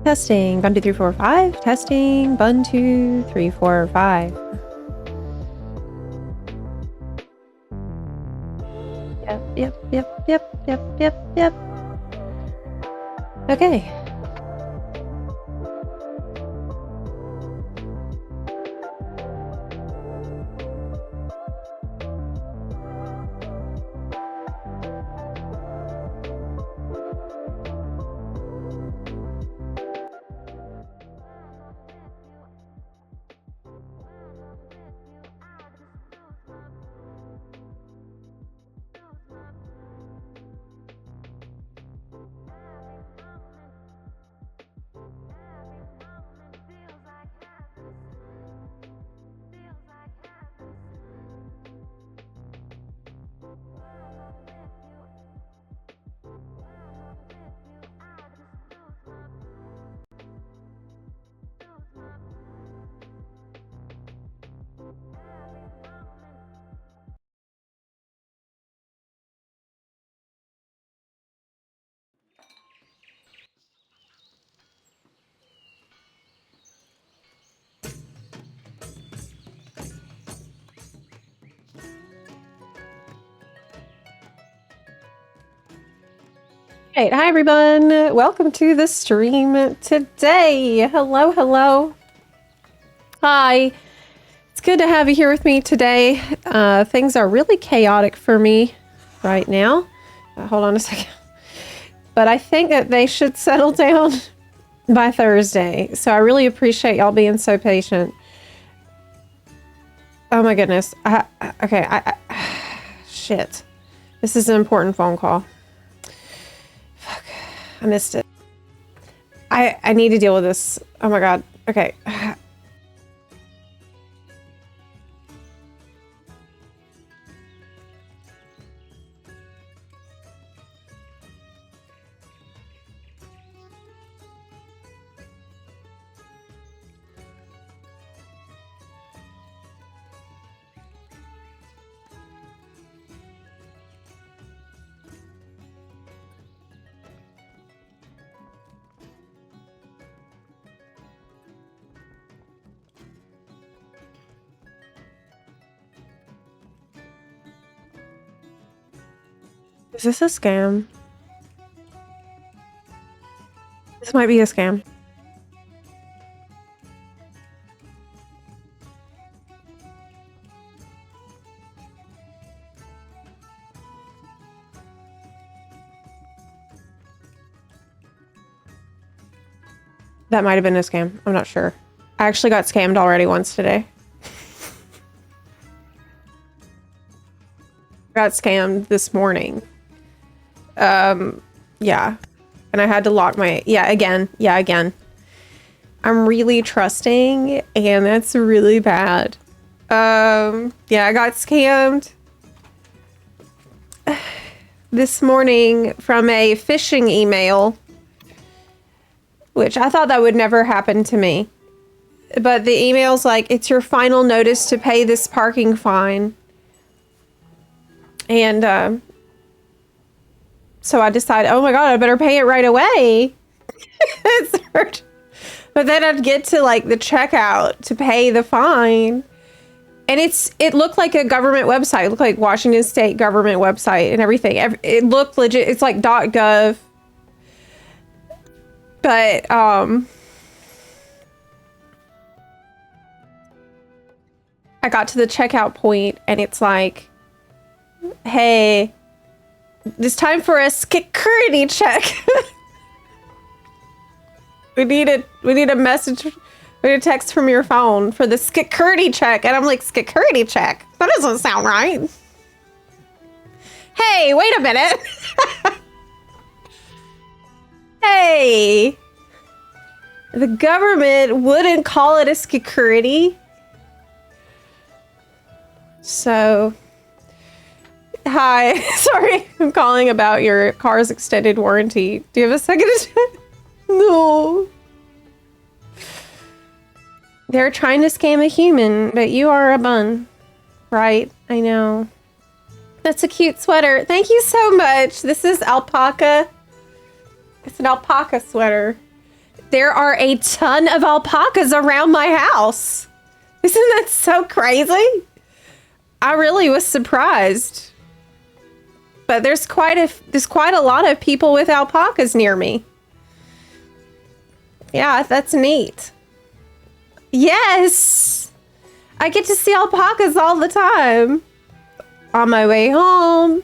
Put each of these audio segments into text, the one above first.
Testing. 1, 2, 3, 4, 5. Testing. 1, 2, 3, 4, 5. Yep. Okay. Right, hi everyone. Welcome to the stream today. Hello. Hi. It's good to have you here with me today. Things are really chaotic for me right now. Hold on a second. But I think that they should settle down by Thursday. So I really appreciate y'all being so patient. Oh my goodness. Shit. This is an important phone call. Fuck. I missed it. I need to deal with this. Oh my god. Okay. Is this a scam? This might be a scam. That might have been a scam. I'm not sure. I actually got scammed already once today. Got scammed this morning. Yeah. And I had to lock my... Yeah, again. I'm really trusting, and that's really bad. Yeah, I got scammed this morning from a phishing email, which I thought that would never happen to me. But the email's like, it's your final notice to pay this parking fine. And, so I decided, oh my god, I better pay it right away. But then I'd get to like the checkout to pay the fine. And it looked like a government website. It looked like Washington State government website and everything. It looked legit. It's like .gov. But, I got to the checkout point and it's like, hey, it's time for a security check. we need a message, we need a text from your phone for the security check. And I'm like, security check? That doesn't sound right. Hey, wait a minute. Hey, the government wouldn't call it a security. So, hi, sorry, I'm calling about your car's extended warranty. Do you have a second to check? No. They're trying to scam a human, but you are a bun. Right, I know. That's a cute sweater. Thank you so much. This is alpaca. It's an alpaca sweater. There are a ton of alpacas around my house. Isn't that so crazy? I really was surprised. But there's quite a lot of people with alpacas near me. Yeah, that's neat. Yes! I get to see alpacas all the time. On my way home,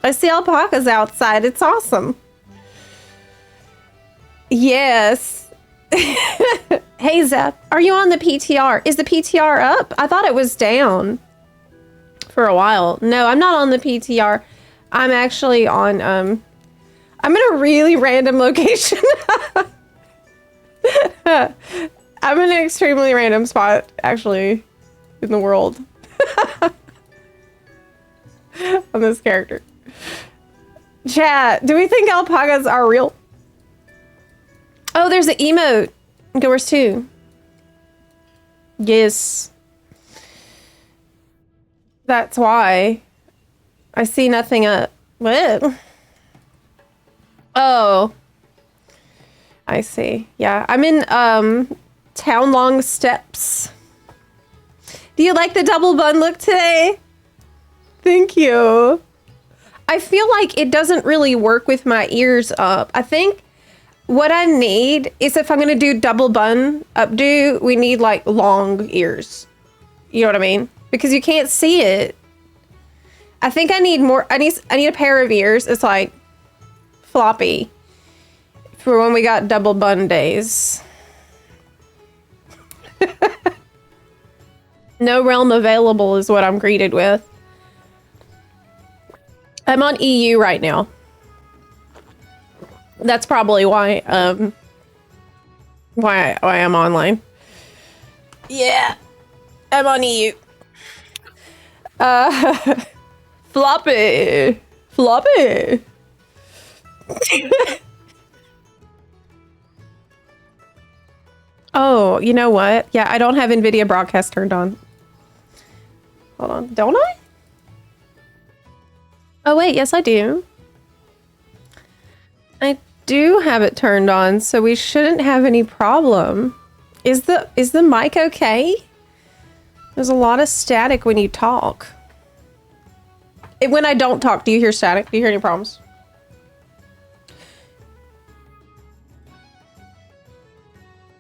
I see alpacas outside. It's awesome. Yes. Hey, Zep, are you on the PTR? Is the PTR up? I thought it was down for a while. No, I'm not on the PTR. I'm actually on, I'm in a really random location. I'm in an extremely random spot, actually, in the world. On this character. Chat, do we think alpacas are real? Oh, there's an emote. Goers too. Yes. That's why. I see nothing up. What? Oh. I see. Yeah, I'm in Town Long Steps. Do you like the double bun look today? Thank you. I feel like it doesn't really work with my ears up. I think what I need is, if I'm going to do double bun updo, we need like long ears. You know what I mean? Because you can't see it. I think I need more. I need a pair of ears. It's like floppy for when we got double bun days. No realm available is what I'm greeted with. I'm on EU right now. That's probably why why I'm online. Yeah. I'm on EU. Floppy. Floppy. Oh, you know what? Yeah, I don't have NVIDIA broadcast turned on. Hold on. Don't I? Oh, wait. Yes, I do. I do have it turned on, so we shouldn't have any problem. Is the mic okay? There's a lot of static when you talk. When I don't talk, do you hear static? Do you hear any problems?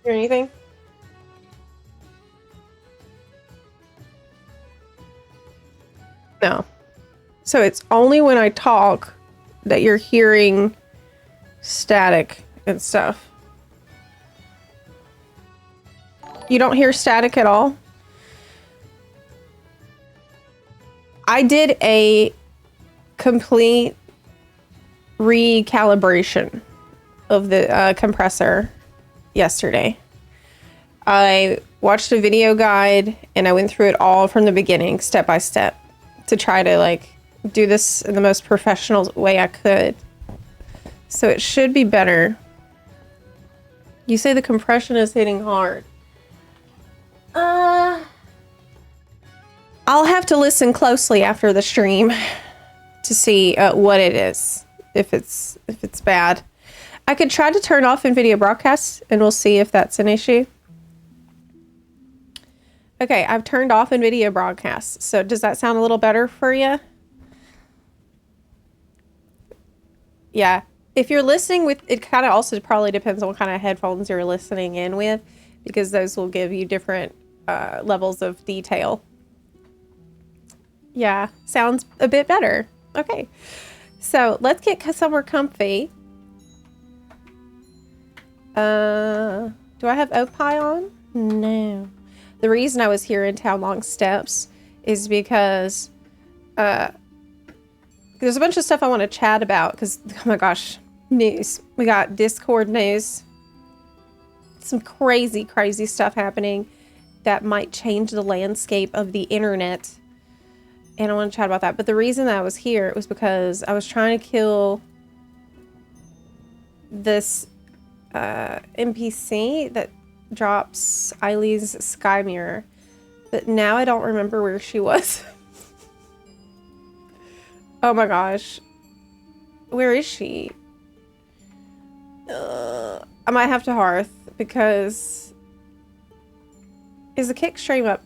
Hear anything? No. So it's only when I talk that you're hearing static and stuff. You don't hear static at all? I did a complete recalibration of the compressor yesterday. I watched a video guide and I went through it all from the beginning, step by step, to try to like do this in the most professional way I could. So it should be better. You say the compression is hitting hard. I'll have to listen closely after the stream to see what it is, if it's bad. I could try to turn off NVIDIA broadcast and we'll see if that's an issue. Okay, I've turned off NVIDIA broadcast. So does that sound a little better for you? Yeah. If you're listening with, it kind of also probably depends on what kind of headphones you're listening in with, because those will give you different levels of detail. Yeah, sounds a bit better. Okay, so let's get somewhere comfy. Do I have Oak Pie on? No. The reason I was here in Town Long Steps is because there's a bunch of stuff I want to chat about, because, oh my gosh, news. We got Discord news. Some crazy, crazy stuff happening that might change the landscape of the internet. And I want to chat about that. But the reason that I was here was because I was trying to kill this NPC that drops Eileen's sky mirror. But now I don't remember where she was. Oh my gosh. Where is she? I might have to hearth because is the kick stream up?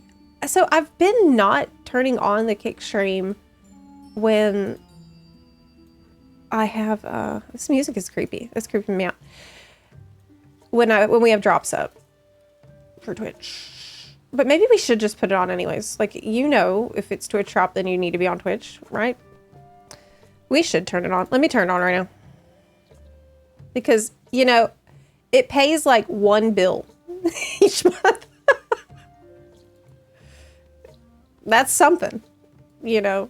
So I've been not turning on the kick stream when I have this music is creepy. It's creeping me out. When we have drops up for Twitch. But maybe we should just put it on anyways. Like, you know, if it's Twitch drop, then you need to be on Twitch, right? We should turn it on. Let me turn it on right now. Because, you know, it pays like one bill each month. That's something, you know.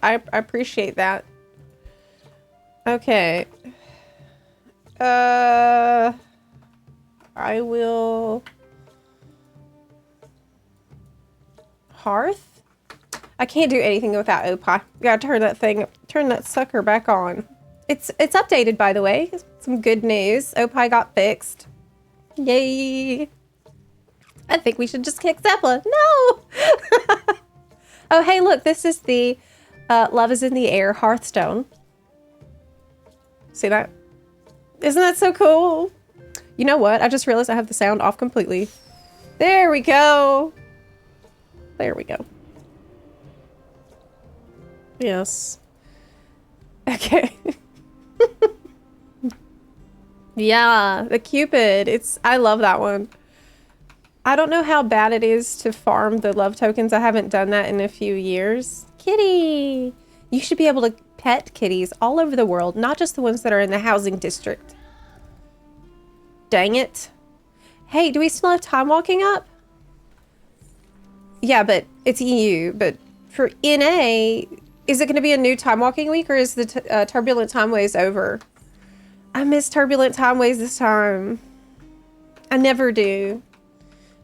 I appreciate that. Okay. I will... Hearth? I can't do anything without Opie. Gotta turn that sucker back on. It's updated, by the way. Some good news. Opie got fixed. Yay. I think we should just kick Zepla. No! Oh, hey, look. This is the Love is in the Air Hearthstone. See that? Isn't that so cool? You know what? I just realized I have the sound off completely. There we go. There we go. Yes. Okay. Yeah, the Cupid. I love that one. I don't know how bad it is to farm the love tokens. I haven't done that in a few years. Kitty! You should be able to pet kitties all over the world, not just the ones that are in the housing district. Dang it. Hey, do we still have time walking up? Yeah, but it's EU. But for NA, is it going to be a new time walking week or is the Turbulent Timeways over? I miss Turbulent Timeways this time. I never do.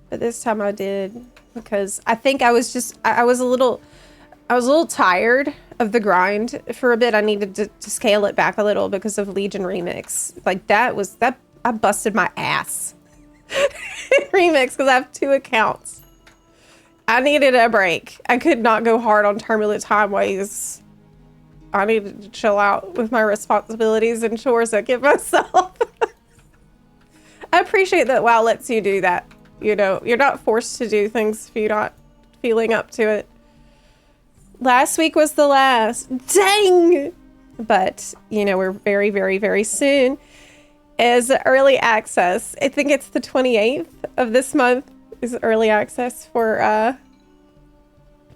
But this time I did because I think I was just, I was a little tired of the grind for a bit. I needed to scale it back a little because of Legion Remix. Like I busted my ass. Remix because I have 2 accounts. I needed a break. I could not go hard on Turbulent Timeways. I needed to chill out with my responsibilities and chores I give myself. I appreciate that WoW lets you do that. You know, you're not forced to do things if you're not feeling up to it. Last week was the last. Dang! But, you know, we're very, very, very soon as early access. I think it's the 28th of this month is early access for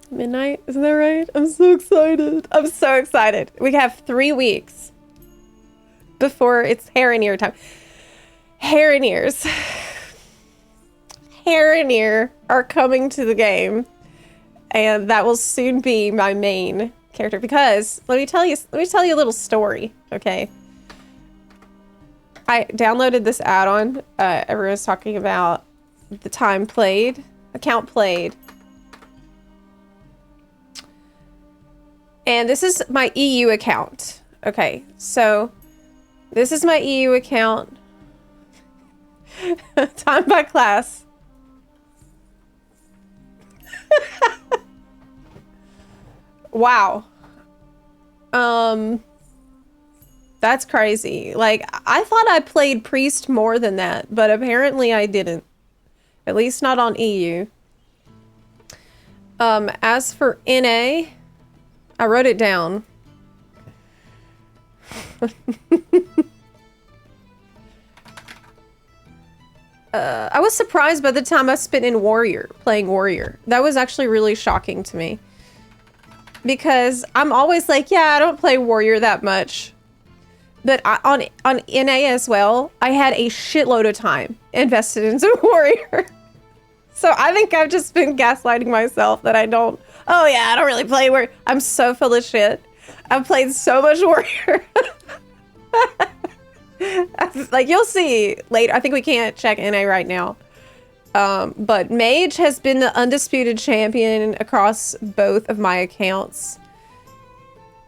midnight. Isn't that right? I'm so excited. I'm so excited. We have 3 weeks before it's Harroneer time. Harroneers. Harroneer are coming to the game. And that will soon be my main character because let me tell you a little story, okay? I downloaded this add-on. Everyone's talking about the time played, account played. And this is my EU account. Okay, so this is my EU account. Time by class. Wow. That's crazy. Like, I thought I played Priest more than that, but apparently I didn't. At least not on EU. As for NA, I wrote it down. I was surprised by the time I spent in Warrior, playing Warrior. That was actually really shocking to me. Because I'm always like, yeah, I don't play Warrior that much. But on NA as well, I had a shitload of time invested into Warrior. So I think I've just been gaslighting myself that I don't, oh yeah, I don't really play Warrior. I'm so full of shit. I've played so much Warrior. Like, you'll see later. I think we can't check NA right now. But Mage has been the undisputed champion across both of my accounts.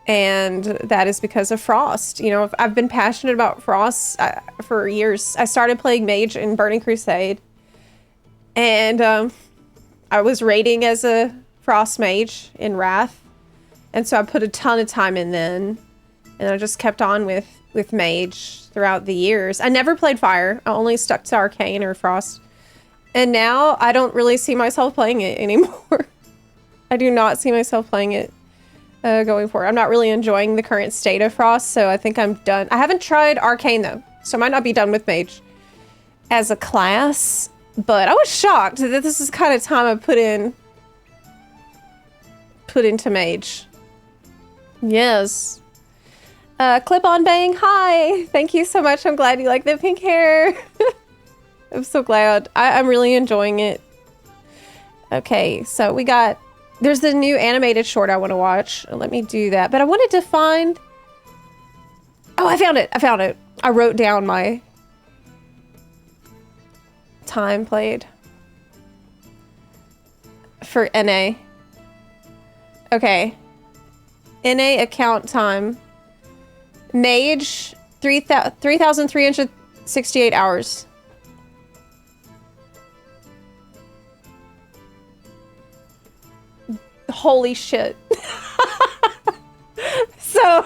And that is because of Frost. You know, I've been passionate about Frost for years. I started playing Mage in Burning Crusade. And I was raiding as a Frost Mage in Wrath. And so I put a ton of time in then. And I just kept on with with Mage throughout the years. I never played Fire. I only stuck to Arcane or Frost. And now I don't really see myself playing it anymore. I do not see myself playing it going forward. I'm not really enjoying the current state of Frost, so I think I'm done. I haven't tried Arcane though, so I might not be done with Mage as a class, but I was shocked that this is the kind of time I put into Mage. Yes. Clip on Bang, hi! Thank you so much. I'm glad you like the pink hair. I'm so glad. I'm really enjoying it. Okay, so we got... There's the new animated short I want to watch. Let me do that. But I wanted to find... Oh, I found it! I found it! I wrote down my... time played. For NA. Okay. NA account time. Mage, 3,368 hours. Holy shit. So,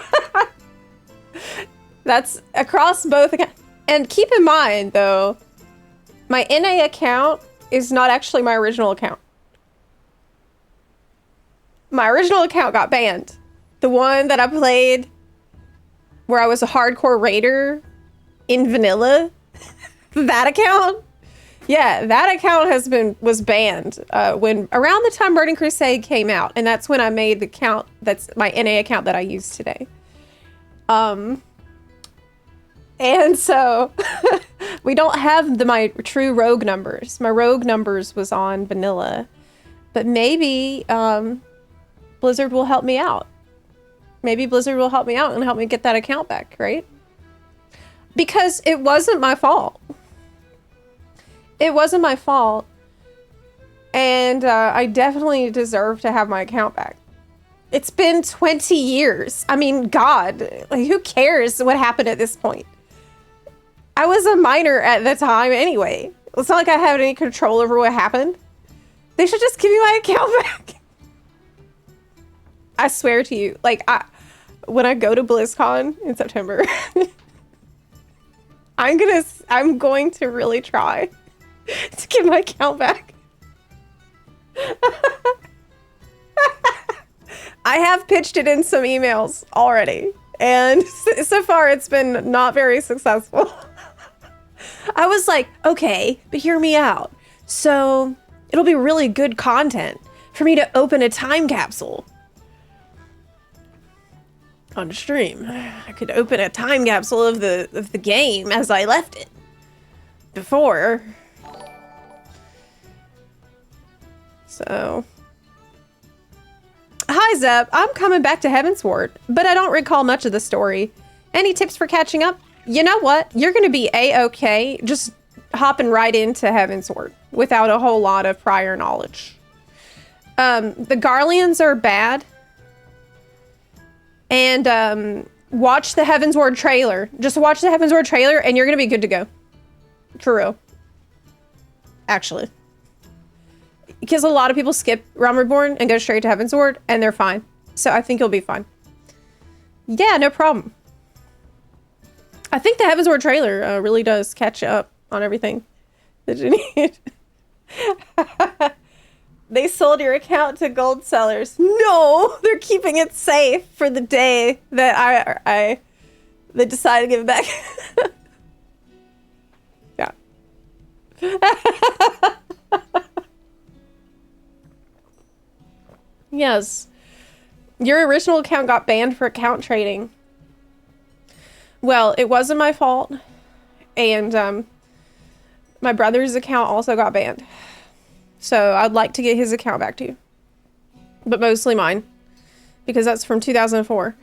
that's across both accounts. And keep in mind, though, my NA account is not actually my original account. My original account got banned. The one that I played where I was a hardcore raider in vanilla, that account, yeah, that account was banned when around the time Burning Crusade came out, and that's when I made the account that's my NA account that I use today. And so we don't have my true rogue numbers. My rogue numbers was on vanilla, but maybe Blizzard will help me out. Maybe Blizzard will help me out and help me get that account back, right? Because it wasn't my fault. It wasn't my fault. And I definitely deserve to have my account back. It's been 20 years. I mean, God, like, who cares what happened at this point? I was a minor at the time anyway. It's not like I have any control over what happened. They should just give me my account back. I swear to you, like, when I go to BlizzCon in September, I'm going to really try to get my account back. I have pitched it in some emails already, and so far it's been not very successful. I was like, okay, but hear me out. So it'll be really good content for me to open a time capsule on stream. I could open a time capsule of the game as I left it before. So, hi Zep, I'm coming back to Heavensward, but I don't recall much of the story. Any tips for catching up? You know what? You're gonna be a-okay just hopping right into Heavensward without a whole lot of prior knowledge. The Garleans are bad. And watch the Heavensward trailer. Just watch the Heavensward trailer and you're gonna be good to go. For real. Actually. Because a lot of people skip Realm Reborn and go straight to Heavensward and they're fine. So I think you'll be fine. Yeah, no problem. I think the Heavensward trailer really does catch up on everything that you need. They sold your account to gold sellers. No, they're keeping it safe for the day that they decide to give it back. Yeah. Yes. Your original account got banned for account trading. Well, it wasn't my fault. And my brother's account also got banned. So I'd like to get his account back too. But mostly mine. Because that's from 2004.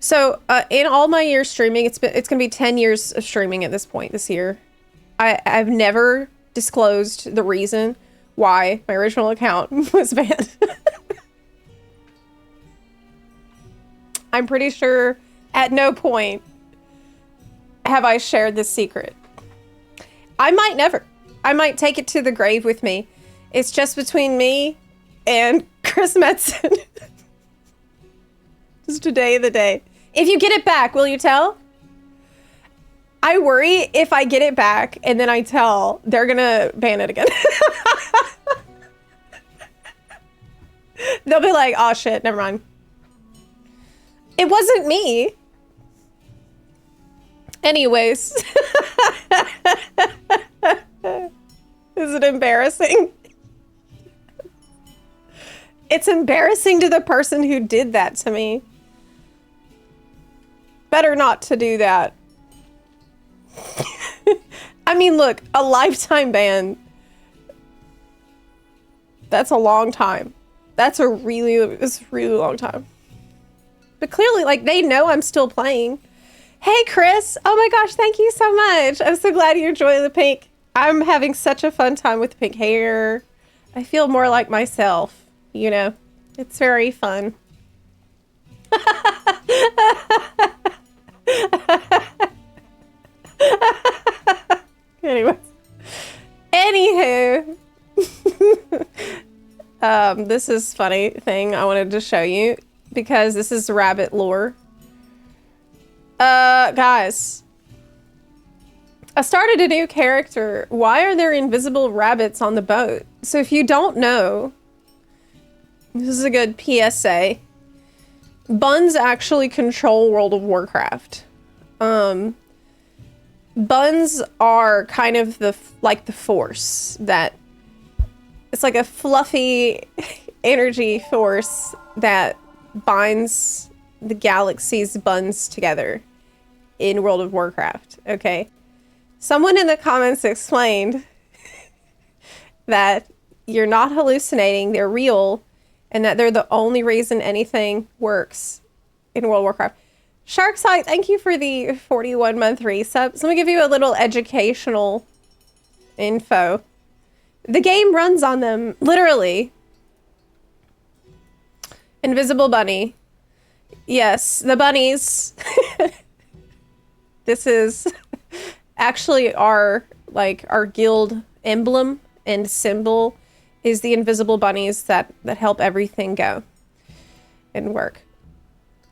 So in all my years streaming, it's going to be 10 years of streaming at this point this year. I've never disclosed the reason why my original account was banned. I'm pretty sure at no point have I shared this secret. I might never. I might take it to the grave with me. It's just between me and Chris Metzen. Just today the day. If you get it back, will you tell? I worry if I get it back and then I tell, they're gonna ban it again. They'll be like, oh shit, never mind. It wasn't me. Anyways. Is it embarrassing? It's embarrassing to the person who did that to me. Better not to do that. I mean, look, a lifetime ban. That's a long time. It's a really long time. But clearly, like, they know I'm still playing. Hey, Chris. Oh my gosh, thank you so much. I'm so glad you're enjoying the pink. I'm having such a fun time with the pink hair. I feel more like myself, you know. It's very fun. Anyways. Anywho. This is funny thing I wanted to show you because this is rabbit lore. Guys. I started a new character. Why are there invisible rabbits on the boat? So if you don't know, this is a good PSA. Buns actually control World of Warcraft. Buns are kind of the force that it's like a fluffy energy force that binds the galaxy's buns together in World of Warcraft. Okay. Someone in the comments explained that you're not hallucinating, they're real, and that they're the only reason anything works in World of Warcraft. Sharkside, thank you for the 41-month resub. So let me give you a little educational info. The game runs on them, literally. Invisible bunny. Yes, the bunnies. This is actually our guild emblem and symbol is the invisible bunnies that help everything go and work.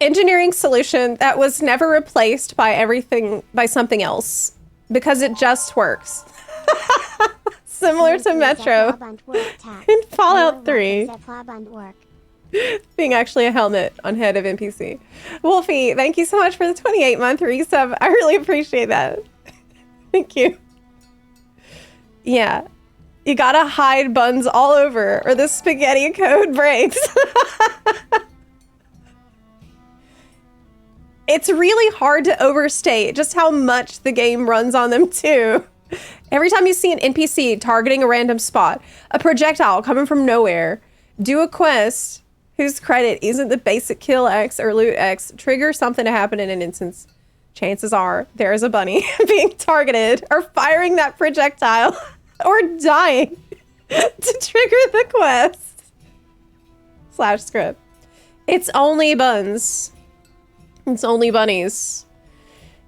Engineering solution that was never replaced by something else because it just works. Similar to Metro in Fallout 3. Being actually a helmet on head of NPC. Wolfie, thank you so much for the 28-month resub. I really appreciate that. Thank you. Yeah. You gotta hide buns all over or the spaghetti code breaks. It's really hard to overstate just how much the game runs on them too. Every time you see an NPC targeting a random spot, a projectile coming from nowhere, do a quest whose credit isn't the basic kill X or loot X, trigger something to happen in an instance, chances are there is a bunny being targeted or firing that projectile or dying to trigger the quest. / script. It's only buns. It's only bunnies.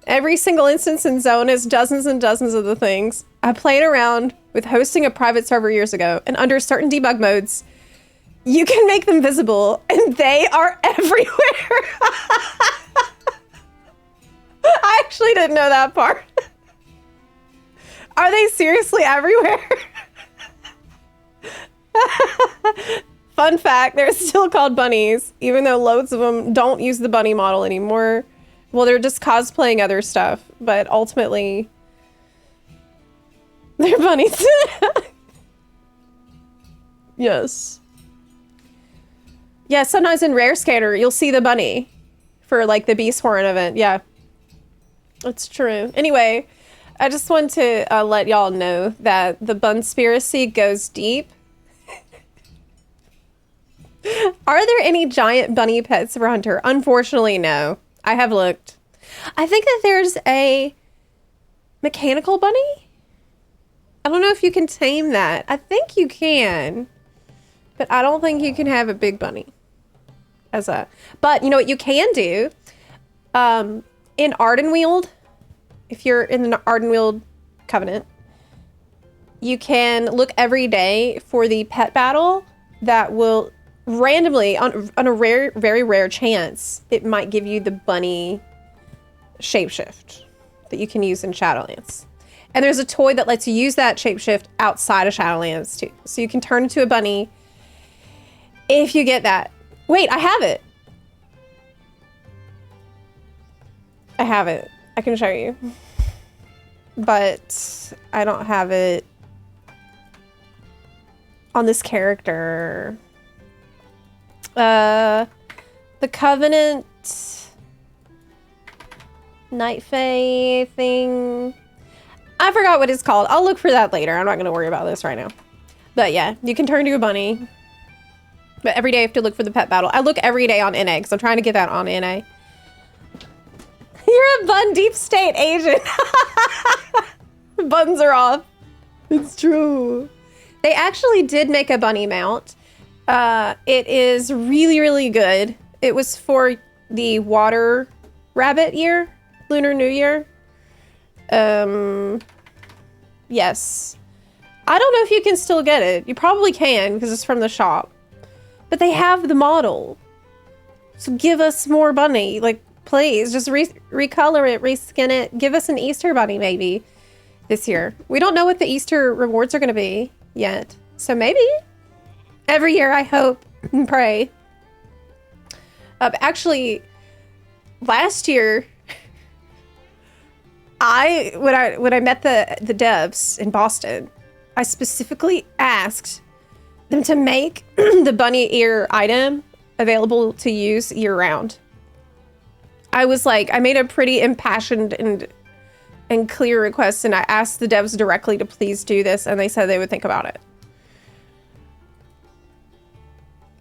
Every single instance in Zone is dozens and dozens of the things. I played around with hosting a private server years ago, and under certain debug modes, you can make them visible, and they are everywhere. I actually didn't know that part. Are they seriously everywhere? Fun fact, they're still called bunnies, even though loads of them don't use the bunny model anymore. Well, they're just cosplaying other stuff, but ultimately, they're bunnies. Yes. Yeah, sometimes in Rare Scanner, you'll see the bunny for like the Beast Horn event. Yeah, it's true. Anyway, I just want to let y'all know that the bunspiracy goes deep. Are there any giant bunny pets for Hunter? Unfortunately, no. I have looked. I think that there's a mechanical bunny. I don't know if you can tame that. I think you can, but I don't think you can have a big bunny as a, but you know what you can do? In Ardenweald, if you're in the Ardenweald Covenant, you can look every day for the pet battle that will randomly, on a very rare chance, it might give you the bunny shapeshift that you can use in Shadowlands. And there's a toy that lets you use that shapeshift outside of Shadowlands too. So you can turn into a bunny if you get that. Wait, I have it. I have it. I can show you. But I don't have it on this character. The Covenant Night Fae thing. I forgot what it's called. I'll look for that later. I'm not going to worry about this right now. But yeah, you can turn into a bunny. But every day I have to look for the pet battle. I look every day on NA because I'm trying to get that on NA. You're a bun deep state agent. Buns are off. It's true. They actually did make a bunny mount. It is really, really good. It was for the water rabbit year, Lunar New Year. Yes. I don't know if you can still get it. You probably can because it's from the shop. But they have the model. So give us more bunny. Like, please, just recolor it, reskin it. Give us an Easter bunny maybe this year. We don't know what the Easter rewards are going to be yet. So maybe every year I hope and pray. Actually, last year, when I met the devs in Boston, I specifically asked them to make the bunny ear item available to use year round. I was like, I made a pretty impassioned and clear request, and I asked the devs directly to please do this, and they said they would think about it.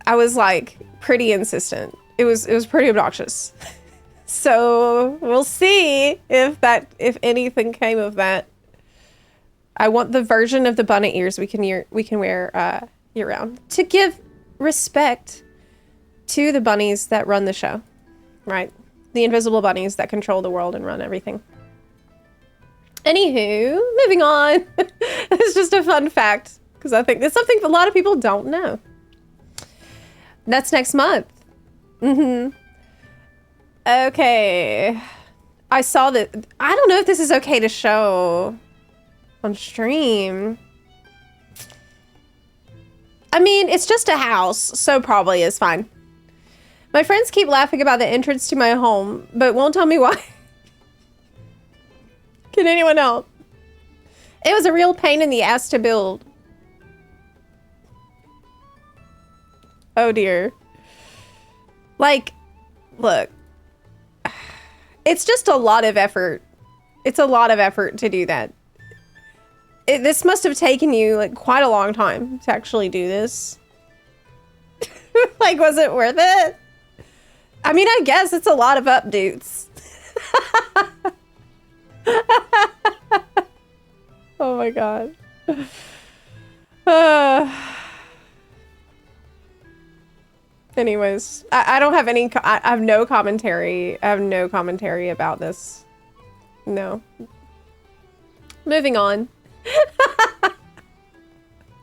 I was like pretty insistent. It was pretty obnoxious. So we'll see if anything came of that. I want the version of the bunny ears we can wear year round to give respect to the bunnies that run the show, right? The invisible bunnies that control the world and run everything. Anywho, moving on. It's just a fun fact because I think it's something a lot of people don't know. That's next month. Okay. I saw that. I don't know if this is okay to show on stream. I mean, it's just a house, so probably is fine. My friends keep laughing about the entrance to my home, but won't tell me why. Can anyone help? It was a real pain in the ass to build. Oh dear. Like, look. It's just a lot of effort. It's a lot of effort to do that. This must have taken you like quite a long time to actually do this. Like, was it worth it? I mean, I guess it's a lot of updates. Oh my god. Anyways, I don't have any. I have no commentary. I have no commentary about this. No. Moving on.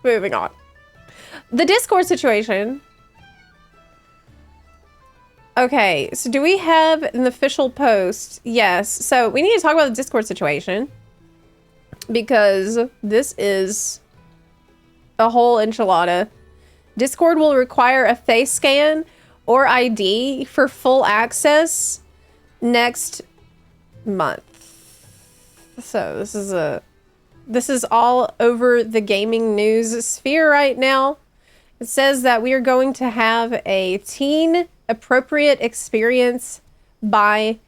Moving on. The Discord situation. Okay, so do we have an official post? Yes. So we need to talk about the Discord situation because this is a whole enchilada. Discord will require a face scan or ID for full access next month. So this is all over the gaming news sphere right now. It says that we are going to have a teen appropriate experience by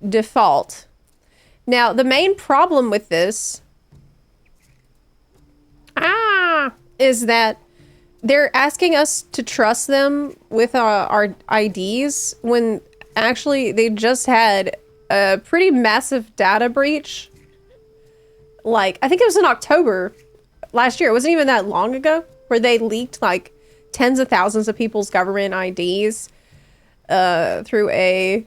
default. Now, the main problem with this is that they're asking us to trust them with our IDs when actually they just had a pretty massive data breach. Like, I think it was in October last year. It wasn't even that long ago where they leaked like tens of thousands of people's government IDs through a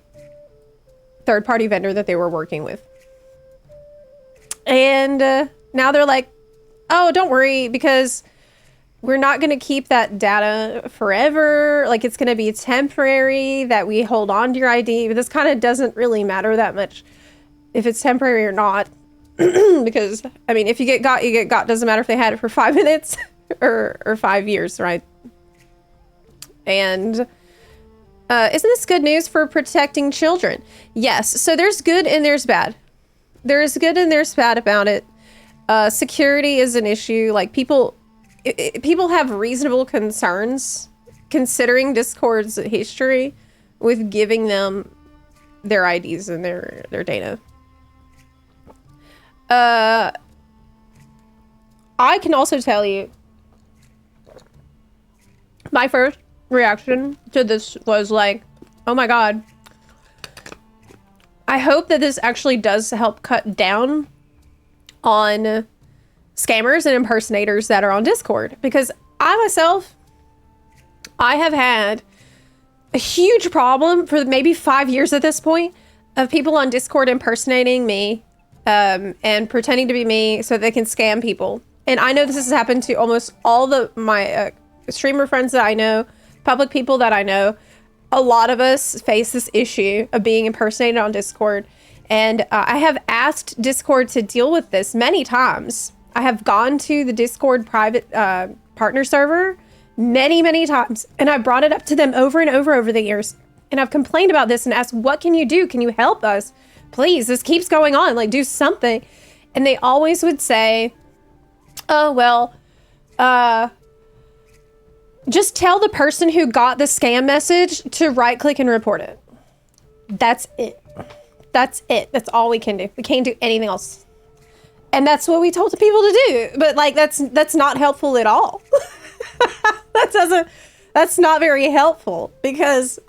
third-party vendor that they were working with. And now they're like, oh, don't worry, because we're not going to keep that data forever. Like, it's going to be temporary that we hold on to your ID. But this kind of doesn't really matter that much. if it's temporary or not. Because, I mean, if you get got, you get got. Doesn't matter if they had it for 5 minutes or 5 years, right? And isn't this good news for protecting children? Yes. So there's good and there's bad. There's good and there's bad about it. Security is an issue. Like, people have reasonable concerns considering Discord's history with giving them their IDs and their data. I can also tell you, my first reaction to this was like, oh my god, I hope that this actually does help cut down on scammers and impersonators that are on Discord, because I myself, I have had a huge problem for maybe 5 years at this point of people on Discord impersonating me and pretending to be me so they can scam people. And I know this has happened to almost all my streamer friends that I know, public people that I know. A lot of us face this issue of being impersonated on Discord. And I have asked Discord to deal with this many times. I have gone to the Discord private partner server many times. And I brought it up to them over and over the years. And I've complained about this and asked, what can you do? Can you help us? Please, this keeps going on. Like, do something. And they always would say, oh, well, just tell the person who got the scam message to right click and report it. That's it. That's it. That's all we can do. We can't do anything else. And that's what we told the people to do. But like, that's not helpful at all. That's not very helpful, because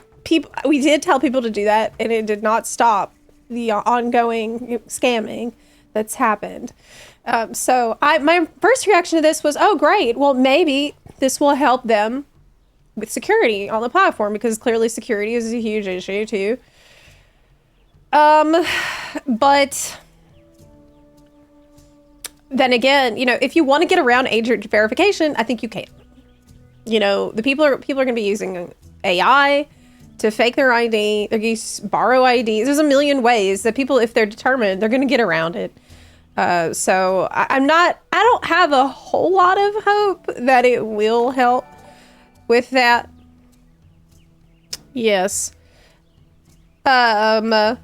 we did tell people to do that and it did not stop the ongoing scamming that's happened. So my first reaction to this was, oh, great. Well, maybe this will help them with security on the platform, because clearly security is a huge issue too. But then again, you know, if you want to get around age verification, I think you can. You know, the people are going to be using AI to fake their ID. They're going to borrow IDs. There's a million ways that people, if they're determined, they're going to get around it. So I don't have a whole lot of hope that it will help with that. Yes. The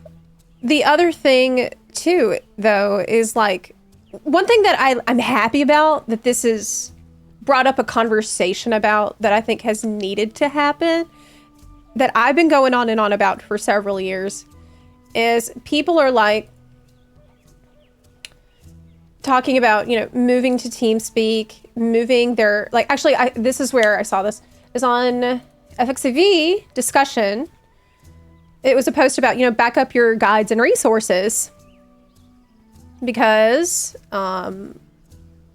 other thing too, though, is like, one thing that I'm happy about that this is brought up a conversation about that I think has needed to happen, that I've been going on and on about for several years, is people are like talking about, you know, moving to TeamSpeak, moving their, like, actually, this is where I saw this, is on FXV discussion. It was a post about, you know, back up your guides and resources, because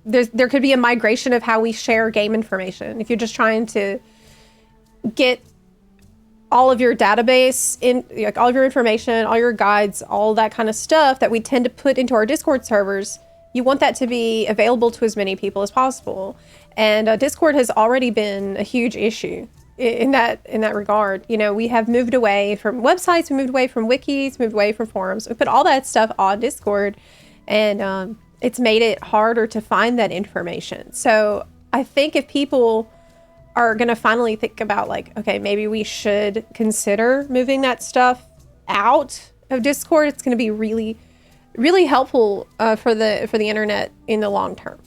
there could be a migration of how we share game information. If you're just trying to get all of your database in, like all of your information, all your guides, all that kind of stuff that we tend to put into our Discord servers, you want that to be available to as many people as possible. And Discord has already been a huge issue in that regard. You know, we have moved away from websites, we moved away from wikis, moved away from forums. We put all that stuff on Discord, and it's made it harder to find that information. So I think if people are going to finally think about, like, okay, maybe we should consider moving that stuff out of Discord, it's going to be really, really helpful for the internet in the long term.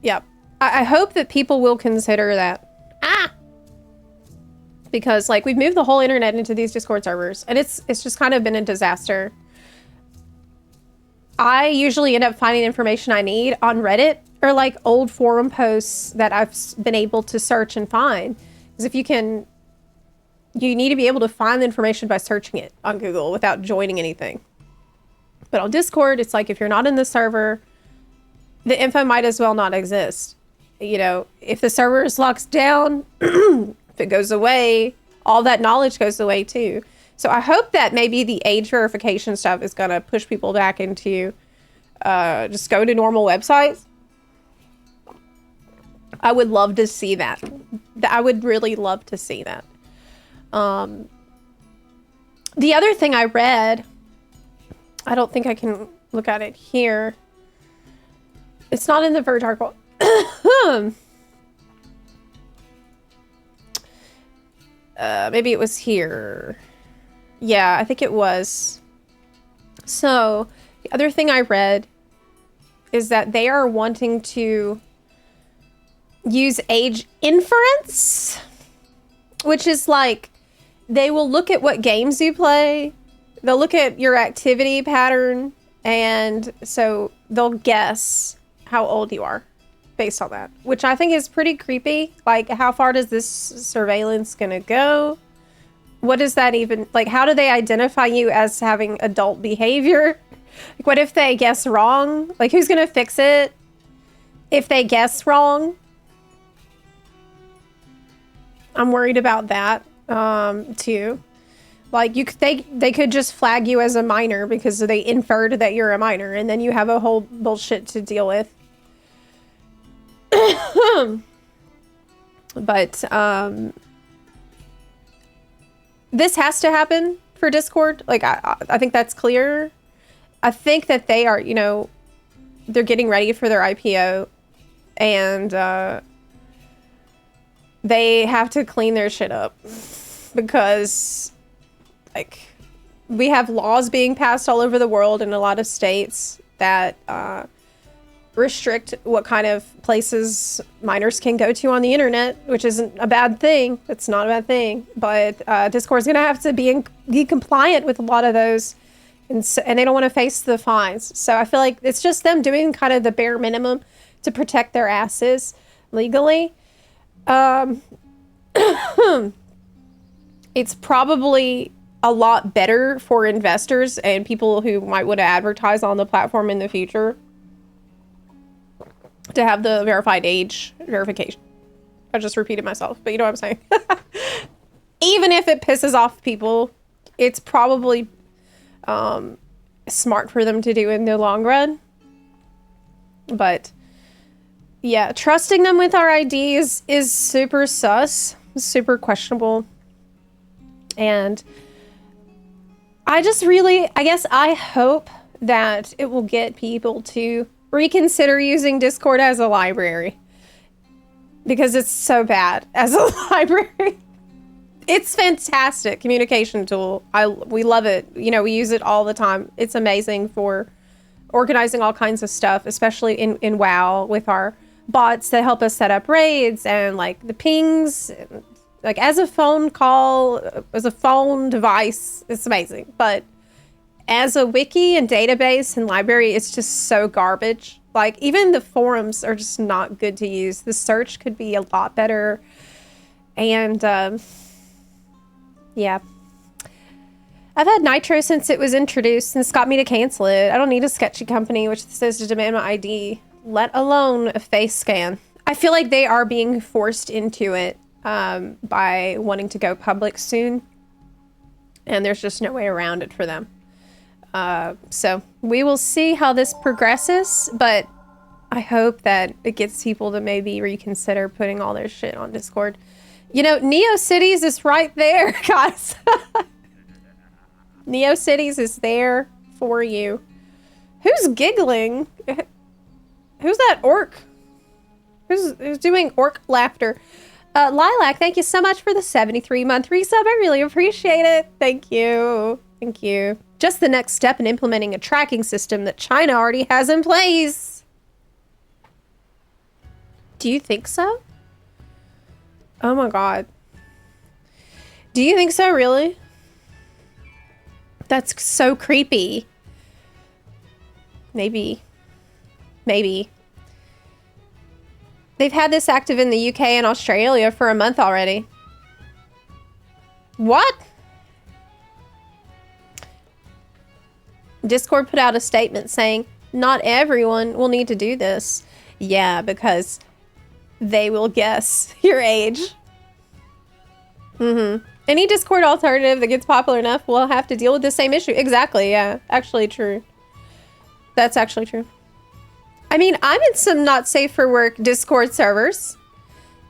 Yeah, I hope that people will consider that. Because, like, we've moved the whole internet into these Discord servers, and it's just kind of been a disaster. I usually end up finding information I need on Reddit, or like old forum posts that I've been able to search and find. Because if you need to be able to find the information by searching it on Google without joining anything. But on Discord, it's like, if you're not in the server, the info might as well not exist. You know, if the server is locked down, if it goes away, all that knowledge goes away too. So I hope that maybe the age verification stuff is going to push people back into just go to normal websites. I would love to see that. I would really love to see that. The other thing I read, I don't think I can look at it here. It's not in the Verge article. Maybe it was here. Yeah, I think it was. So the other thing I read is that they are wanting to use age inference, which is like they will look at what games you play, they'll look at your activity pattern, and so they'll guess how old you are based on that, which I think is pretty creepy. Like, how far does this surveillance gonna go? What does that even, like, how do they identify you as having adult behavior? Like, what if they guess wrong? Like, who's gonna fix it if they guess wrong? I'm worried about that, too. Like, they could just flag you as a minor because they inferred that you're a minor, and then you have a whole bullshit to deal with. But, this has to happen for Discord. Like, I think that's clear. I think that they are, you know, they're getting ready for their IPO, and they have to clean their shit up because, like, we have laws being passed all over the world in a lot of states that restrict what kind of places minors can go to on the internet, which isn't a bad thing. It's not a bad thing, but Discord's gonna have to be compliant with a lot of those, and they don't want to face the fines. So I feel like it's just them doing kind of the bare minimum to protect their asses legally. It's probably a lot better for investors and people who might want to advertise on the platform in the future to have the verified age verification. I just repeated myself, but you know what I'm saying. Even if it pisses off people, it's probably smart for them to do in the long run. But yeah, trusting them with our IDs is super sus, super questionable. And I guess I hope that it will get people to reconsider using Discord as a library, because it's so bad as a library. It's fantastic communication tool. We love it. You know, we use it all the time. It's amazing for organizing all kinds of stuff, especially in WoW with our bots that help us set up raids and like the pings. Like, as a phone call, as a phone device, it's amazing. But as a wiki and database and library, it's just so garbage. Like, even the forums are just not good to use. The search could be a lot better. And, yeah. I've had Nitro since it was introduced, and it's got me to cancel it. I don't need a sketchy company which says to demand my ID, let alone a face scan. I feel like they are being forced into it by wanting to go public soon. And there's just no way around it for them. So we will see how this progresses, but I hope that it gets people to maybe reconsider putting all their shit on Discord. You know, NeoCities is right there, guys. NeoCities is there for you. Who's giggling? Who's that orc? Who's doing orc laughter? Lilac, thank you so much for the 73-month resub. I really appreciate it. Thank you. Thank you. Just the next step in implementing a tracking system that China already has in place. Do you think so? Oh my god. Do you think so, really? That's so creepy. Maybe. Maybe. They've had this active in the UK and Australia for a month already. What? Discord put out a statement saying, not everyone will need to do this. Yeah, because they will guess your age. Any Discord alternative that gets popular enough will have to deal with the same issue. Exactly, yeah. Actually true. That's actually true. I mean, I'm in some not safe for work Discord servers.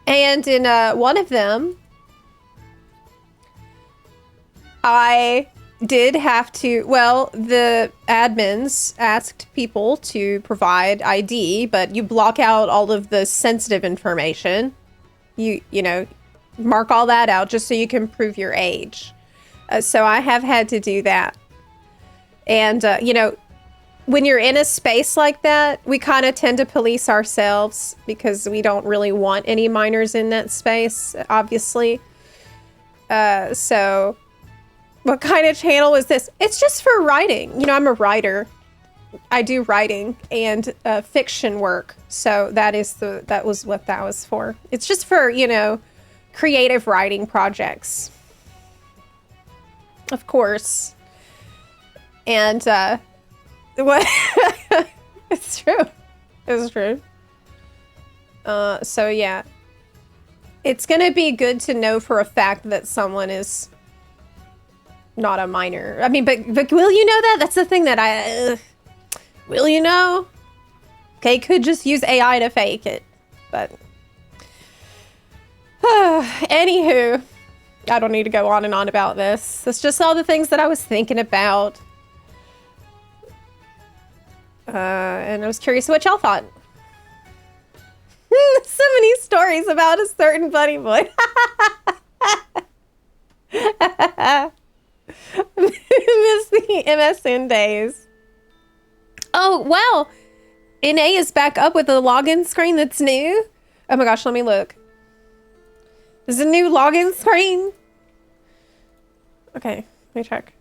And in one of them, I did have to, well, the admins asked people to provide ID, but you block out all of the sensitive information. You know, mark all that out just so you can prove your age. So I have had to do that. And, you know, when you're in a space like that, we kind of tend to police ourselves because we don't really want any minors in that space, obviously. So what kind of channel is this? It's just for writing. You know, I'm a writer. I do writing and fiction work. So that was what that was for. It's just for, you know, creative writing projects. Of course. And what it's true. It's true. So yeah. It's gonna be good to know for a fact that someone is not a minor. I mean, but will you know that? That's the thing that will you know? Okay, could just use AI to fake it. But anywho, I don't need to go on and on about this. That's just all the things that I was thinking about. And I was curious what y'all thought. So many stories about a certain bunny boy. Miss the MSN days. Oh, wow. NA is back up with a login screen that's new. Oh my gosh, let me look. There's a new login screen. Okay, let me check.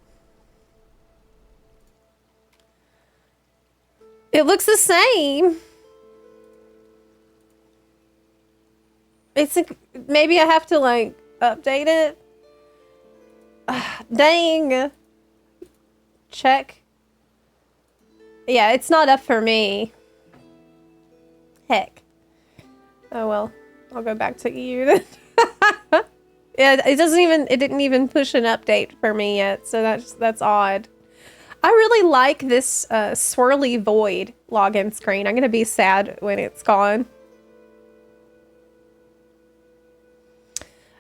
It looks the same. It's like, maybe I have to like update it. Dang. Check. Yeah, it's not up for me. Heck. Oh well, I'll go back to EU then. Yeah, it didn't even push an update for me yet, so that's odd. I really like this swirly void login screen. I'm gonna be sad when it's gone.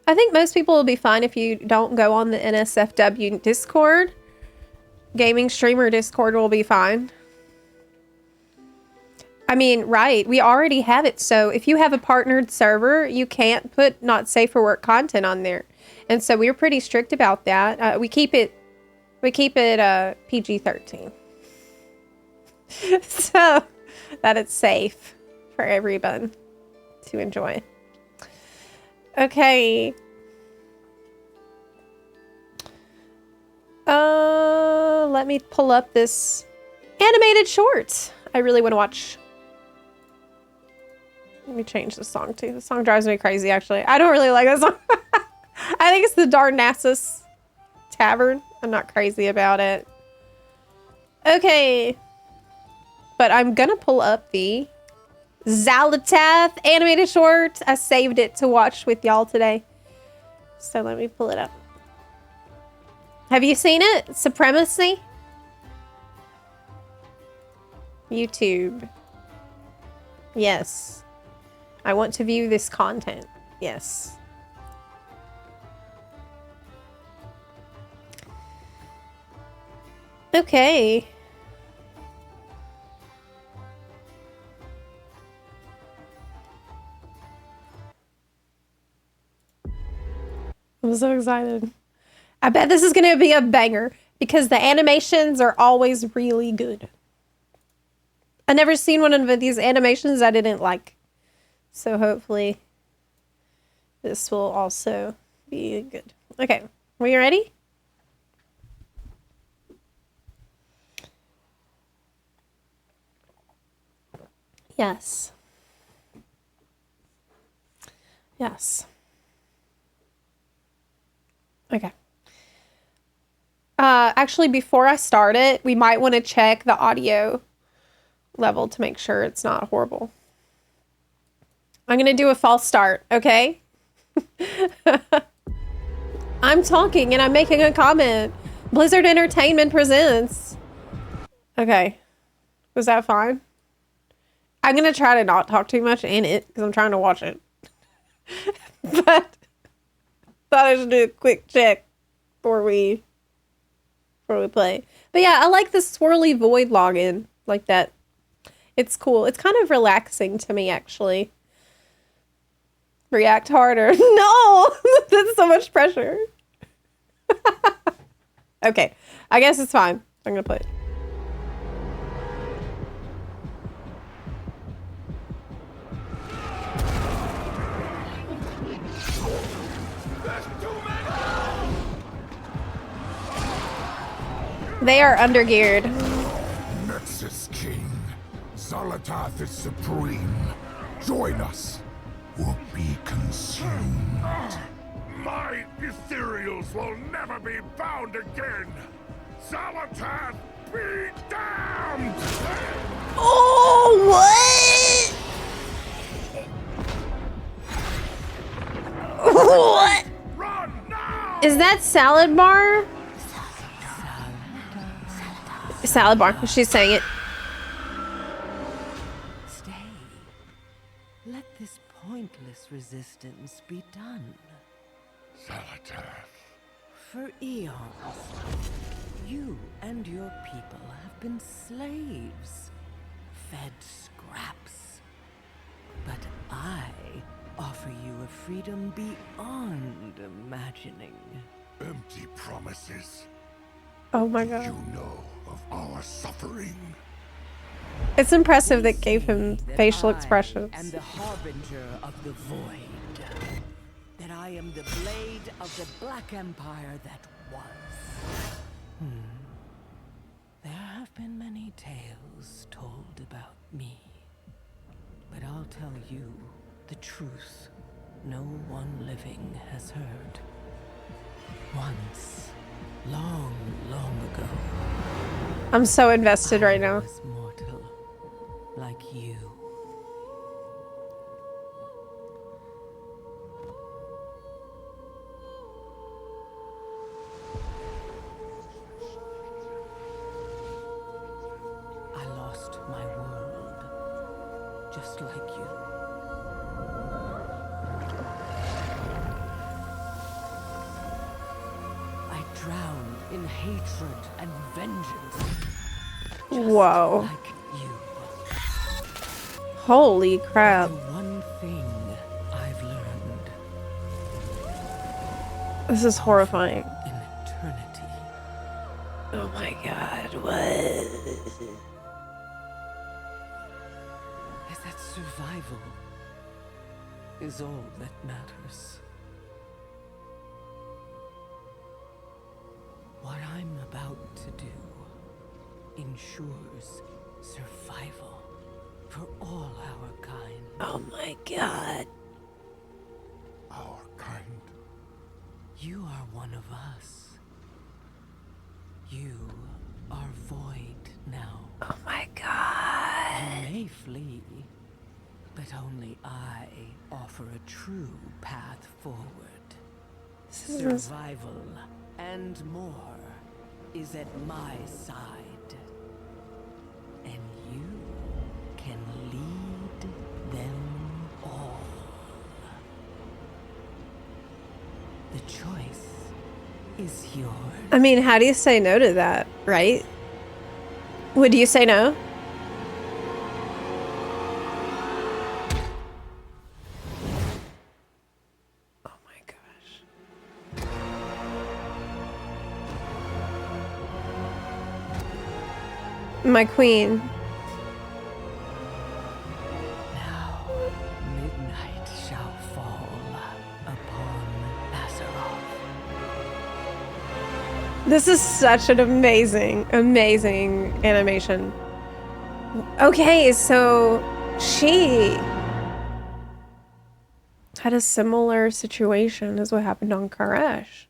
I think most people will be fine if you don't go on the NSFW Discord. Gaming streamer Discord will be fine. I mean, right, we already have it. So if you have a partnered server, you can't put not safe for work content on there. And so we're pretty strict about that. We keep it PG-13. So that it's safe for everyone to enjoy. Okay. Let me pull up this animated short I really want to watch. Let me change the song too. The song drives me crazy, actually. I don't really like this song. I think it's the Darnassus Tavern. I'm not crazy about it. Okay. But I'm gonna pull up the Zalatath animated short. I saved it to watch with y'all today. So let me pull it up. Have you seen it? Supremacy? YouTube. Yes. I want to view this content. Yes. Okay. I'm so excited. I bet this is going to be a banger because the animations are always really good. I've never seen one of these animations I didn't like. So hopefully this will also be good. Okay, are you ready? Yes. Yes. Okay. Actually, before I start it, we might want to check the audio level to make sure it's not horrible. I'm going to do a false start, okay? I'm talking and I'm making a comment. Blizzard Entertainment presents. Okay. Was that fine? I'm going to try to not talk too much in it because I'm trying to watch it. But thought I should do a quick check before we before we play. But yeah, I like the swirly void login like that. It's cool. It's kind of relaxing to me, actually. React harder. No! That's so much pressure. Okay. I guess it's fine. I'm gonna play it. They are undergeared. Nexus King. Zalatath is supreme. Join us. Or be consumed. My ethereals will never be bound again. Zalatath be damned! Oh, what? What? Run now! Is that salad bar? Salad bar. She's saying it. Stay. Let this pointless resistance be done. Zalatath. For eons, you and your people have been slaves, fed scraps. But I offer you a freedom beyond imagining. Empty promises. Oh my You god. know of our suffering. It's impressive that gave him That facial I expressions. am the harbinger of the void. That I am the blade of the Black Empire that was. There have been many tales told about me. But I'll tell you the truth no one living has heard. Once, long, long ago, I'm so invested right I now. was mortal, like you. I lost my world, just like you. I drowned in hatred and vengeance, just Whoa. like you. Holy crap. The one thing I've learned This is horrifying. in eternity Oh my god, what? is that survival is all that matters. What I'm about to do ensures survival for all our kind. Oh my god. Our kind. You are one of us. You are void now. Oh my god. You may flee, but only I offer a true path forward. This is Survival and more is at my side. And you can lead them all. The choice is yours. I mean, how do you say no to that, right? Would you say no? Oh my gosh. My queen. Now, midnight shall fall upon Azeroth. This is such an amazing, amazing animation. Okay, so she had a similar situation as what happened on Karash,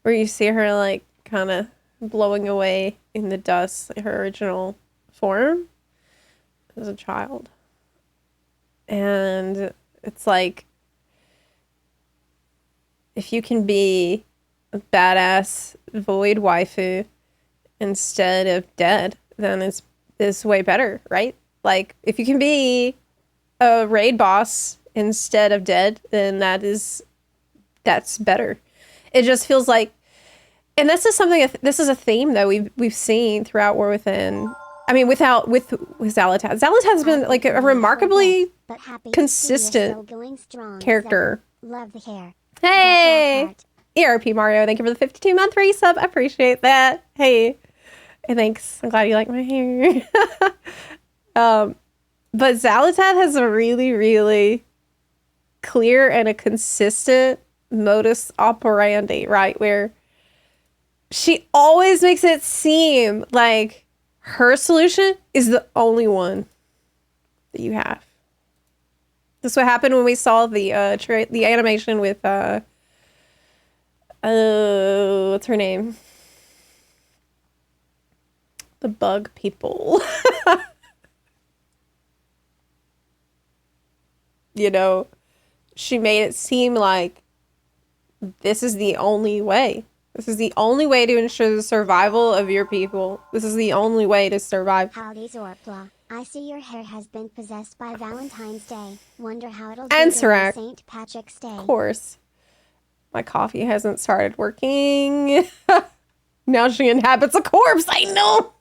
where you see her like kind of blowing away in the dust, like her original form as a child. And it's like, if you can be a badass void waifu instead of dead, then it's way better, right? Like, if you can be a raid boss instead of dead, then that's better. It just feels like And this is something. This is a theme though we've seen throughout War Within. I mean, with Xal'atath. Xal'atath's been like a remarkably consistent character. Love the hair. Hey, ERP Mario, thank you for the 52-month resub. I appreciate that. Hey, and thanks. I'm glad you like my hair. But Xal'atath has a really, really clear and a consistent modus operandi, right? Where she always makes it seem like her solution is the only one that you have. This is what happened when we saw the animation with what's her name? The bug people. You know, she made it seem like this is the only way. This is the only way to ensure the survival of your people. This is the only way to survive. Howdy, Zepla. I see your hair has been possessed by Valentine's Day. Wonder how it'll And do Serac. during St. Patrick's Day. Of course. My coffee hasn't started working. Now she inhabits a corpse. I know.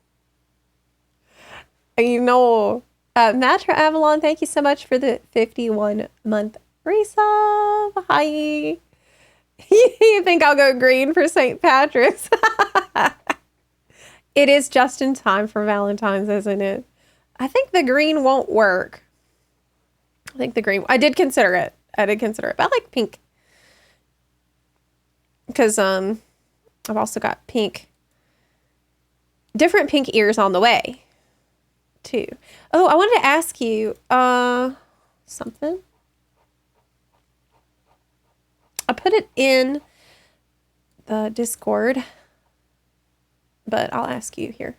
Matra Avalon, thank you so much for the 51-month resub. Hi. You think I'll go green for St. Patrick's? It is just in time for Valentine's, isn't it? I think the green won't work. I did consider it. But I like pink. Because I've also got different pink ears on the way, too. Oh, I wanted to ask you something. I put it in the Discord, but I'll ask you here.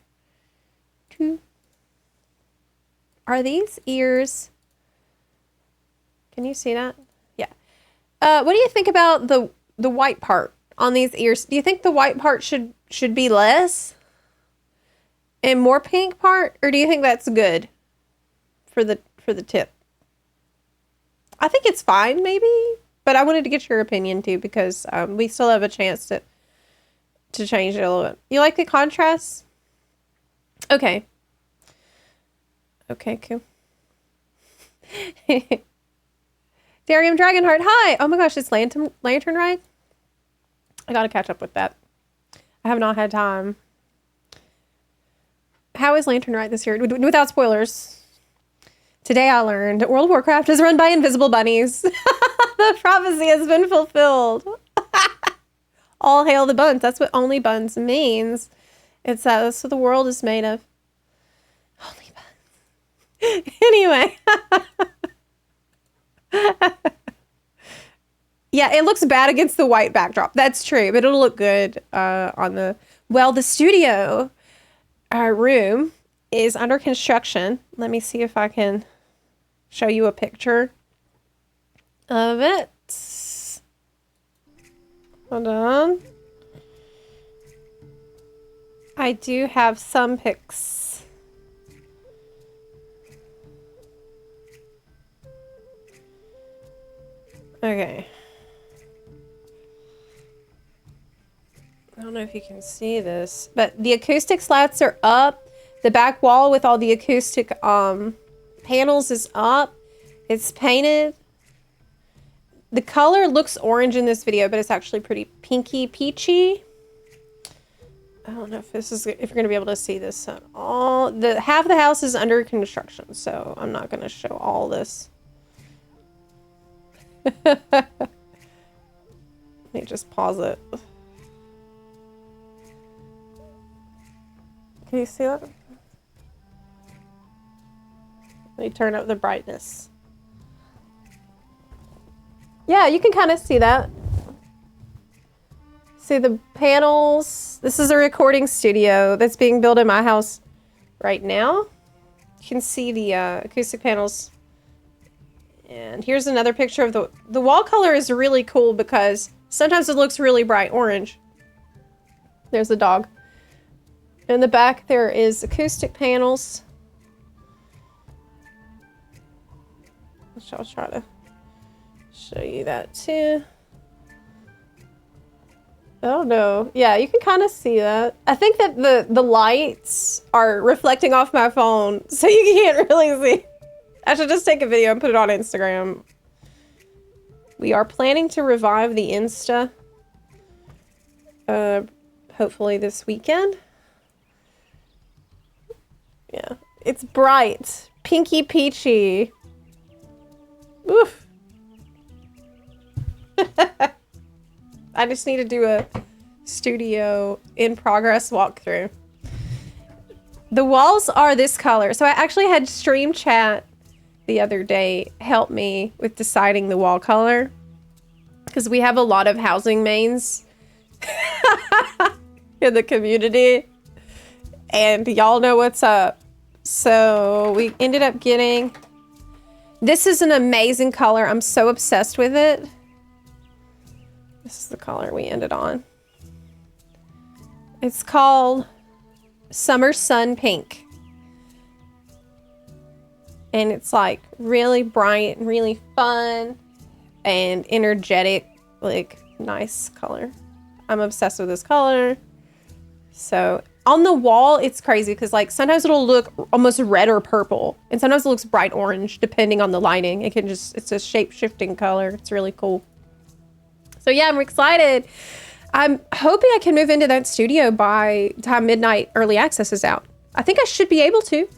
Are these ears? Can you see that? Yeah. What do you think about the white part on these ears? Do you think the white part should be less and more pink part, or do you think that's good for the tip? I think it's fine, maybe. But I wanted to get your opinion too, because we still have a chance to change it a little bit. You like the contrast? Okay. Okay, cool. Darium Dragonheart, hi! Oh my gosh, it's Lantern Ride? I gotta catch up with that. I have not had time. How is Lantern Ride this year? Without spoilers. Today I learned World of Warcraft is run by invisible bunnies. The prophecy has been fulfilled. All hail the buns. That's what only buns means. It's that's what the world is made of. Only buns. Anyway. Yeah, it looks bad against the white backdrop. That's true, but it'll look good on the... Well, the studio room is under construction. Let me see if I can show you a picture of it. Hold on. I do have some pics. Okay. I don't know if you can see this, but the acoustic slats are up. The back wall with all the acoustic panels is up. It's painted. The color looks orange in this video, but it's actually pretty pinky peachy. I don't know if you're gonna be able to see this at all. Half the house is under construction, so I'm not gonna show all this. Let me just pause it. Can you see that? Let me turn up the brightness. Yeah, you can kind of see that. See the panels. This is a recording studio that's being built in my house right now. You can see the acoustic panels. And here's another picture of the wall color is really cool because sometimes it looks really bright orange. There's the dog. In the back there is acoustic panels. I'll try to show you that too. I don't know. Yeah, you can kind of see that. I think that the lights are reflecting off my phone, so you can't really see. I should just take a video and put it on Instagram. We are planning to revive the Insta. Hopefully this weekend. Yeah, it's bright, pinky peachy. Oof. I just need to do a studio in progress walkthrough. The walls are this color. So I actually had Stream Chat the other day help me with deciding the wall color, because we have a lot of housing mains in the community and y'all know what's up. So we ended up getting, this is an amazing color. I'm so obsessed with it. This is the color we ended on. It's called Summer Sun Pink. And it's like really bright and really fun and energetic, like nice color. I'm obsessed with this color. So on the wall, it's crazy because like sometimes it'll look almost red or purple, and sometimes it looks bright orange depending on the lighting. It's a shape-shifting color. It's really cool. So yeah, I'm excited. I'm hoping I can move into that studio by the time Midnight Early Access is out. I think I should be able to.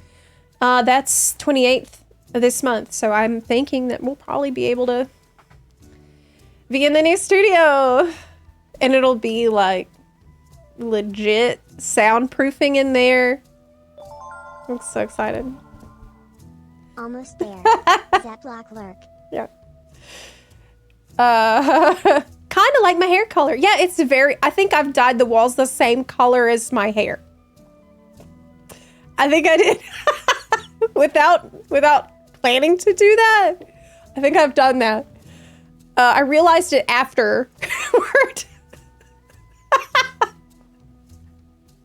That's 28th of this month. So I'm thinking that we'll probably be able to be in the new studio. And it'll be like legit soundproofing in there. I'm so excited. Almost there. Zepla lurk. Yeah. Kind of like my hair color. Yeah, it's very, I think I've dyed the walls the same color as my hair. I think I did. without planning to do that. I think I've done that. I realized it afterward.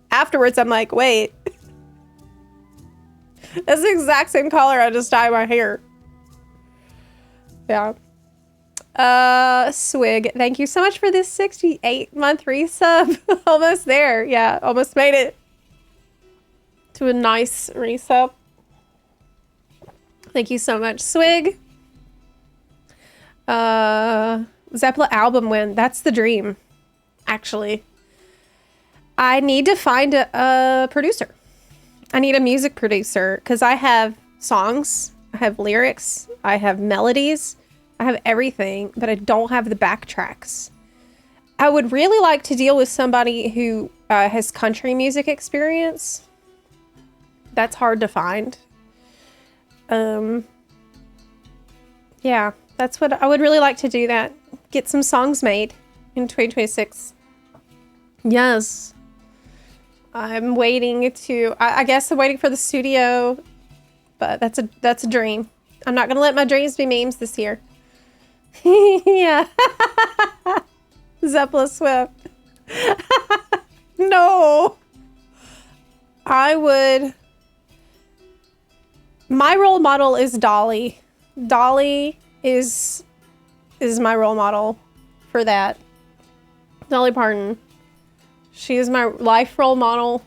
Afterwards, I'm like, wait. That's the exact same color I just dyed my hair. Yeah. Swig, thank you so much for this 68-month resub. Almost there. Yeah, almost made it to a nice resub. Thank you so much, Swig. Zepla album win. That's the dream, actually. I need to find a producer. I need a music producer because I have songs, I have lyrics, I have melodies, I have everything, but I don't have the backtracks. I would really like to deal with somebody who has country music experience. That's hard to find. Yeah, that's what I would really like to do, that. Get some songs made in 2026. Yes. I'm waiting to, I guess I'm waiting for the studio, but that's a dream. I'm not gonna let my dreams be memes this year. Yeah. Zepla Swift. No. My role model is Dolly. Dolly is my role model for that. Dolly Parton. She is my life role model.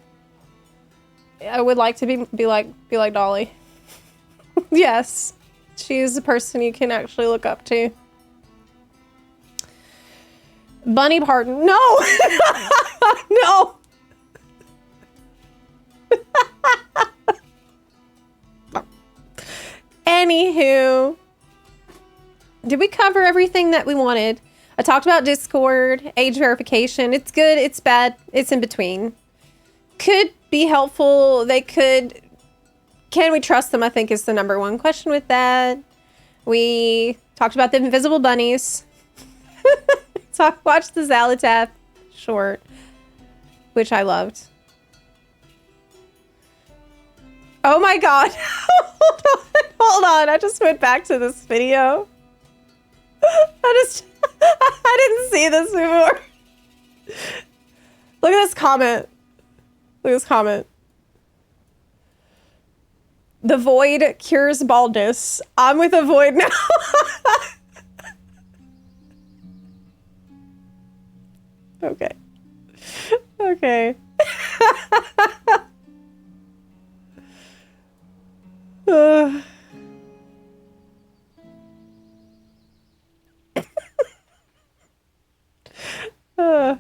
I would like to be like Dolly. Yes. She is the person you can actually look up to. Bunny Parton. No! No! Anywho, did we cover everything that we wanted? I talked about Discord, age verification. It's good, it's bad, it's in between. Could be helpful. They could. Can we trust them? I think is the number one question with that. We talked about the invisible bunnies. Watched the Zalatath short, which I loved. Oh my god. Hold on. I just went back to this video. I didn't see this before. Look at this comment. Look at this comment. The void cures baldness. I'm with a void now. Okay. Okay. Uh. Uh.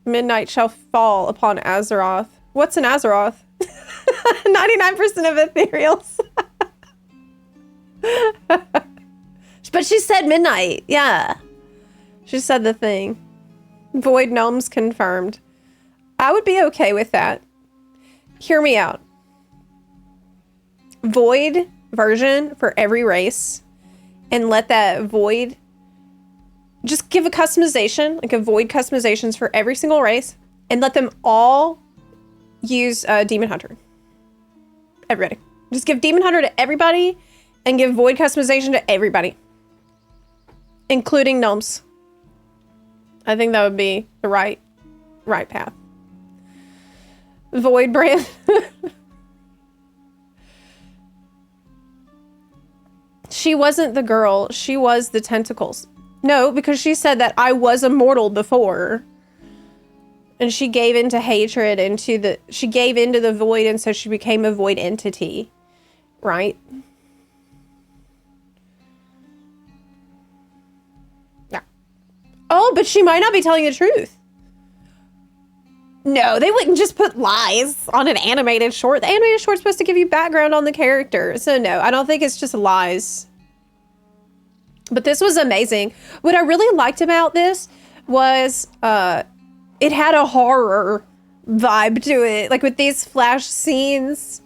Midnight shall fall upon Azeroth. What's an Azeroth? 99% of ethereals. But she said midnight. Yeah. She said the thing. Void gnomes confirmed. I would be okay with that. Hear me out. Void version for every race. And let that void... Just give a customization. Like a void customizations for every single race. And let them all use Demon Hunter. Everybody. Just give Demon Hunter to everybody. And give void customization to everybody. Including gnomes. I think that would be the right path. Void brand. She wasn't the girl. She was the tentacles. No, because she said that I was immortal before. And she gave into hatred she gave into the void, and so she became a void entity. Right? Yeah. Oh, but she might not be telling the truth. No, they wouldn't just put lies on an animated short. The animated short's supposed to give you background on the character. So no, I don't think it's just lies. But this was amazing. What I really liked about this was it had a horror vibe to it. Like with these flash scenes.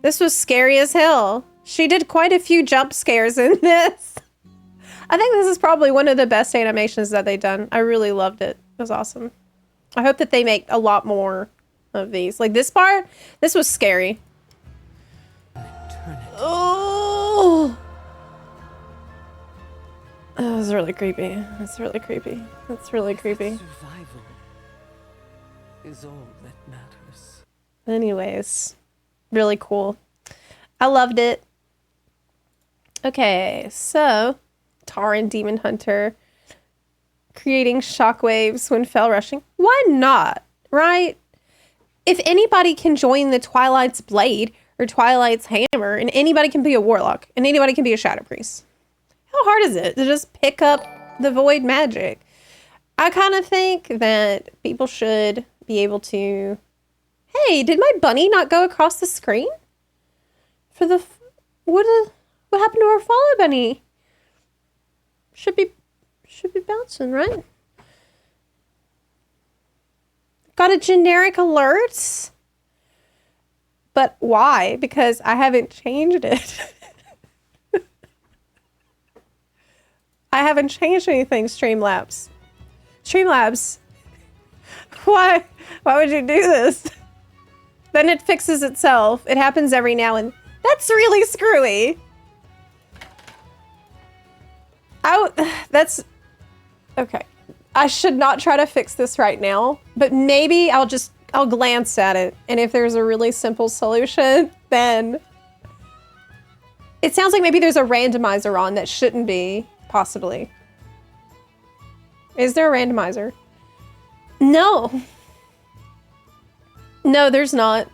This was scary as hell. She did quite a few jump scares in this. I think this is probably one of the best animations that they've done. I really loved it. It was awesome. I hope that they make a lot more of these. Like this part, this was scary. Oh, that was really creepy. That's really creepy. That's really creepy. Survival is all that matters. Anyways, really cool. I loved it. Okay, so Taran Demon Hunter. Creating shockwaves when fell rushing. Why not? Right? If anybody can join the Twilight's Blade or Twilight's Hammer, and anybody can be a Warlock, and anybody can be a Shadow Priest. How hard is it to just pick up the Void magic? I kind of think that people should be able to... Hey, did my bunny not go across the screen? For the... What happened to our follow bunny? Should be bouncing, right? Got a generic alert. But why? Because I haven't changed it. I haven't changed anything, Streamlabs. Streamlabs. Why would you do this? Then it fixes itself. It happens every now and... That's really screwy. That's... Okay. I should not try to fix this right now, but maybe I'll glance at it, and if there's a really simple solution, then... It sounds like maybe there's a randomizer on that shouldn't be, possibly. Is there a randomizer? No. No, there's not.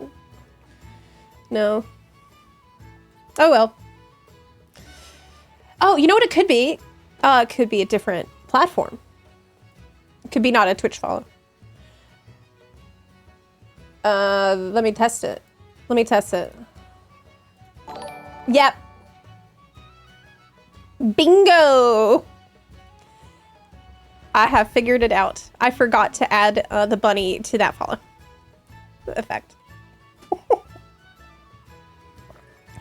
No. Oh well. Oh, you know what it could be? It could be a different platform. It could be not a Twitch follow. Let me test it. Let me test it. Yep. Bingo! I have figured it out. I forgot to add the bunny to that follow effect.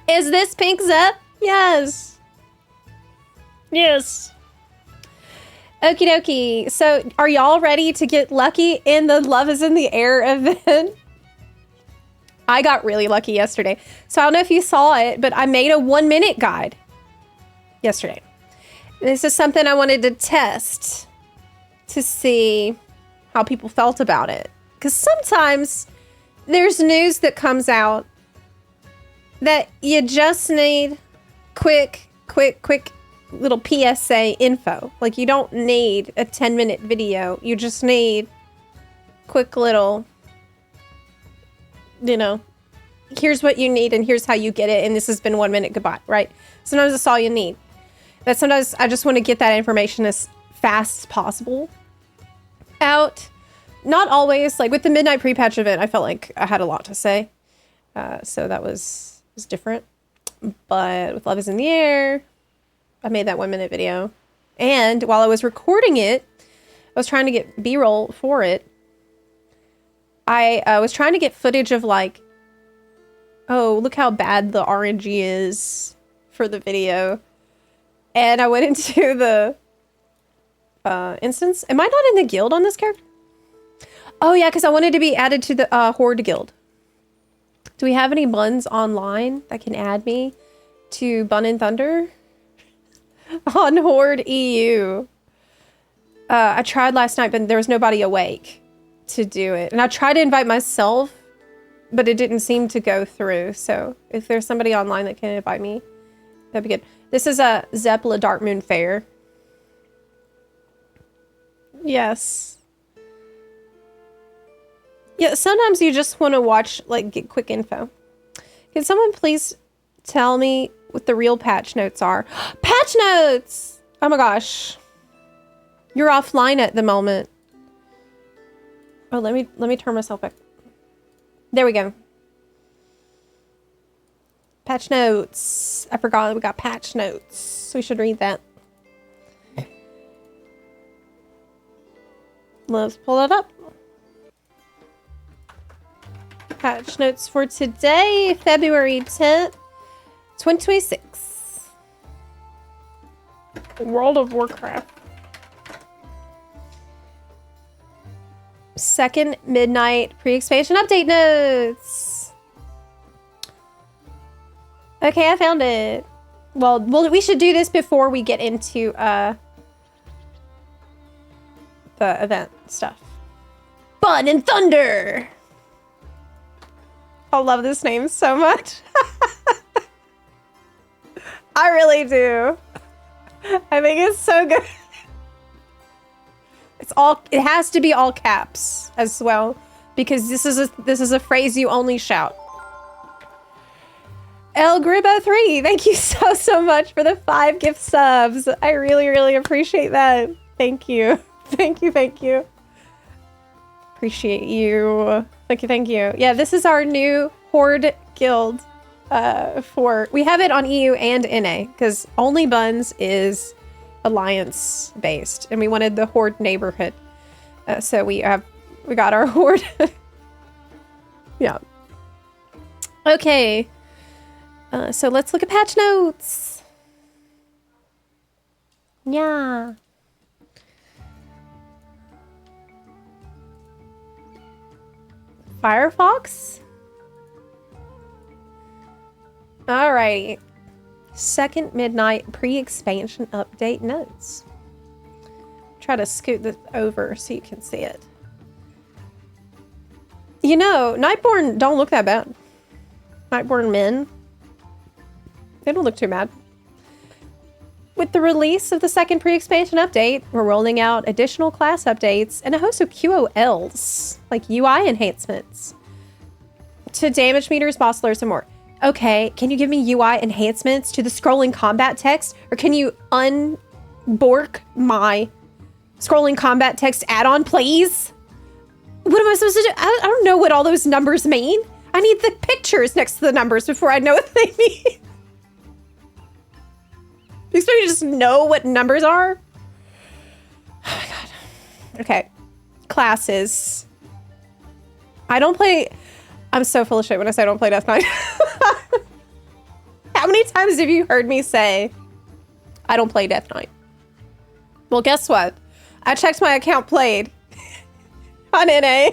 Is this pink Zep? Yes. Yes. Okie dokie. So are y'all ready to get lucky in the Love is in the Air event? I got really lucky yesterday. So I don't know if you saw it, but I made a 1-minute guide yesterday. This is something I wanted to test to see how people felt about it. Because sometimes there's news that comes out that you just need quick little PSA info. Like, you don't need a 10-minute video. You just need quick little, you know, here's what you need and here's how you get it. And this has been 1 minute, goodbye, right? Sometimes that's all you need. But sometimes I just want to get that information as fast as possible out. Not always. Like with the midnight pre-patch event, I felt like I had a lot to say. So that was different. But with Love is in the Air, I made that 1 minute video. And while I was recording it, I was trying to get B-roll for it. I was trying to get footage of like, oh, look how bad the RNG is for the video. And I went into the instance. Am I not in the guild on this character? Oh yeah, because I wanted to be added to the Horde guild. Do we have any buns online that can add me to Bun and Thunder on Horde EU? I tried last night, but there was nobody awake to do it. And I tried to invite myself, but it didn't seem to go through. So if there's somebody online that can invite me, that'd be good. This is a Zepla Dark Moon Fair. Yes. Yeah, sometimes you just want to watch, like, get quick info. Can someone please tell me what the real patch notes are? Patch notes! Oh my gosh. You're offline at the moment. Oh, let me turn myself back. There we go. Patch notes. I forgot we got patch notes. So we should read that. Let's pull it up. Patch notes for today, February 10th, 2026. World of Warcraft. Second midnight pre-expansion update notes. Okay, I found it. Well, we should do this before we get into the event stuff. Bun and Thunder. I love this name so much. I really do. I think it's so good. It has to be all caps as well, because this is a phrase you only shout. El Gribo 3, thank you so much for the 5 gift subs. I really appreciate that. Thank you. Thank you. Appreciate you. Thank you. Yeah, this is our new Horde guild. We have it on EU and NA because only Buns is alliance based, and we wanted the Horde neighborhood. So we got our Horde. Yeah. Okay. So let's look at patch notes. Yeah. Firefox? Alrighty. Second midnight pre-expansion update notes. Try to scoot this over so you can see it. You know, Nightborn don't look that bad. Nightborn men. They don't look too bad. With the release of the second pre-expansion update, we're rolling out additional class updates and a host of QOLs, like UI enhancements, to damage meters, boss alerts, and more. Okay, can you give me UI enhancements to the scrolling combat text? Or can you unbork my scrolling combat text add-on, please? What am I supposed to do? I don't know what all those numbers mean. I need the pictures next to the numbers before I know what they mean. You expect me to just know what numbers are? Oh my god. Okay. Classes. I don't play... I'm so full of shit when I say I don't play Death Knight. How many times have you heard me say I don't play Death Knight? Well, guess what? I checked my account played on NA.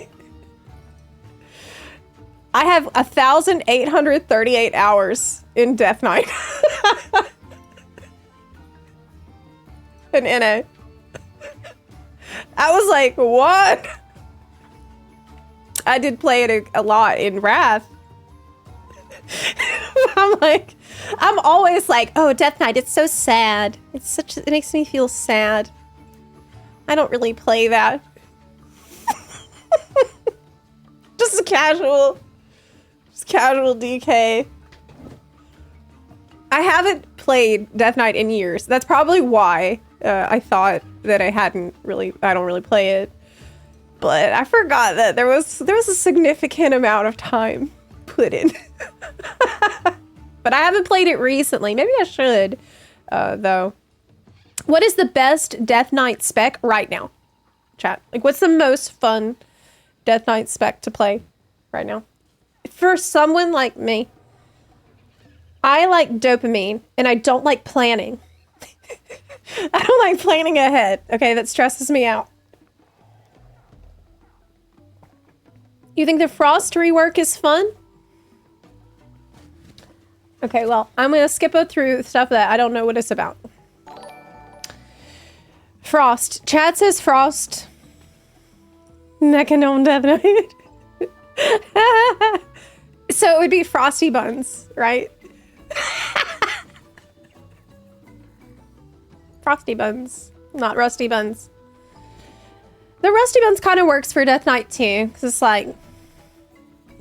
I have 1,838 hours in Death Knight. In NA. I was like, what? I did play it a lot in Wrath. I'm always like, oh, Death Knight, it's so sad. It makes me feel sad. I don't really play that. Just casual DK. I haven't played Death Knight in years. That's probably why I thought that I don't really play it. But I forgot that there was a significant amount of time put in. But I haven't played it recently. Maybe I should, though. What is the best Death Knight spec right now? Chat. Like, what's the most fun Death Knight spec to play right now? For someone like me, I like dopamine, and I don't like planning. I don't like planning ahead. Okay, that stresses me out. You think the Frost rework is fun? Okay, well, I'm gonna skip through stuff that I don't know what it's about. Frost. Chad says Frost. Mechagnome Death Knight. So it would be Frosty Buns, right? Frosty Buns, not Rusty Buns. The Rusty Buns kind of works for Death Knight too, because it's like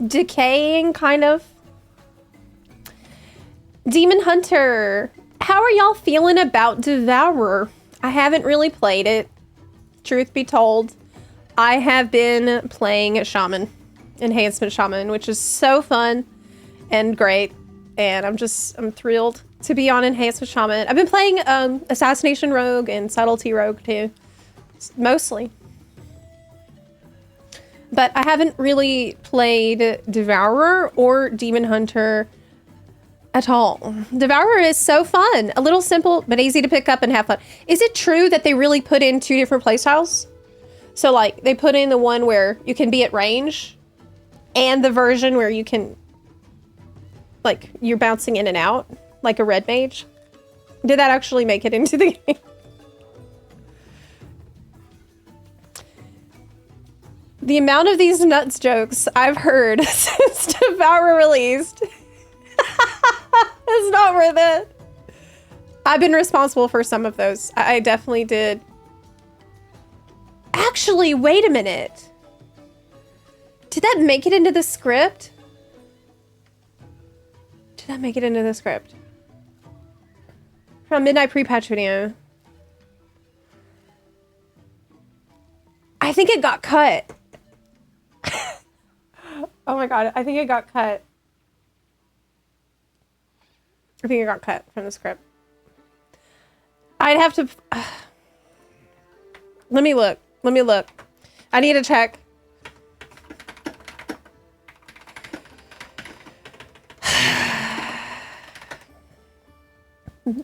decaying, kind of. Demon Hunter. How are y'all feeling about Devourer? I haven't really played it. Truth be told, I have been playing Shaman, Enhancement Shaman, which is so fun and great. And I'm thrilled to be on Enhancement Shaman. I've been playing Assassination Rogue and Subtlety Rogue too, mostly. But I haven't really played Devourer or Demon Hunter at all. Devourer is so fun. A little simple, but easy to pick up and have fun. Is it true that they really put in 2 different playstyles? So like they put in the one where you can be at range and the version where you can, like, you're bouncing in and out like a red mage? Did that actually make it into the game? The amount of these nuts jokes I've heard since Devourer released is not worth it. I've been responsible for some of those. I definitely did. Actually, wait a minute. Did that make it into the script? Did that make it into the script? From Midnight Pre-Patch video. I think it got cut. Oh my god, I think it got cut. I think it got cut from the script. I'd have to... Let me look. Let me look. I need to check.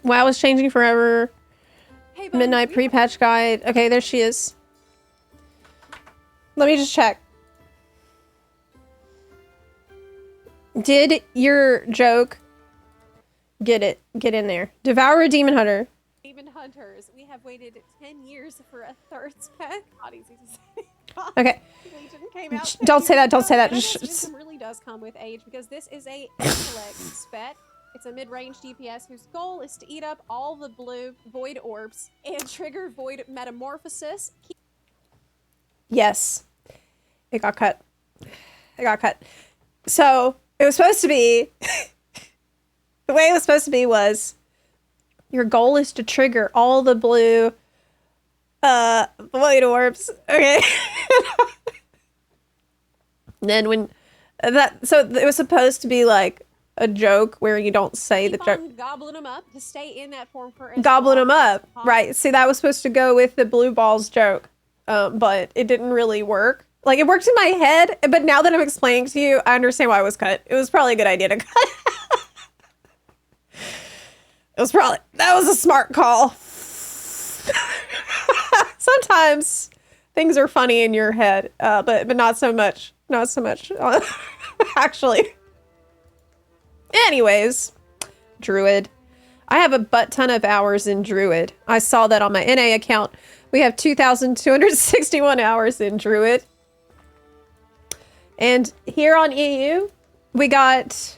WoW is changing forever. Hey, Midnight Pre-Patch Guide. Okay, there she is. Let me just check. Did your joke get in there? Devour a Demon Hunter. Demon Hunters. We have waited 10 years for a third spec. Not easy to say. Okay. Came out don't say that. Don't say that. Wisdom really does come with age because this is a intellect spec. It's a mid-range DPS whose goal is to eat up all the blue void orbs and trigger void metamorphosis. Yes. It got cut. It got cut. So it was supposed to be the way it was supposed to be was your goal is to trigger all the blue void orbs. Okay. And then when so it was supposed to be like a joke where you don't say the joke. Gobbling them up to stay in that form for gobbling them up. Right. See, that was supposed to go with the blue balls joke. But it didn't really work. Like, it worked in my head, but now that I'm explaining to you, I understand why it was cut. It was probably a good idea to cut. That was a smart call. Sometimes things are funny in your head, but not so much. Not so much, actually. Anyways, Druid. I have a butt ton of hours in Druid. I saw that on my NA account. We have 2,261 hours in Druid. And here on EU, we got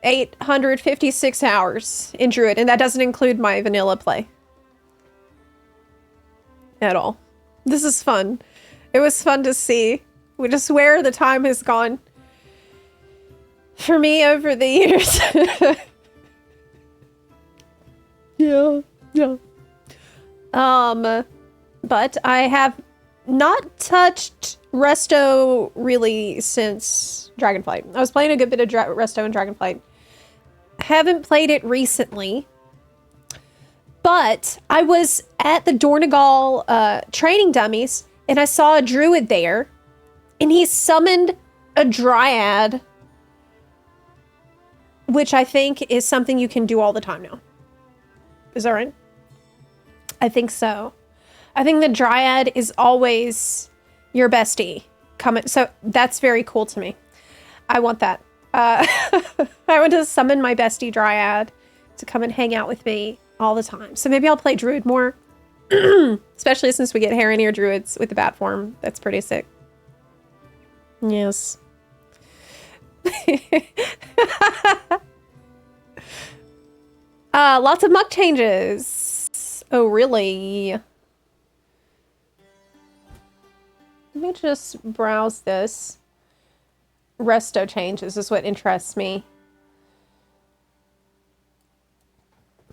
856 hours in Druid, and that doesn't include my vanilla play at all. This is fun. It was fun to see. We just where the time has gone for me over the years. Yeah. But I have not touched Resto really since Dragonflight. I was playing a good bit of Resto and Dragonflight. Haven't played it recently. But I was at the Dornegal training dummies, and I saw a druid there, and he summoned a dryad, which I think is something you can do all the time now. Is that right? I think so. I think the dryad is always your bestie. So that's very cool to me. I want that. I want to summon my bestie dryad to come and hang out with me all the time. So maybe I'll play druid more. Especially since we get Harrenir druids with the bat form. That's pretty sick. Yes. Lots of muck changes. Oh, really? Let me just browse this. Resto changes is what interests me.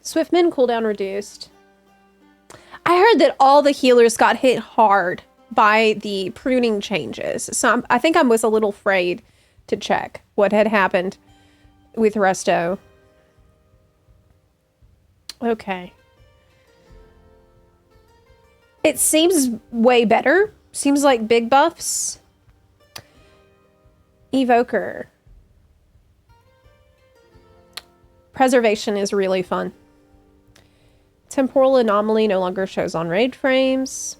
Swiftman cooldown reduced. I heard that all the healers got hit hard by the pruning changes. So I think I was a little afraid to check what had happened with Resto. Okay. It seems way better. Seems like big buffs. Evoker. Preservation is really fun. Temporal anomaly no longer shows on raid frames.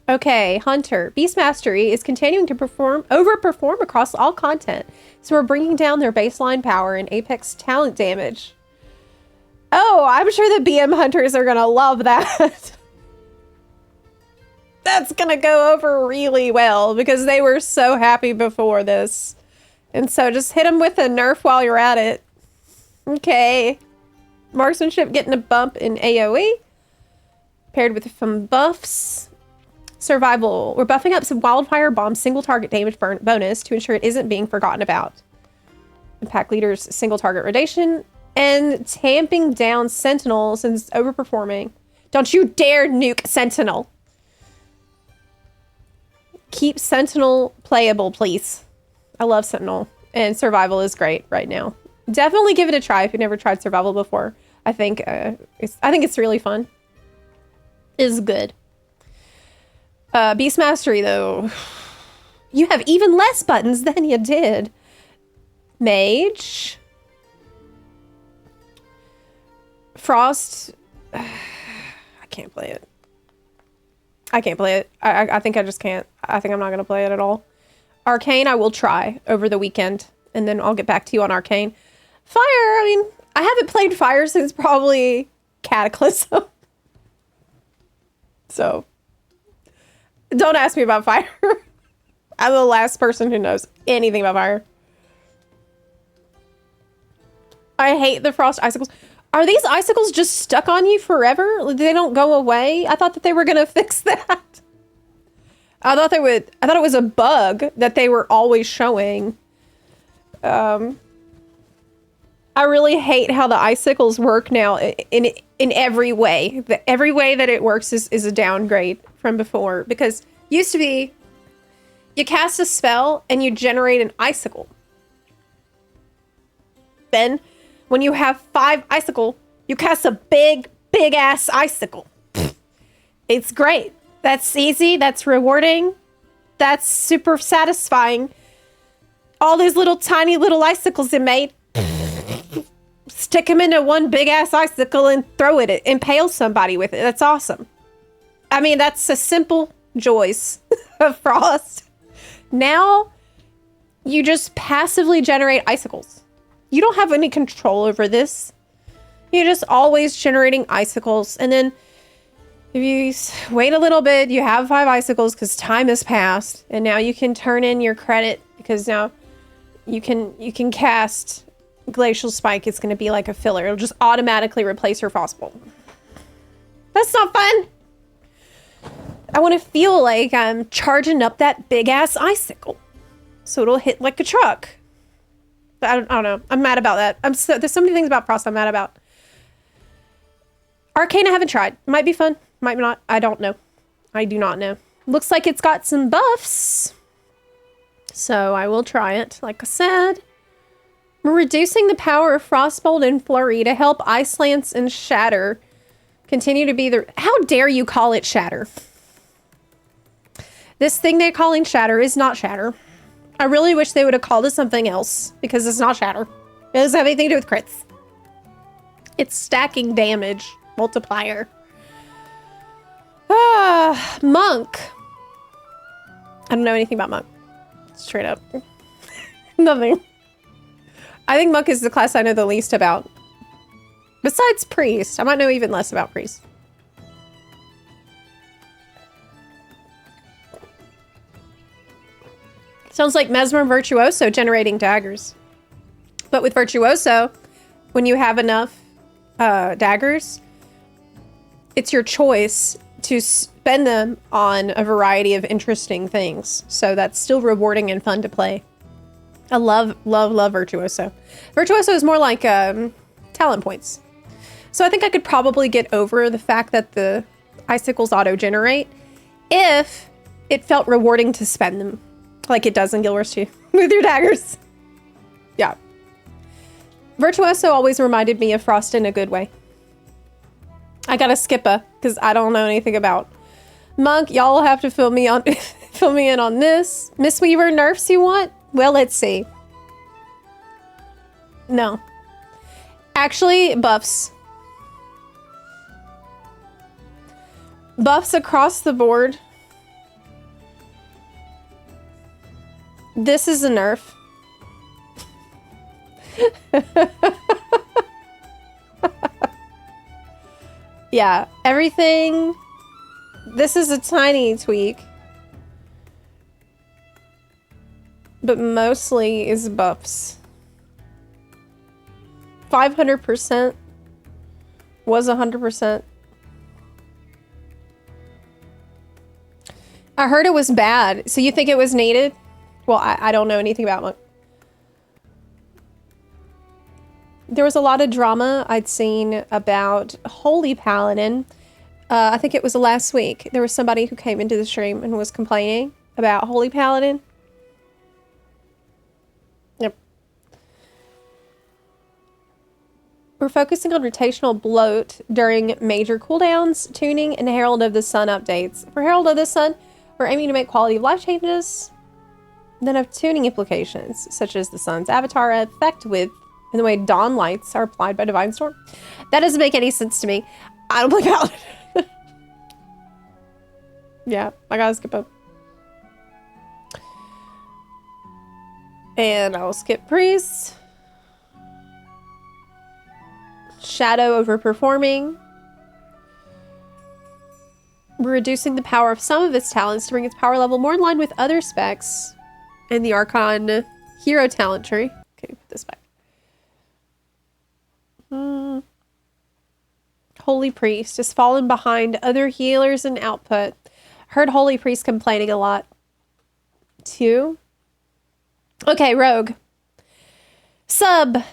Okay, Hunter. Beast Mastery is continuing to overperform across all content. So we're bringing down their baseline power and Apex talent damage. Oh, I'm sure the BM Hunters are gonna love that. That's gonna go over really well because they were so happy before this. And so just hit them with a nerf while you're at it. Okay. Marksmanship getting a bump in AoE. Paired with some buffs. Survival. We're buffing up some Wildfire Bomb single target damage bonus to ensure it isn't being forgotten about. Pack Leader's single target rotation. And tamping down Sentinel since it's overperforming. Don't you dare nuke Sentinel. Keep Sentinel playable, please. I love Sentinel. And Survival is great right now. Definitely give it a try if you've never tried Survival before. I think it's really fun. Is good. Beast Mastery, though. You have even less buttons than you did. Mage. Frost. I can't play it. I can't play it. I think I just can't. I think I'm not going to play it at all. Arcane, I will try over the weekend. And then I'll get back to you on Arcane. Fire, I mean, I haven't played Fire since probably Cataclysm. So, don't ask me about Fire. I'm the last person who knows anything about Fire. I hate the frost icicles. Are these icicles just stuck on you forever? They don't go away? I thought that they were gonna fix that. I thought it was a bug that they were always showing. I really hate how the icicles work now in every way. Every way that it works is a downgrade from before. Because used to be, you cast a spell and you generate an icicle. Then, when you have 5 icicle, you cast a big ass icicle. It's great. That's easy. That's rewarding. That's super satisfying. All these little tiny little icicles it made. Stick them into one big ass icicle and throw it, impale somebody with it. That's awesome. I mean, that's a simple joys of Frost. Now, you just passively generate icicles. You don't have any control over this. You're just always generating icicles. And then if you wait a little bit, you have 5 icicles because time has passed. And now you can turn in your credit because now you can cast Glacial Spike is going to be like a filler. It'll just automatically replace her Frostbolt. That's not fun. I want to feel like I'm charging up that big ass icicle, so it'll hit like a truck. But I don't know. I'm mad about that. There's so many things about Frost I'm mad about. Arcane I haven't tried. Might be fun. Might not. I don't know. I do not know. Looks like it's got some buffs. So I will try it. Like I said. We're reducing the power of Frostbolt and Flurry to help Ice Lance and Shatter continue to be the... How dare you call it Shatter? This thing they're calling Shatter is not Shatter. I really wish they would have called it something else, because it's not Shatter. It doesn't have anything to do with crits. It's stacking damage multiplier. Monk. I don't know anything about Monk. Straight up. Nothing. I think Monk is the class I know the least about. Besides Priest. I might know even less about Priest. Sounds like Mesmer Virtuoso generating daggers. But with Virtuoso, when you have enough daggers, it's your choice to spend them on a variety of interesting things. So that's still rewarding and fun to play. I love Virtuoso. Virtuoso is more like talent points. So I think I could probably get over the fact that the icicles auto-generate if it felt rewarding to spend them. Like it does in Guild Wars 2 with your daggers. Yeah. Virtuoso always reminded me of Frost in a good way. I gotta skip because I don't know anything about Monk. Y'all have to fill me in on this. Mistweaver nerfs you want? Well, let's see. No. Actually, buffs. Buffs across the board. This is a nerf. Yeah, everything. This is a tiny tweak. But mostly is buffs. 500% was 100%. I heard it was bad. So you think it was needed? Well, I don't know anything about Monk. There was a lot of drama I'd seen about Holy Paladin. I think it was last week. There was somebody who came into the stream and was complaining about Holy Paladin. Yep. We're focusing on rotational bloat during major cooldowns, tuning, and Herald of the Sun updates. For Herald of the Sun, we're aiming to make quality of life changes that have tuning implications, such as the sun's avatar effect with and the way dawn lights are applied by Divine Storm. That doesn't make any sense to me. I don't play Paladin. Yeah, I gotta skip up. And I'll skip Priest. Shadow overperforming. We're reducing the power of some of its talents to bring its power level more in line with other specs in the Archon hero talent tree. Okay, put this back. Holy Priest has fallen behind other healers in output. Heard Holy Priest complaining a lot too. Okay, Rogue. Sub.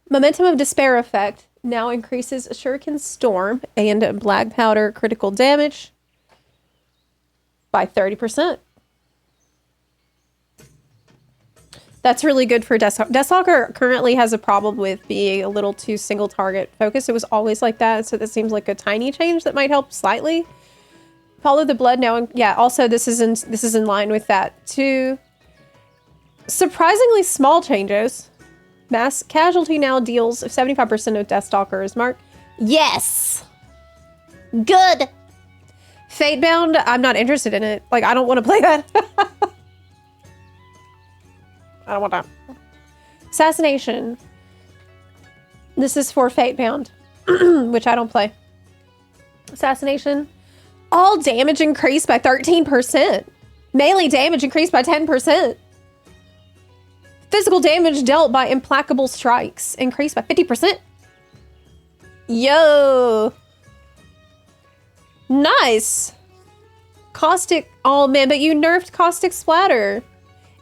Momentum of Despair effect now increases Shuriken Storm and Black Powder critical damage by 30%. That's really good for Deathstalker. Deathstalker currently has a problem with being a little too single target focused. It was always like that, so that seems like a tiny change that might help slightly. Follow the blood now. Yeah, also this is in line with that too. Surprisingly small changes. Mass casualty now deals 75% of Deathstalker's mark. Yes! Good! Fatebound, I'm not interested in it. Like, I don't want to play that. I don't want that. Assassination. This is for Fatebound, which I don't play. Assassination. All damage increased by 13%. Melee damage increased by 10%. Physical damage dealt by implacable strikes increased by 50%. Yo. Nice. Caustic. Oh man, but you nerfed Caustic Splatter.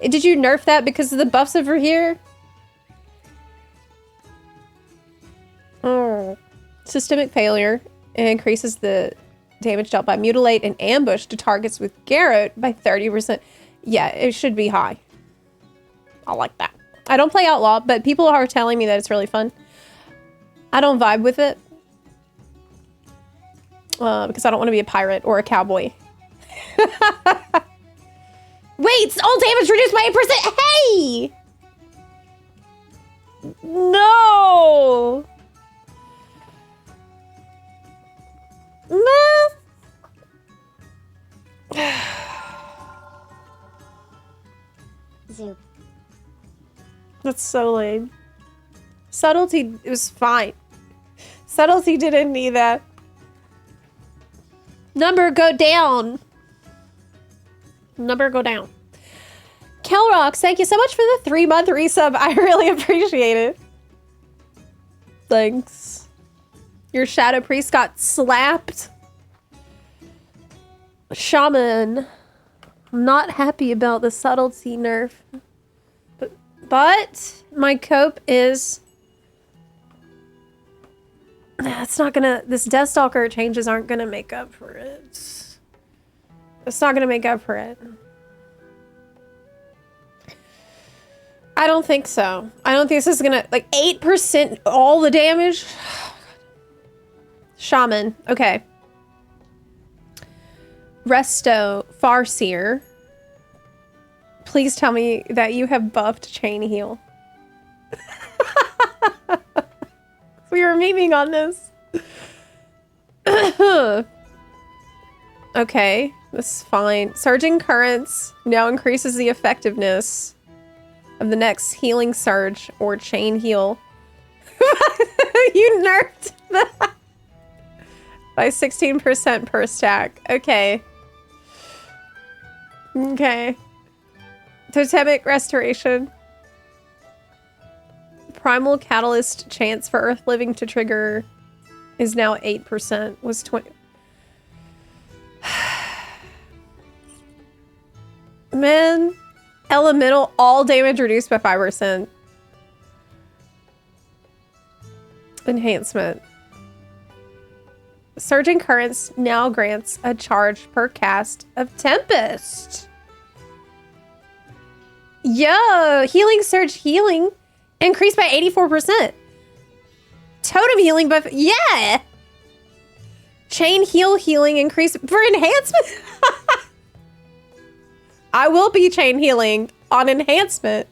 Did you nerf that because of the buffs over here? Oh. Systemic failure. It increases the damage dealt by mutilate and ambush to targets with Garrote by 30%. Yeah, it should be high. I like that. I don't play Outlaw, but people are telling me that it's really fun. I don't vibe with it. Because I don't want to be a pirate or a cowboy. Wait, all damage reduced by 8%. Hey! No! No. Zoop. That's so lame. Subtlety, it was fine. Subtlety didn't need that. Number go down. Number go down. Kelrox, thank you so much for the 3-month resub. I really appreciate it. Thanks. Your Shadow Priest got slapped. Shaman. I'm not happy about the subtlety nerf. But my cope is... It's not gonna... This Deathstalker changes aren't gonna make up for it. It's not gonna make up for it. I don't think so. I don't think this is gonna... Like, 8% all the damage? Shaman. Okay. Resto. Farseer. Please tell me that you have buffed Chain Heal. We were memeing on this. Okay, this is fine. Surging Currents now increases the effectiveness of the next Healing Surge or Chain Heal. You nerfed that by 16% per stack. Okay. Okay. Totemic Restoration. Primal Catalyst chance for Earth Living to trigger is now 8%. Was 20. Man. Elemental, all damage reduced by 5%. Enhancement. Surging Currents now grants a charge per cast of Tempest. Yo, Healing Surge healing increased by 84%. Totem healing by... Yeah! Chain Heal healing increased for enhancement. I will be chain healing on enhancement.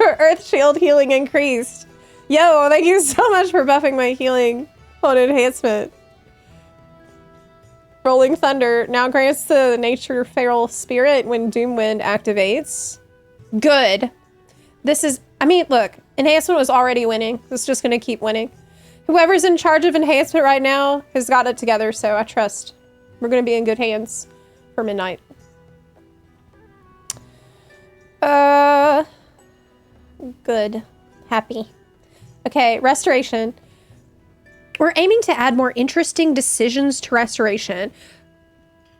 Earth Shield healing increased. Yo, thank you so much for buffing my healing on enhancement. Rolling Thunder now grants the Nature Feral Spirit when Doomwind activates. Good. This is, I mean, look, enhancement was already winning. It's just gonna keep winning. Whoever's in charge of enhancement right now has got it together, so I trust. We're gonna be in good hands for midnight. Good. Happy. Okay, Restoration. We're aiming to add more interesting decisions to Restoration,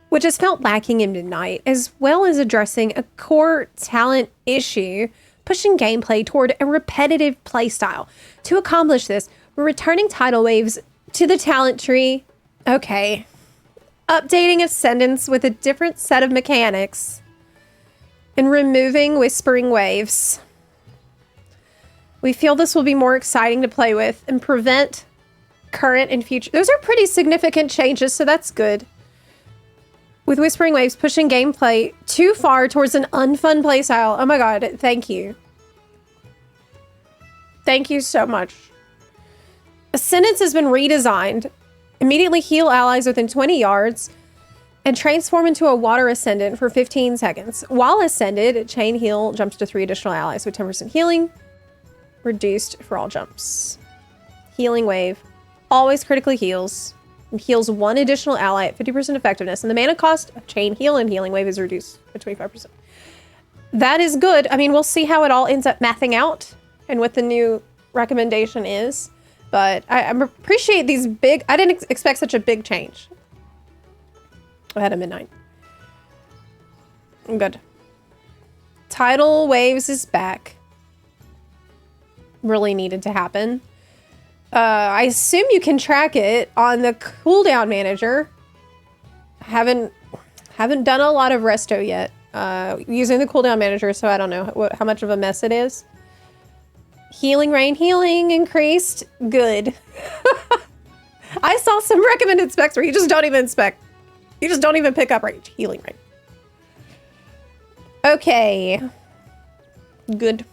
which has felt lacking in Midnight, as well as addressing a core talent issue, pushing gameplay toward a repetitive playstyle. To accomplish this, we're returning tidal waves to the talent tree. Okay. Updating Ascendants with a different set of mechanics. And removing Whispering Waves. We feel this will be more exciting to play with and prevent current and future. Those are pretty significant changes, so that's good. With Whispering Waves pushing gameplay too far towards an unfun playstyle. Oh my god, thank you. Thank you so much. Ascendance has been redesigned. Immediately heal allies within 20 yards and transform into a water ascendant for 15 seconds. While ascended, Chain Heal jumps to 3 additional allies with 10% healing. Reduced for all jumps. Healing Wave. Always critically heals. and heals one additional ally at 50% effectiveness. And the mana cost of Chain Heal and Healing Wave is reduced by 25%. That is good. I mean, we'll see how it all ends up mathing out and what the new recommendation is. But I appreciate these big... I didn't expect such a big change ahead of midnight. Good. Tidal Waves is back. Really needed to happen. I assume you can track it on the cooldown manager. Haven't done a lot of resto yet. Using the cooldown manager, so I don't know how much of a mess it is. Healing Rain, healing increased. Good. I saw some recommended specs where you just don't even spec. You just don't even pick up range. Healing Rain. Okay. Good.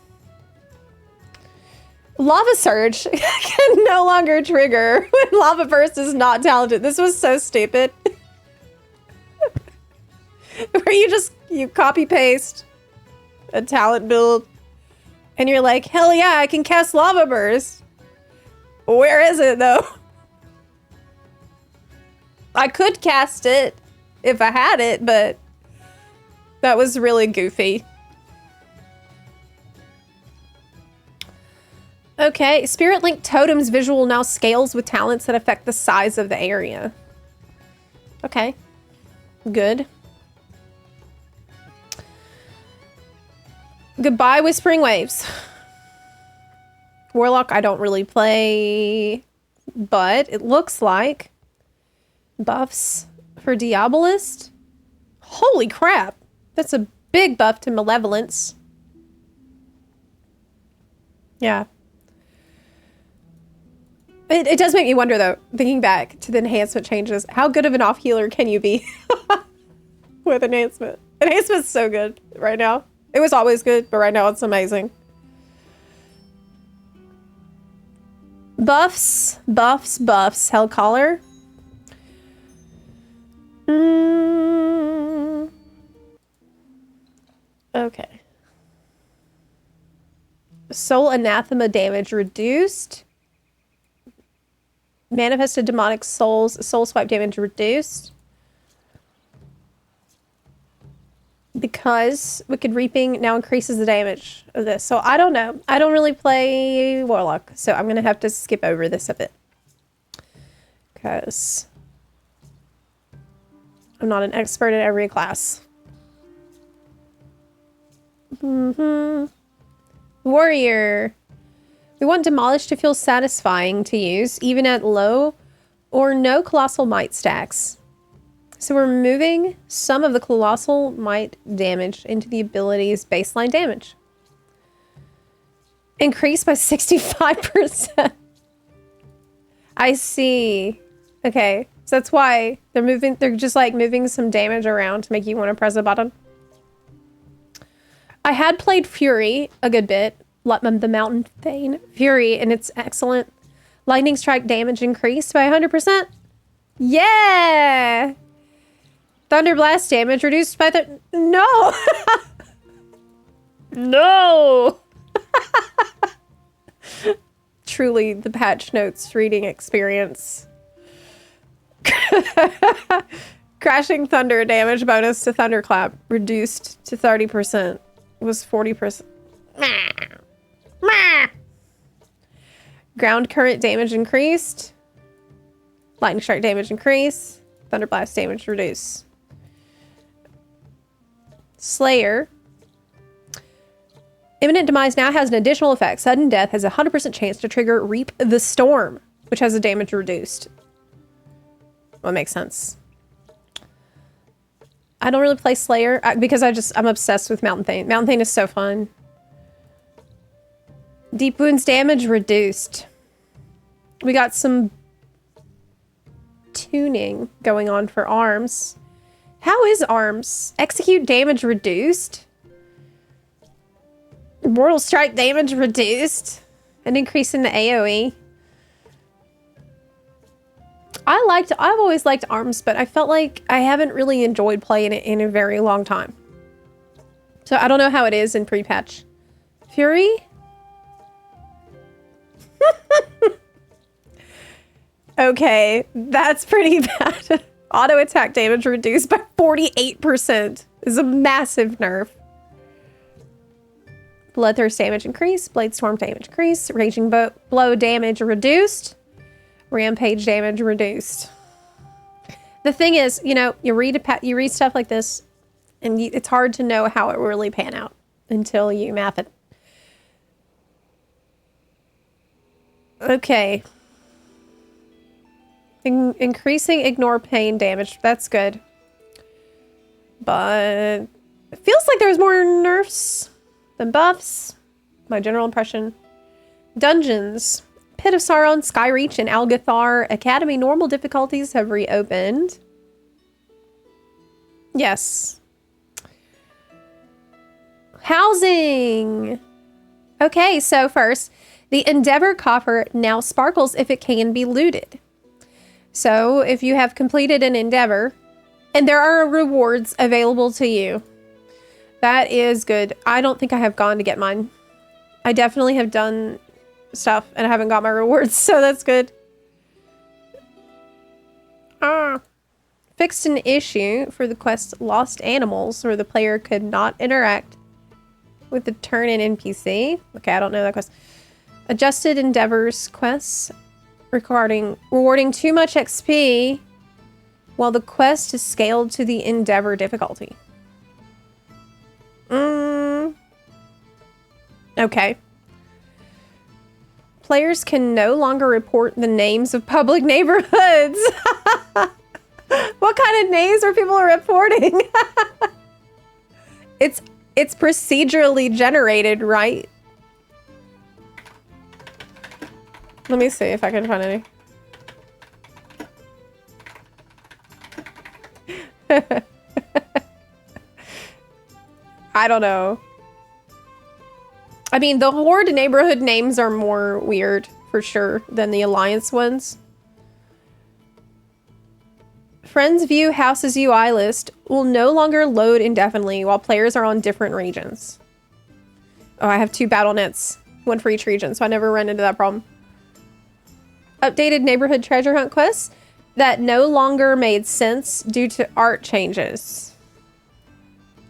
Lava Surge can no longer trigger when Lava Burst is not talented. This was so stupid. Where you copy paste a talent build and you're like, hell yeah, I can cast Lava Burst. Where is it though? I could cast it if I had it, but that was really goofy. Okay, Spirit Link Totem's visual now scales with talents that affect the size of the area. Okay, good. Goodbye, Whispering Waves. Warlock, I don't really play, but it looks like buffs for Diabolist. Holy crap, that's a big buff to Malevolence. Yeah. It does make me wonder, though, thinking back to the enhancement changes, how good of an off-healer can you be with enhancement? Enhancement's so good right now. It was always good, but right now it's amazing. Buffs, buffs, buffs. Hellcaller. Okay. Soul Anathema damage reduced. Manifested Demonic Souls, Soul Swipe damage reduced. Because Wicked Reaping now increases the damage of this. So I don't know. I don't really play Warlock, so I'm going to have to skip over this a bit. Because I'm not an expert in every class. Warrior. We want Demolish to feel satisfying to use, even at low or no Colossal Might stacks. So we're moving some of the Colossal Might damage into the ability's baseline damage. Increased by 65%. I see. Okay, so that's why they're just like moving some damage around to make you want to press a button. I had played Fury a good bit. The Mountain Thane Fury, and it's excellent. Lightning Strike damage increased by 100%. Yeah! Thunder Blast damage reduced by no! No! Truly the patch notes reading experience. Crashing Thunder damage bonus to Thunderclap reduced to 30%. It was 40%. Ground Current damage increased. Lightning Strike damage increase. Thunder Blast damage reduce. Slayer. Imminent Demise now has an additional effect. Sudden Death has a 100% chance to trigger Reap the Storm, which has the damage reduced. Well, that makes sense. I don't really play Slayer because I'm obsessed with Mountain Thane. Mountain Thane is so fun. Deep Wounds damage reduced. We got some tuning going on for arms. How is arms? Execute damage reduced. Mortal Strike damage reduced. An increase in the AoE. I've always liked arms, but I felt like I haven't really enjoyed playing it in a very long time. So I don't know how it is in pre-patch. Fury? Okay, that's pretty bad. Auto attack damage reduced by 48% is a massive nerf. Bloodthirst damage increased. Blade storm damage increased. Raging blow damage reduced. Rampage damage reduced. The thing is, you know, you read stuff like this, and it's hard to know how it will really pan out until you math it. Okay. Increasing ignore pain damage. That's good. But it feels like there's more nerfs than buffs. My general impression. Dungeons. Pit of Sauron, Skyreach, and Algathar Academy normal difficulties have reopened. Yes. Housing. Okay, so first, the Endeavor coffer now sparkles if it can be looted. So if you have completed an Endeavor, and there are rewards available to you, that is good. I don't think I have gone to get mine. I definitely have done stuff and I haven't got my rewards, so that's good. Fixed an issue for the quest Lost Animals, where the player could not interact with the turn-in NPC. Okay, I don't know that quest. Adjusted Endeavors quests rewarding too much XP while the quest is scaled to the Endeavor difficulty. Okay. Players can no longer report the names of public neighborhoods. What kind of names are people reporting? It's procedurally generated, right? Let me see if I can find any. I don't know. I mean, the Horde neighborhood names are more weird, for sure, than the Alliance ones. Friends View Houses UI list will no longer load indefinitely while players are on different regions. Oh, I have 2 battle nets, one for each region, so I never run into that problem. Updated neighborhood treasure hunt quests that no longer made sense due to art changes.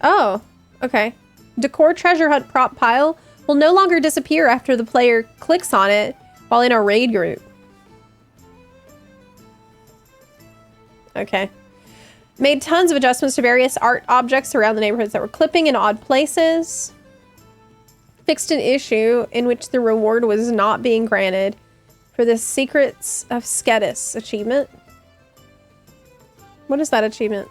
Oh, okay. Decor treasure hunt prop pile will no longer disappear after the player clicks on it while in a raid group. Okay. Made tons of adjustments to various art objects around the neighborhoods that were clipping in odd places. Fixed an issue in which the reward was not being granted for the Secrets of Skedis achievement. What is that achievement?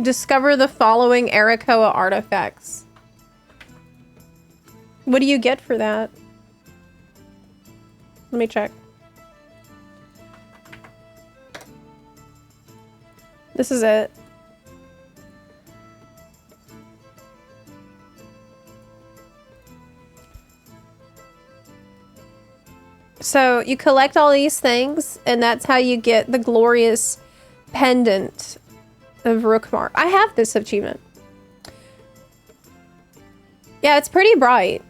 Discover the following Arakoa artifacts. What do you get for that? Let me check. This is it. So you collect all these things, and that's how you get the glorious pendant of Rookmar. I have this achievement. Yeah, it's pretty bright.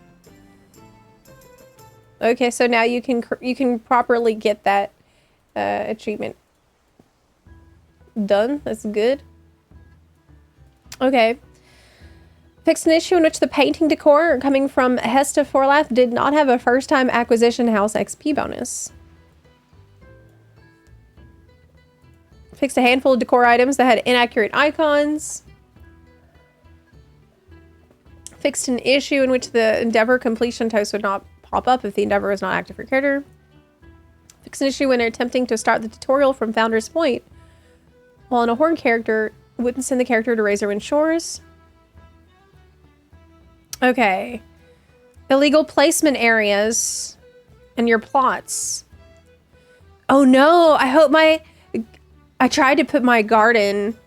Okay, so now you can properly get that achievement done. That's good. Okay. Fixed an issue in which the painting decor coming from Hesta Forlath did not have a first-time acquisition house XP bonus. Fixed a handful of decor items that had inaccurate icons. Fixed an issue in which the Endeavor completion toast would not pop up if the Endeavor was not active for your character. Fixed an issue when attempting to start the tutorial from Founder's Point, while in a Horde character, wouldn't send the character to Razorwind Shores. Okay. Illegal placement areas and your plots. Oh no, I hope I tried to put my garden,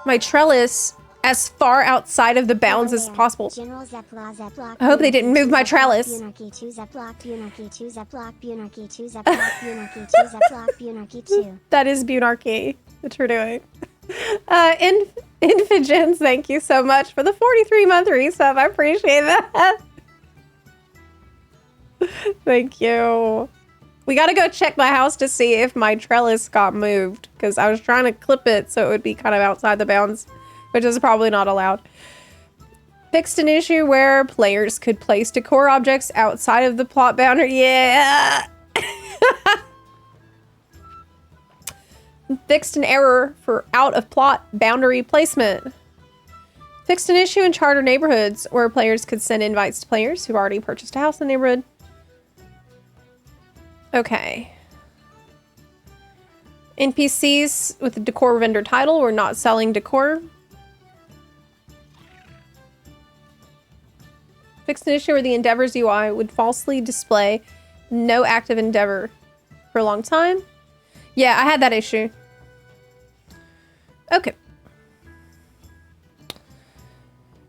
my trellis, as far outside of the bounds as possible. General Zepla, Zepla, I hope they didn't move my trellis. Bunarchy 2 Zeplock, Bunarchy 2 Zeplock, Bunarchy 2 Zeplock, Bunarchy 2 Zeplock, Bunarchy 2. That is Bunarchy that we're doing. Infigens, thank you so much for the 43-month resub. I appreciate that. Thank you. We gotta go check my house to see if my trellis got moved, because I was trying to clip it so it would be kind of outside the bounds, which is probably not allowed. Fixed an issue where players could place decor objects outside of the plot boundary. Yeah! Fixed an error for out of plot boundary placement. Fixed an issue in charter neighborhoods where players could send invites to players who've already purchased a house in the neighborhood. Okay. NPCs with the decor vendor title were not selling decor. Fixed an issue where the Endeavor's UI would falsely display no active Endeavor for a long time. Yeah, I had that issue. Okay.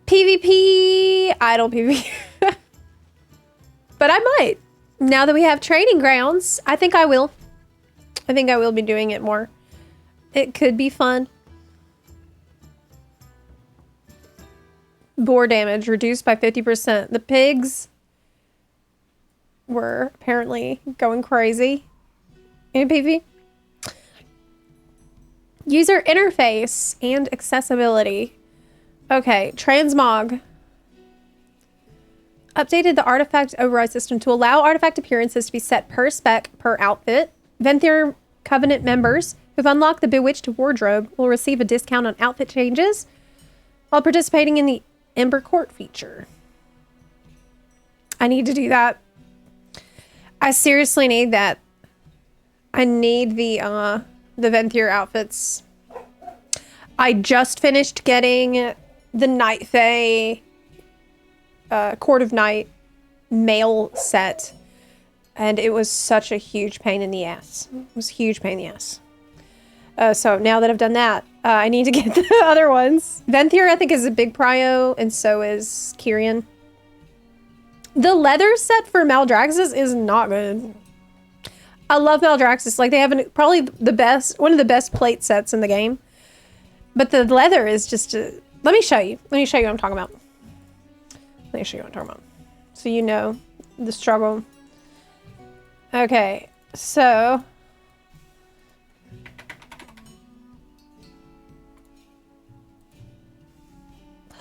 PvP, idle PvP. But I might. Now that we have training grounds, I think I will. I think I will be doing it more. It could be fun. Boar damage reduced by 50%. The pigs were apparently going crazy in PvP. User interface and accessibility. Okay, transmog. Updated the artifact override system to allow artifact appearances to be set per spec per outfit. Venthyr Covenant members who've unlocked the Bewitched Wardrobe will receive a discount on outfit changes while participating in the Ember Court feature. I need to do that. I seriously need that. I need the Venthyr outfits. I just finished getting the Night Fae Court of Night mail set, and it was such a huge pain in the ass. It was a huge pain in the ass. So now that I've done that, I need to get the other ones. Venthyr, I think, is a big prio, and so is Kyrian. The leather set for Maldraxxus is not good. I love Maldraxxus. Like, they have probably the best, one of the best plate sets in the game. But the leather is just let me show you. Let me show you what I'm talking about. Let me show you what I'm talking about. So you know the struggle. Okay, so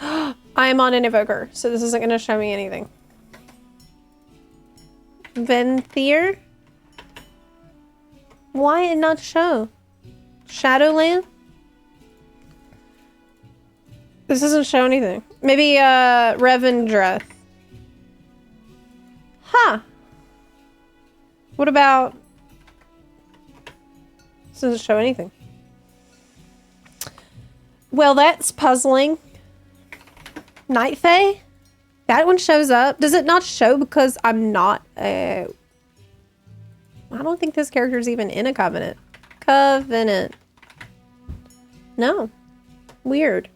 I am on an evoker, so this isn't going to show me anything. Venthyr? Why it not show? Shadowland? This doesn't show anything. Maybe Revendreth. Huh. What about... This doesn't show anything. Well, that's puzzling. Night Fae? That one shows up. Does it not show because I'm not a... I don't think this character's even in a Covenant. Covenant. No. Weird.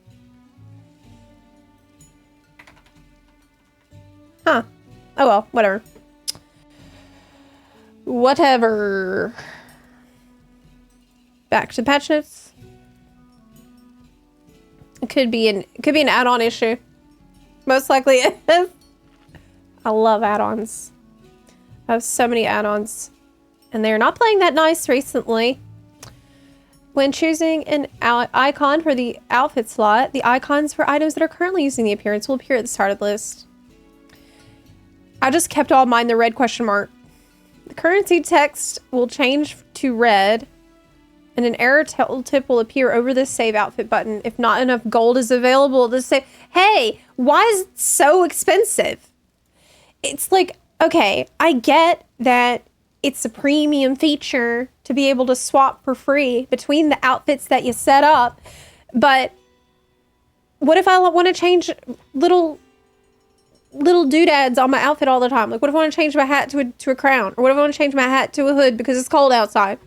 Huh. Oh well, whatever. Whatever. Back to the patch notes. It could be an add-on issue. Most likely it is. I love add-ons. I have so many add-ons. And they're not playing that nice recently. When choosing an icon for the outfit slot, the icons for items that are currently using the appearance will appear at the start of the list. I just kept all mine the red question mark. The currency text will change to red, and an error tooltip will appear over the save outfit button if not enough gold is available to save. Hey, why is it so expensive? It's like, okay, I get that it's a premium feature to be able to swap for free between the outfits that you set up, but what if I want to change little doodads on my outfit all the time? Like, what if I want to change my hat to a crown? Or what if I want to change my hat to a hood because it's cold outside?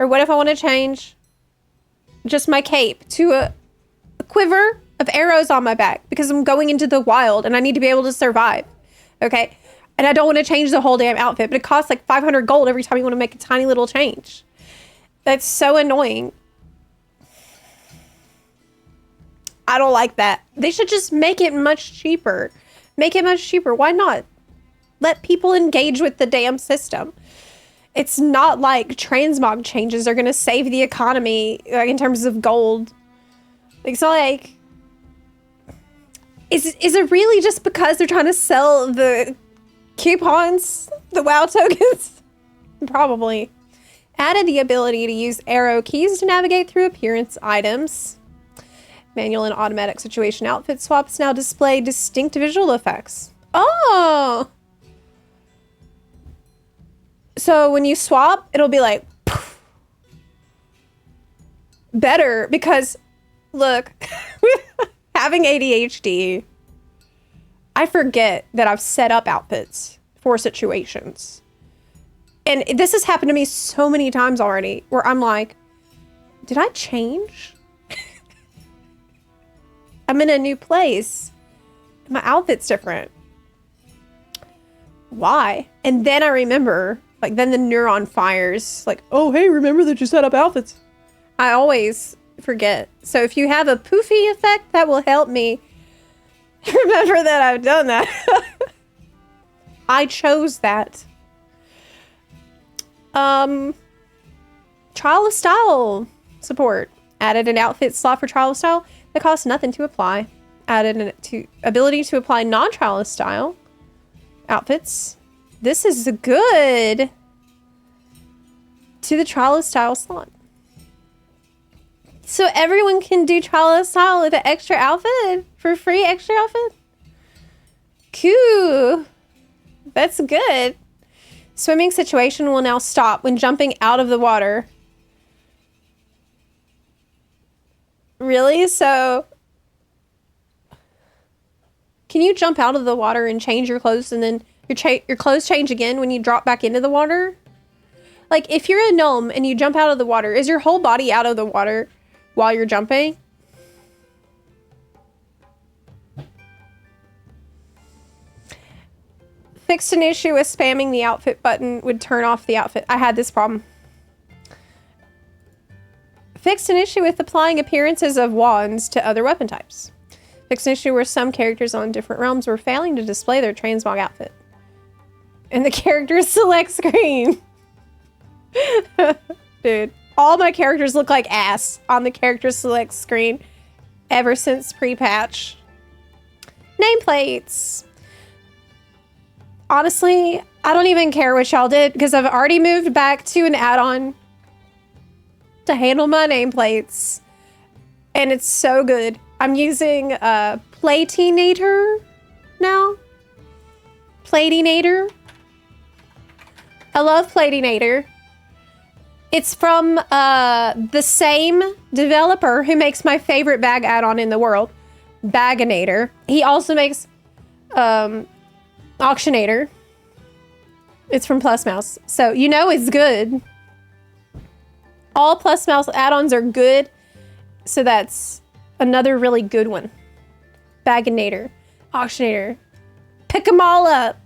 Or what if I want to change just my cape to a quiver of arrows on my back because I'm going into the wild and I need to be able to survive? Okay? And I don't want to change the whole damn outfit, but it costs like 500 gold every time you want to make a tiny little change. That's so annoying. I don't like that. They should just make it much cheaper. Make it much cheaper. Why not? let people engage with the damn system. It's not like transmog changes are going to save the economy in terms of gold. It's not like... Is it really just because they're trying to sell the coupons, the WoW tokens? Probably. Added the ability to use arrow keys to navigate through appearance items. Manual and automatic situation outfit swaps now display distinct visual effects. Oh! So when you swap, it'll be like... poof. Better, because, look, having ADHD, I forget that I've set up outfits for situations. And this has happened to me so many times already, where I'm like, did I change? I'm in a new place. My outfit's different. Why? And then I remember, like, then the neuron fires, like, oh, hey, remember that you set up outfits. I always forget. So if you have a poofy effect, that will help me remember that I've done that. I chose that. Trial of Style support. Added an outfit slot for Trial of Style that costs nothing to apply. Added an ability to apply non-Trial of Style outfits. This is good to the Trial of Style slot. So everyone can do Trial of Style with an extra outfit for free extra outfit? Cool. That's good. Swimming situation will now stop when jumping out of the water. Really? So can you jump out of the water and change your clothes and then your clothes change again when you drop back into the water? Like if you're a gnome and you jump out of the water, is your whole body out of the water while you're jumping? Fixed an issue with spamming the outfit button would turn off the outfit. I had this problem. Fixed an issue with applying appearances of wands to other weapon types. Fixed an issue where some characters on different realms were failing to display their transmog outfit. And the character select screen. Dude, all my characters look like ass on the character select screen ever since pre-patch. Nameplates. Honestly, I don't even care what y'all did because I've already moved back to an add-on to handle my nameplates. And it's so good. I'm using Platinator now. Platinator. I love Platinator. It's from the same developer who makes my favorite bag add-on in the world, Baginator. He also makes Auctionator. It's from Plus Mouse. So you know it's good. All Plus Mouse add-ons are good. So that's another really good one. Baginator. Auctionator. Pick them all up.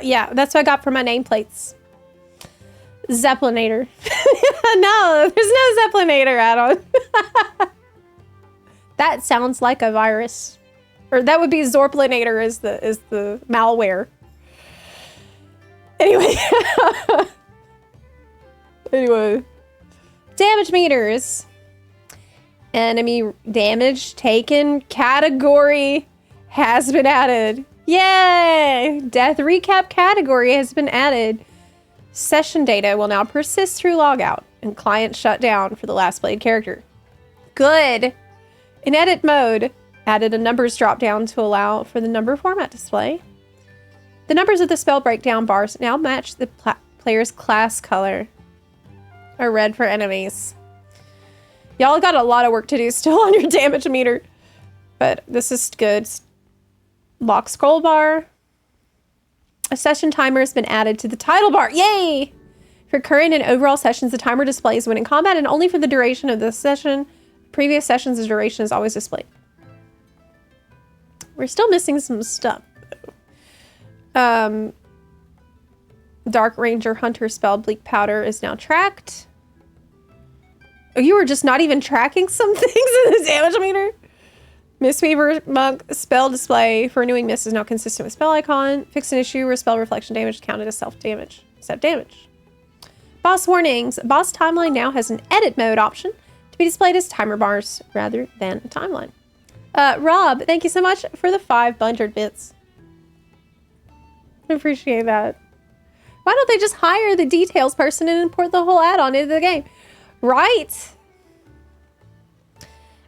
Yeah, that's what I got for my nameplates. Zeplinator. No, there's no Zeplinator add-on. That sounds like a virus. Or that would be Zorplinator is the malware. Anyway. Anyway. Damage meters. Enemy damage taken category has been added. Yay! Death recap category has been added. Session data will now persist through logout and client shut down for the last played character. Good. In edit mode, added a numbers drop down to allow for the number format display. The numbers of the spell breakdown bars now match the player's class color. Are red for enemies. Y'all got a lot of work to do still on your damage meter. But this is good. Lock scroll bar. A session timer has been added to the title bar. Yay! For current and overall sessions, the timer displays when in combat and only for the duration of the session. Previous sessions' duration is always displayed. We're still missing some stuff, though. Dark Ranger Hunter spell Bleak Powder is now tracked. Oh, you were just not even tracking some things in the damage meter? Mistweaver Monk spell display for renewing mist is now consistent with spell icon. Fix an issue where spell reflection damage is counted as self-damage. Self damage. Boss warnings. Boss timeline now has an edit mode option to be displayed as timer bars rather than a timeline. Rob, thank you so much for the 500 bits. I appreciate that. Why don't they just hire the details person and import the whole add-on into the game? Right?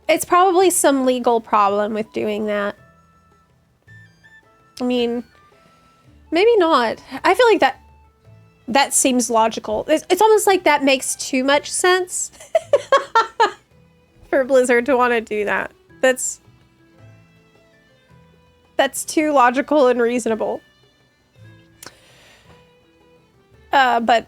It's probably some legal problem with doing that. I mean, maybe not. I feel like that seems logical. It's almost like that makes too much sense for Blizzard to want to do that. That's too logical and reasonable. But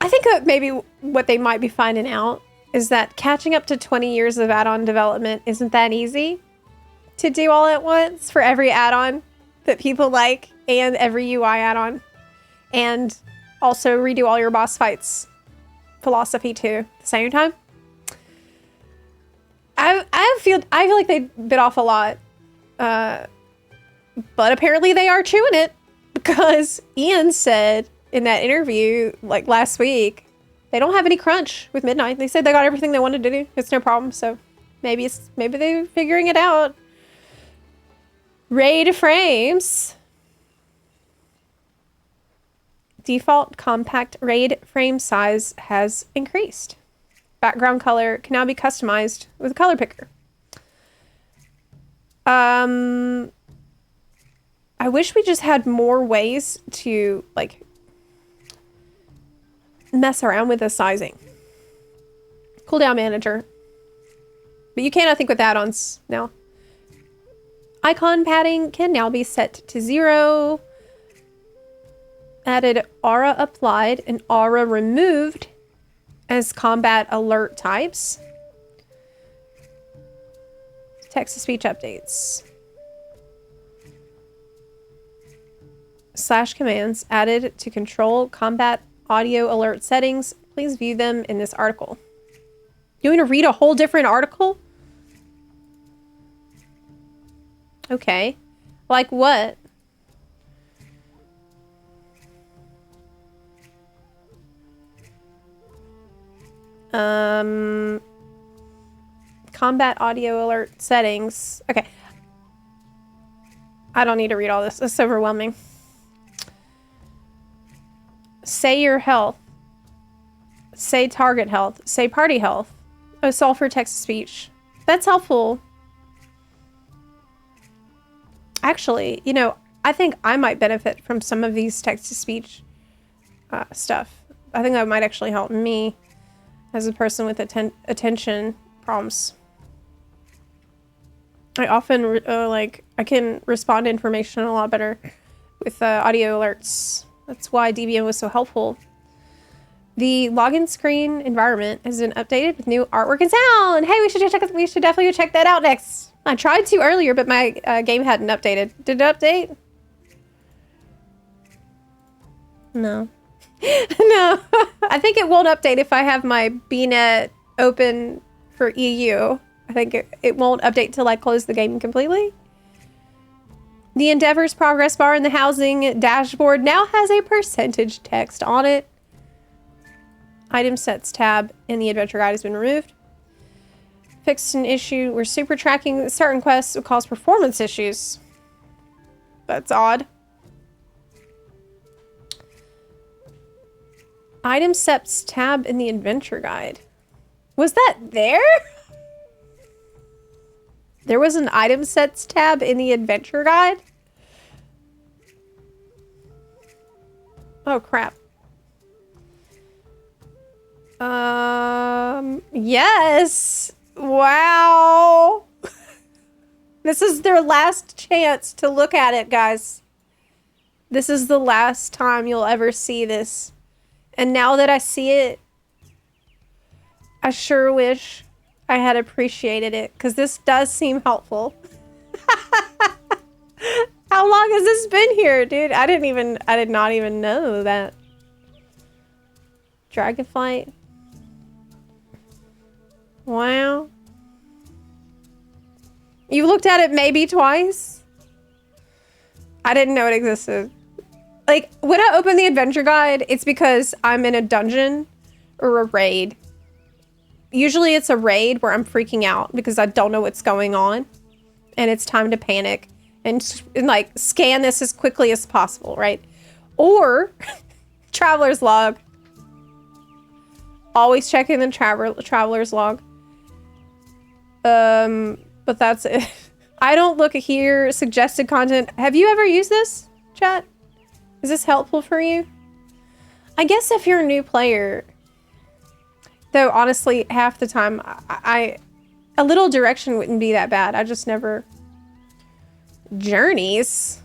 I think that maybe what they might be finding out is that catching up to 20 years of add-on development isn't that easy to do all at once for every add-on that people like and every UI add-on. And also redo all your boss fights philosophy too at the same time. I feel like they bit off a lot. But apparently they are chewing it, because Ian said in that interview like last week, they don't have any crunch with Midnight. They said they got everything they wanted to do. It's no problem. So maybe they're figuring it out. Raid frames. Default compact raid frame size has increased. Background color can now be customized with a color picker. I wish we just had more ways to like mess around with the sizing. Cooldown manager. But you can, I think, with add-ons now. Icon padding can now be set to 0. Added aura applied and aura removed as combat alert types. Text-to-speech updates. / commands added to control combat audio alert settings. Please view them in this article. You want to read a whole different article? Okay. Like what? Combat audio alert settings. Okay. I don't need to read all this. It's overwhelming. Say your health. Say target health. Say party health. Oh, solve for text-to-speech. That's helpful. Actually, you know, I think I might benefit from some of these text-to-speech stuff. I think that might actually help me as a person with attention problems. I often, I can respond to information a lot better with audio alerts. That's why DBM was so helpful. The login screen environment has been updated with new artwork and sound. Hey, we should definitely check that out next. I tried to earlier, but my game hadn't updated. Did it update? No. No. I think it won't update if I have my BNet open for EU. I think it won't update till I close the game completely. The Endeavor's progress bar in the housing dashboard now has a percentage text on it. Item sets tab in the adventure guide has been removed. Fixed an issue where super tracking certain quests would cause performance issues. That's odd. Item sets tab in the adventure guide. Was that there? There was an item sets tab in the adventure guide? Oh, crap. Yes. Wow. This is their last chance to look at it, guys. This is the last time you'll ever see this. And now that I see it, I sure wish I had appreciated it, because this does seem helpful. How long has this been here, dude? I did not even know that. Dragonflight. Wow. You looked at it maybe twice? I didn't know it existed. Like, when I open the adventure guide, it's because I'm in a dungeon or a raid. Usually it's a raid where I'm freaking out because I don't know what's going on. And it's time to panic and like scan this as quickly as possible, right? Or traveler's log. Always checking the traveler's log. But that's it. I don't look here. Suggested content. Have you ever used this, chat? Is this helpful for you? I guess if you're a new player, though, honestly, half the time, a little direction wouldn't be that bad. I just never... Journeys?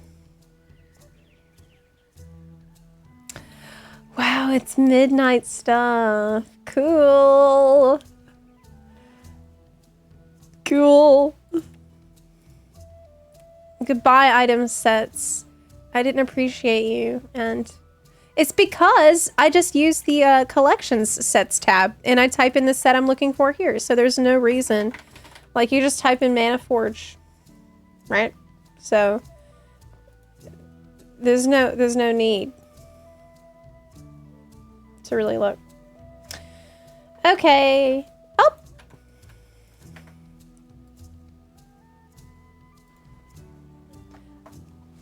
Wow, it's midnight stuff. Cool. Cool. Goodbye, item sets. I didn't appreciate you, and it's because I just used the collections sets tab, and I type in the set I'm looking for here, so there's no reason. Like, you just type in Mana Forge, right? So there's no need to really look. Okay. Oh.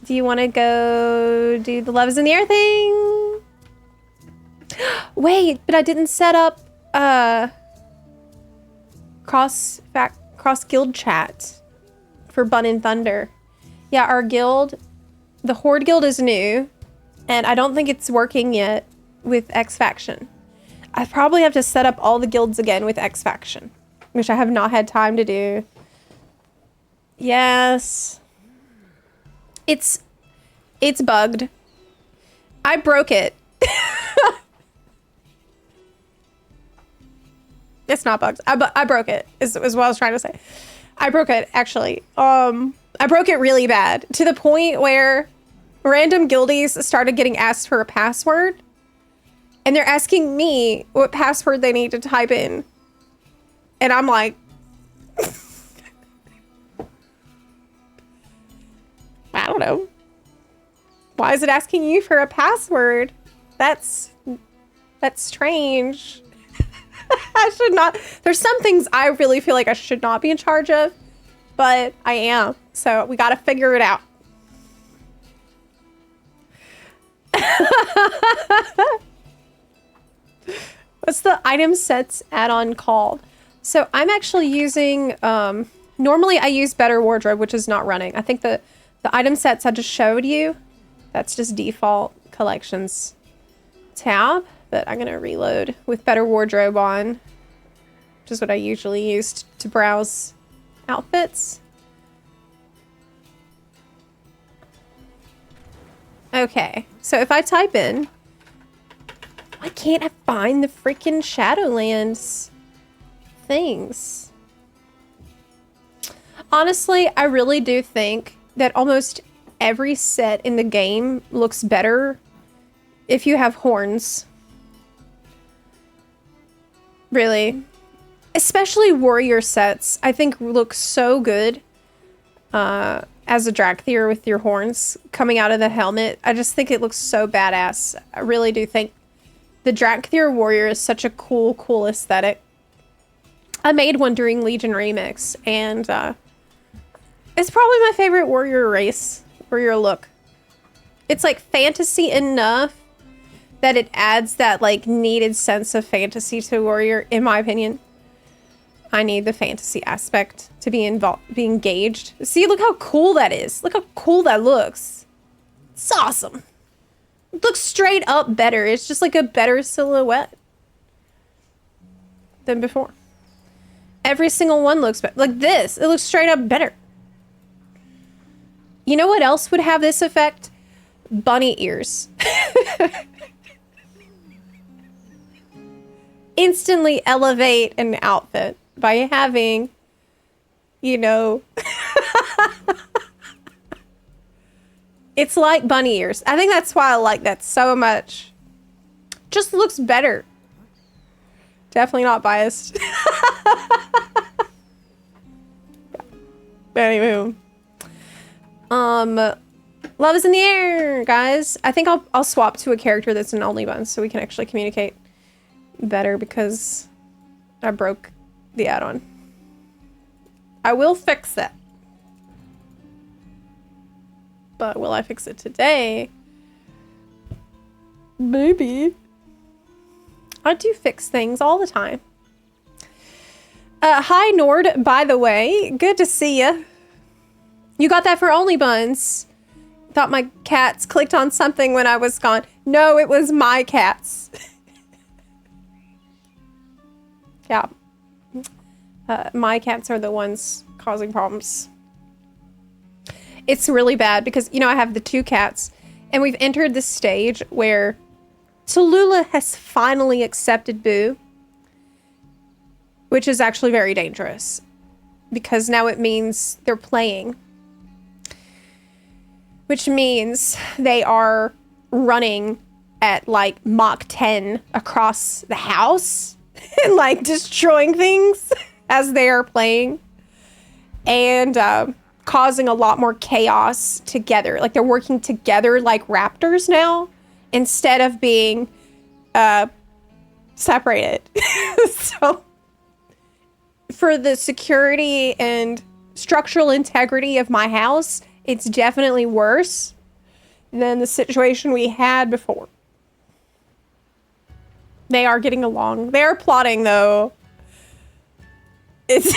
Do you want to go do the Love is in the Air thing? Wait, but I didn't set up cross guild chat for Bun and Thunder. Yeah, our guild, the Horde guild is new, and I don't think it's working yet with X Faction. I probably have to set up all the guilds again with X Faction, which I have not had time to do. Yes. It's bugged. I broke it. It's not bugged. I broke it, is what I was trying to say. I broke it, actually. I broke it really bad, to the point where random guildies started getting asked for a password, and they're asking me what password they need to type in. And I'm like... I don't know. Why is it asking you for a password? That's strange. I should not. There's some things I really feel like I should not be in charge of, but I am. So we got to figure it out. What's the item sets add-on called? So I'm actually using, normally I use Better Wardrobe, which is not running. I think the item sets I just showed you, that's just default collections tab, but I'm going to reload with Better Wardrobe on, which is what I usually use to browse outfits. Okay, so if I type in, why can't I find the freaking Shadowlands things? Honestly, I really do think that almost every set in the game looks better if you have horns. Really. Especially warrior sets, I think look so good as a Drakthir with your horns coming out of the helmet. I just think it looks so badass. I really do think the Drakthir warrior is such a cool aesthetic. I made one during Legion Remix, and it's probably my favorite warrior race, warrior look. It's like fantasy enough that it adds that like needed sense of fantasy to warrior, in my opinion. I need the fantasy aspect to be engaged. See, look how cool that is. Look how cool that looks. It's awesome. It looks straight up better. It's just like a better silhouette than before. Every single one looks better. Like this, it looks straight up better. You know what else would have this effect? Bunny ears. Instantly elevate an outfit by having, you know, it's like bunny ears. I think that's why I like that so much. Just looks better. Definitely not biased. Anywho. Love is in the air, guys. I think I'll swap to a character that's an only bun so we can actually communicate better because I broke the add-on. I will fix that. But will I fix it today? Maybe. I do fix things all the time. Hi, Nord, by the way. Good to see you. You got that for Only Buns. Thought my cats clicked on something when I was gone. No, it was my cats. Yeah. My cats are the ones causing problems. It's really bad because, you know, I have the 2 cats and we've entered this stage where Tallulah has finally accepted Boo, which is actually very dangerous because now it means they're playing, which means they are running at like Mach 10 across the house and like destroying things as they are playing and causing a lot more chaos together. Like they're working together like raptors now instead of being separated. So for the security and structural integrity of my house, it's definitely worse than the situation we had before. They are getting along. They are plotting, though. It's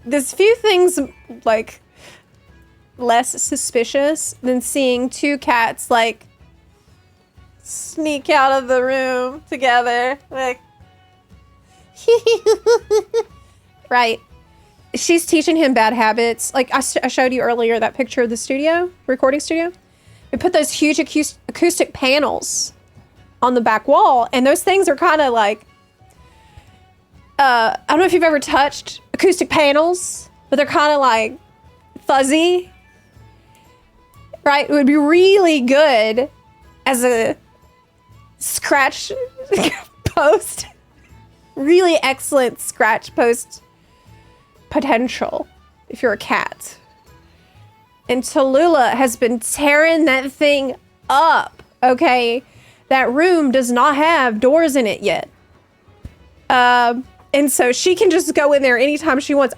there's few things like less suspicious than seeing 2 cats like sneak out of the room together, like. Right. She's teaching him bad habits. Like I showed you earlier that picture of the studio, recording studio. We put those huge acoustic panels on the back wall, and those things are kind of like, I don't know if you've ever touched acoustic panels, but they're kind of like fuzzy, right? It would be really good as a scratch post. Really excellent scratch post potential if you're a cat. And Tallulah has been tearing that thing up, okay? That room does not have doors in it yet. And so she can just go in there anytime she wants.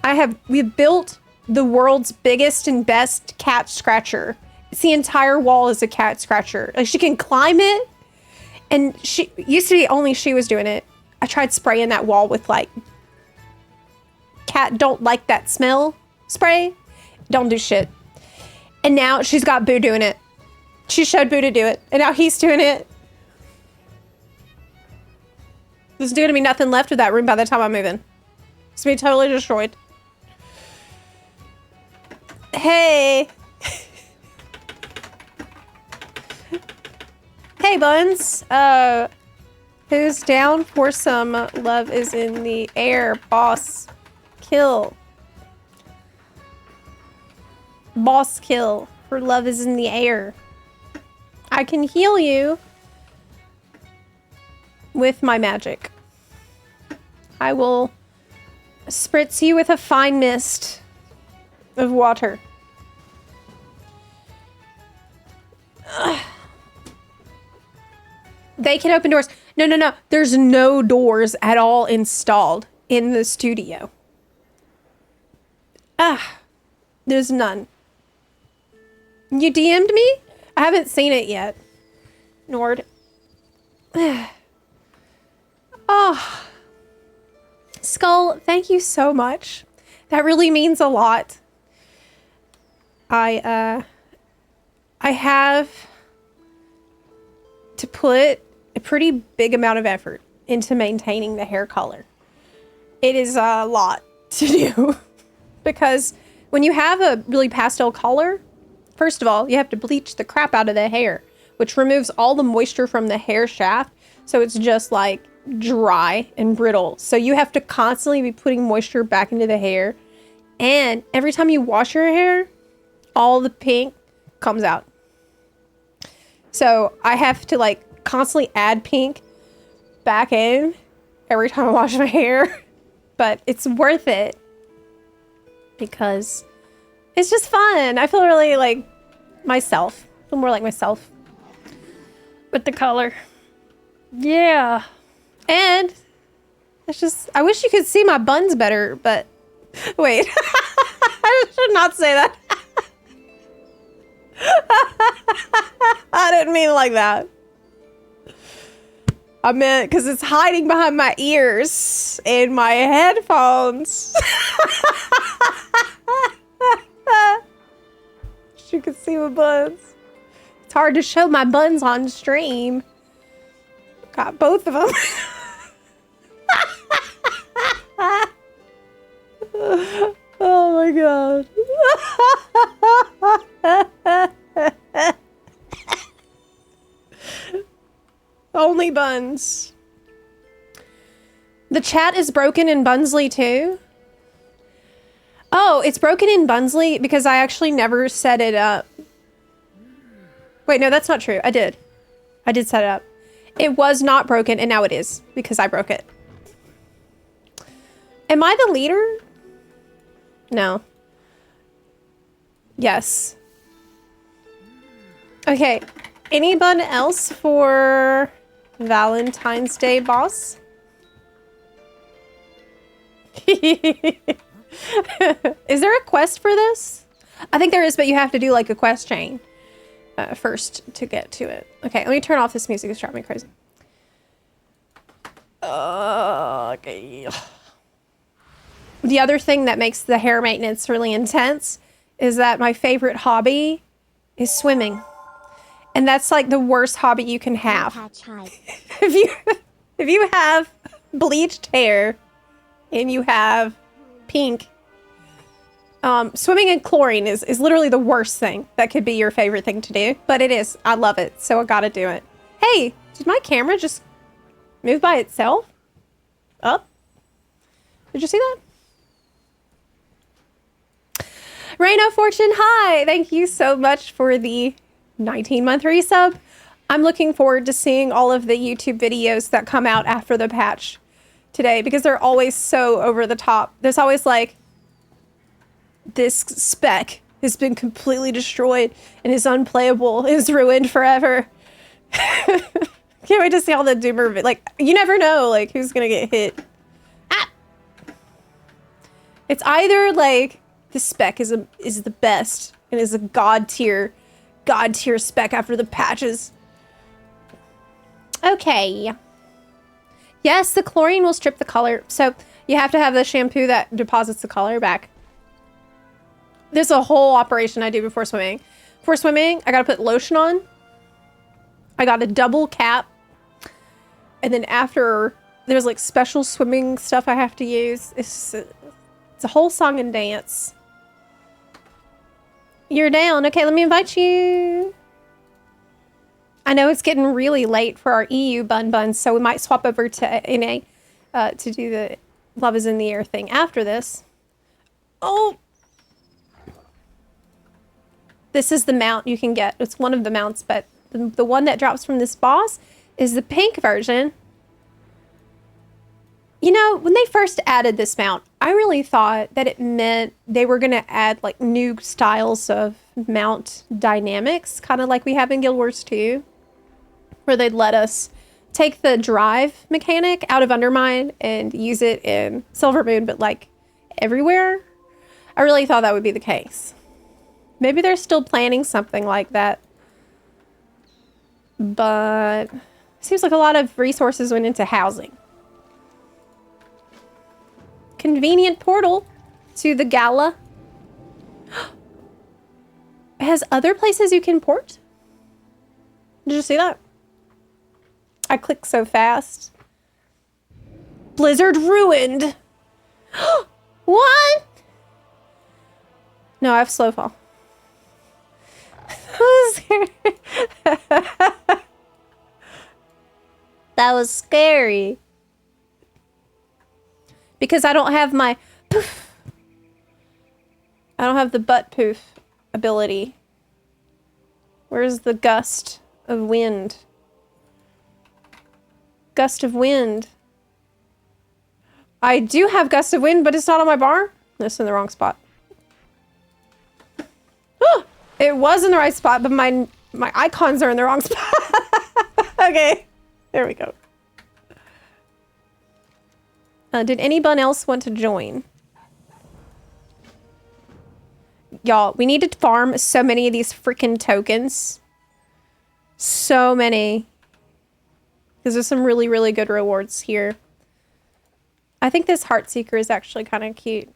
We've built the world's biggest and best cat scratcher. It's the entire wall is a cat scratcher. Like she can climb it. And she used to be only she was doing it. I tried spraying that wall with like cat don't like that smell spray. Don't do shit. And now she's got Boo doing it. She showed Boo to do it. And now he's doing it. There's going to be nothing left of that room by the time I move in. It's going to be totally destroyed. Hey. Hey, Buns. Who's down for some love is in the air, boss? Kill. Boss kill for love is in the air. I can heal you with my magic. I will spritz you with a fine mist of water. Ugh. They can open doors. No. There's no doors at all installed in the studio. There's none. You DM'd me? I haven't seen it yet. Nord. Oh. Skull, thank you so much. That really means a lot. I have to put a pretty big amount of effort into maintaining the hair color. It is a lot to do because when you have a really pastel color, first of all, you have to bleach the crap out of the hair, which removes all the moisture from the hair shaft. So it's just like dry and brittle. So you have to constantly be putting moisture back into the hair. And every time you wash your hair, all the pink comes out. So I have to like constantly add pink back in every time I wash my hair, but it's worth it. because it's just fun. I feel really like myself. I feel more like myself with the color. Yeah. And it's just, I wish you could see my buns better, but wait, I should not say that. I didn't mean it like that. I meant because it's hiding behind my ears and my headphones. You can see my buns. It's hard to show my buns on stream. Got both of them. Oh my god. Only buns. The chat is broken in Bunsley too. Oh, it's broken in Bunsley because I actually never set it up. Wait, no, that's not true. I did set it up. It was not broken, and now it is because I broke it. Am I the leader? No. Yes. Okay. Anyone else for Valentine's Day, boss? Is there a quest for this? I think there is, but you have to do like a quest chain first to get to it. Okay, let me turn off this music. It's driving me crazy. Okay. The other thing that makes the hair maintenance really intense is that my favorite hobby is swimming. And that's like the worst hobby you can have. If you have bleached hair and you have pink, swimming in chlorine is literally the worst thing that could be your favorite thing to do. But it is. I love it. So I gotta do it. Hey, did my camera just move by itself? Up? Did you see that? Raino Fortune, hi! Thank you so much for the 19-month resub. I'm looking forward to seeing all of the YouTube videos that come out after the patch today because they're always so over the top. There's always like, this spec has been completely destroyed and is unplayable, is ruined forever. Can't wait to see all the doomer, like, you never know, like, who's gonna get hit. Ah! It's either like, the spec is the best and is a god tier spec after the patches. Okay. Yes, the chlorine will strip the color. So you have to have the shampoo that deposits the color back. There's a whole operation I do before swimming. Before swimming, I gotta put lotion on. I got a double cap. And then after, there's like special swimming stuff I have to use. It's a whole song and dance. You're down. Okay, let me invite you. I know it's getting really late for our EU buns, so we might swap over to NA to do the Love is in the Air thing after this. Oh! This is the mount you can get. It's one of the mounts, but the one that drops from this boss is the pink version. You know, when they first added this mount, I really thought that it meant they were going to add like new styles of mount dynamics, kind of like we have in Guild Wars 2, where they'd let us take the drive mechanic out of Undermine and use it in Silver Moon, but like everywhere. I really thought that would be the case. Maybe they're still planning something like that, but it seems like a lot of resources went into housing. Convenient portal to the gala. It has other places you can port. Did you see that? I clicked so fast. Blizzard ruined. What? No, I have slow fall. That was scary. Because I don't have my poof. I don't have the butt poof ability. Where's the gust of wind? Gust of wind. I do have gust of wind, but it's not on my bar. That's in the wrong spot. It was in the right spot, but my icons are in the wrong spot. Okay, there we go. Did anyone else want to join? Y'all, we need to farm so many of these freaking tokens. So many. Because there's some really, really good rewards here. I think this Heartseeker is actually kind of cute.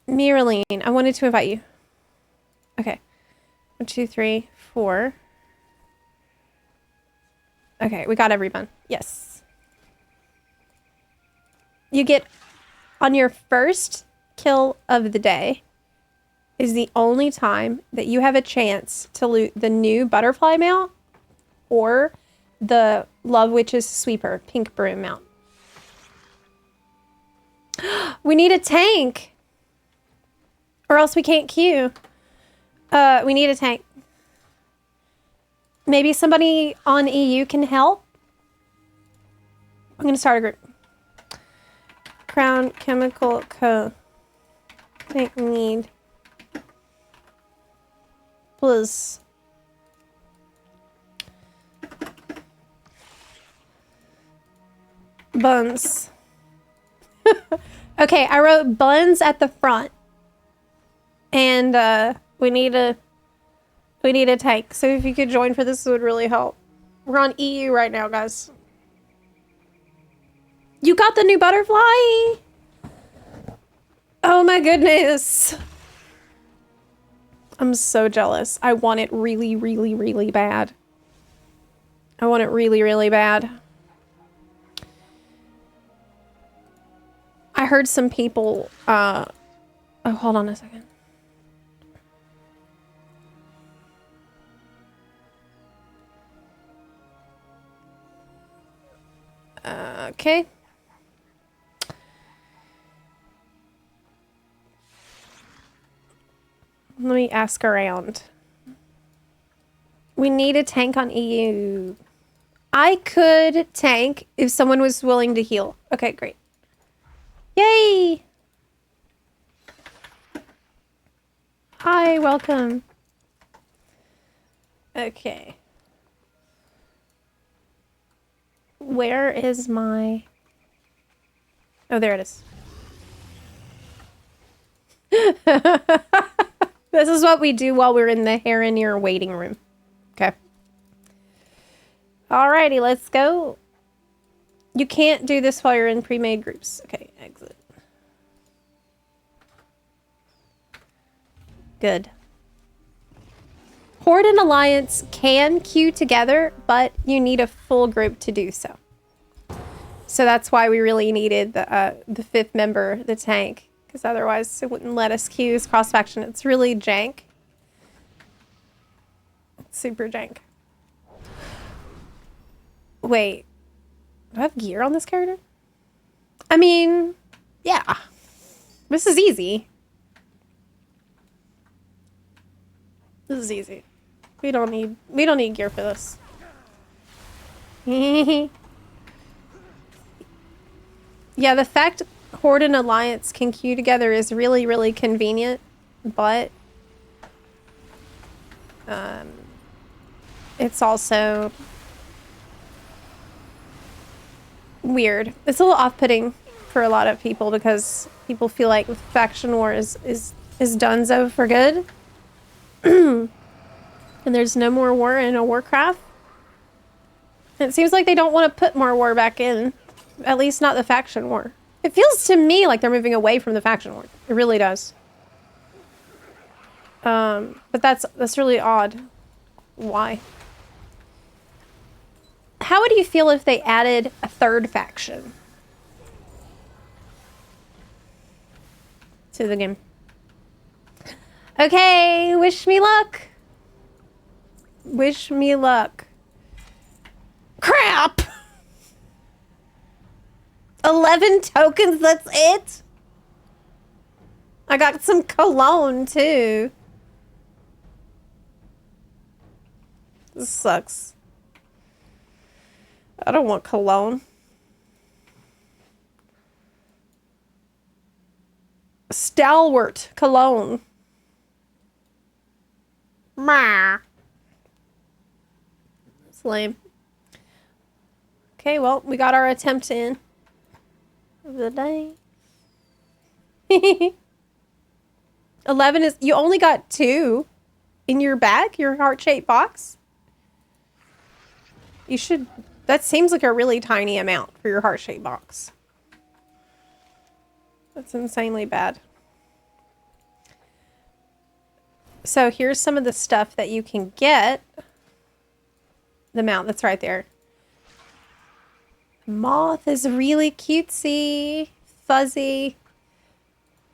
Miraline, I wanted to invite you. Okay. 1, 2, 3, 4. Okay, we got everyone. Yes. You get on your first kill of the day is the only time that you have a chance to loot the new butterfly mount or the Love Witch's Sweeper pink broom mount. We need a tank. Or else we can't queue. We need a tank. Maybe somebody on EU can help? I'm gonna start a group. Crown Chemical Co. Tank need. Please. Buns. Okay, I wrote buns at the front. And we need a tank. So if you could join for this, it would really help. We're on EU right now, guys. You got the new butterfly? Oh my goodness. I'm so jealous. I want it really, really, really bad. I want it really, really bad. I heard some people, oh, hold on a second. Okay. Let me ask around. We need a tank on EU. I could tank if someone was willing to heal. Okay, great. Yay! Hi, welcome. Okay. Where is my... Oh, there it is. This is what we do while we're in the Harrenir waiting room. Okay. Alrighty, let's go. You can't do this while you're in pre-made groups. Okay, exit. Good. Horde and Alliance can queue together, but you need a full group to do so. So that's why we really needed the fifth member, the tank, because otherwise it wouldn't let us queue as cross-faction. It's really jank. It's super jank. Wait. Do I have gear on this character? I mean, yeah. This is easy. This is easy. We don't need gear for this. Yeah, the fact Horde and Alliance can queue together is really, really convenient, but it's also weird. It's a little off-putting for a lot of people because people feel like faction war is donezo for good. And there's no more war in a Warcraft. And it seems like they don't want to put more war back in. At least not the faction war. It feels to me like they're moving away from the faction war. It really does. But that's really odd. Why? How would you feel if they added a third faction to the game? Okay, wish me luck. Wish me luck. Crap! 11 tokens, that's it? I got some cologne too. This sucks. I don't want cologne. Stalwart cologne. Mah. It's lame. Okay, well, we got our attempt in of the day. 11 is... You only got 2 in your bag? Your heart-shaped box? You should... That seems like a really tiny amount for your heart-shaped box. That's insanely bad. So here's some of the stuff that you can get. The mount that's right there. Moth is really cutesy, fuzzy.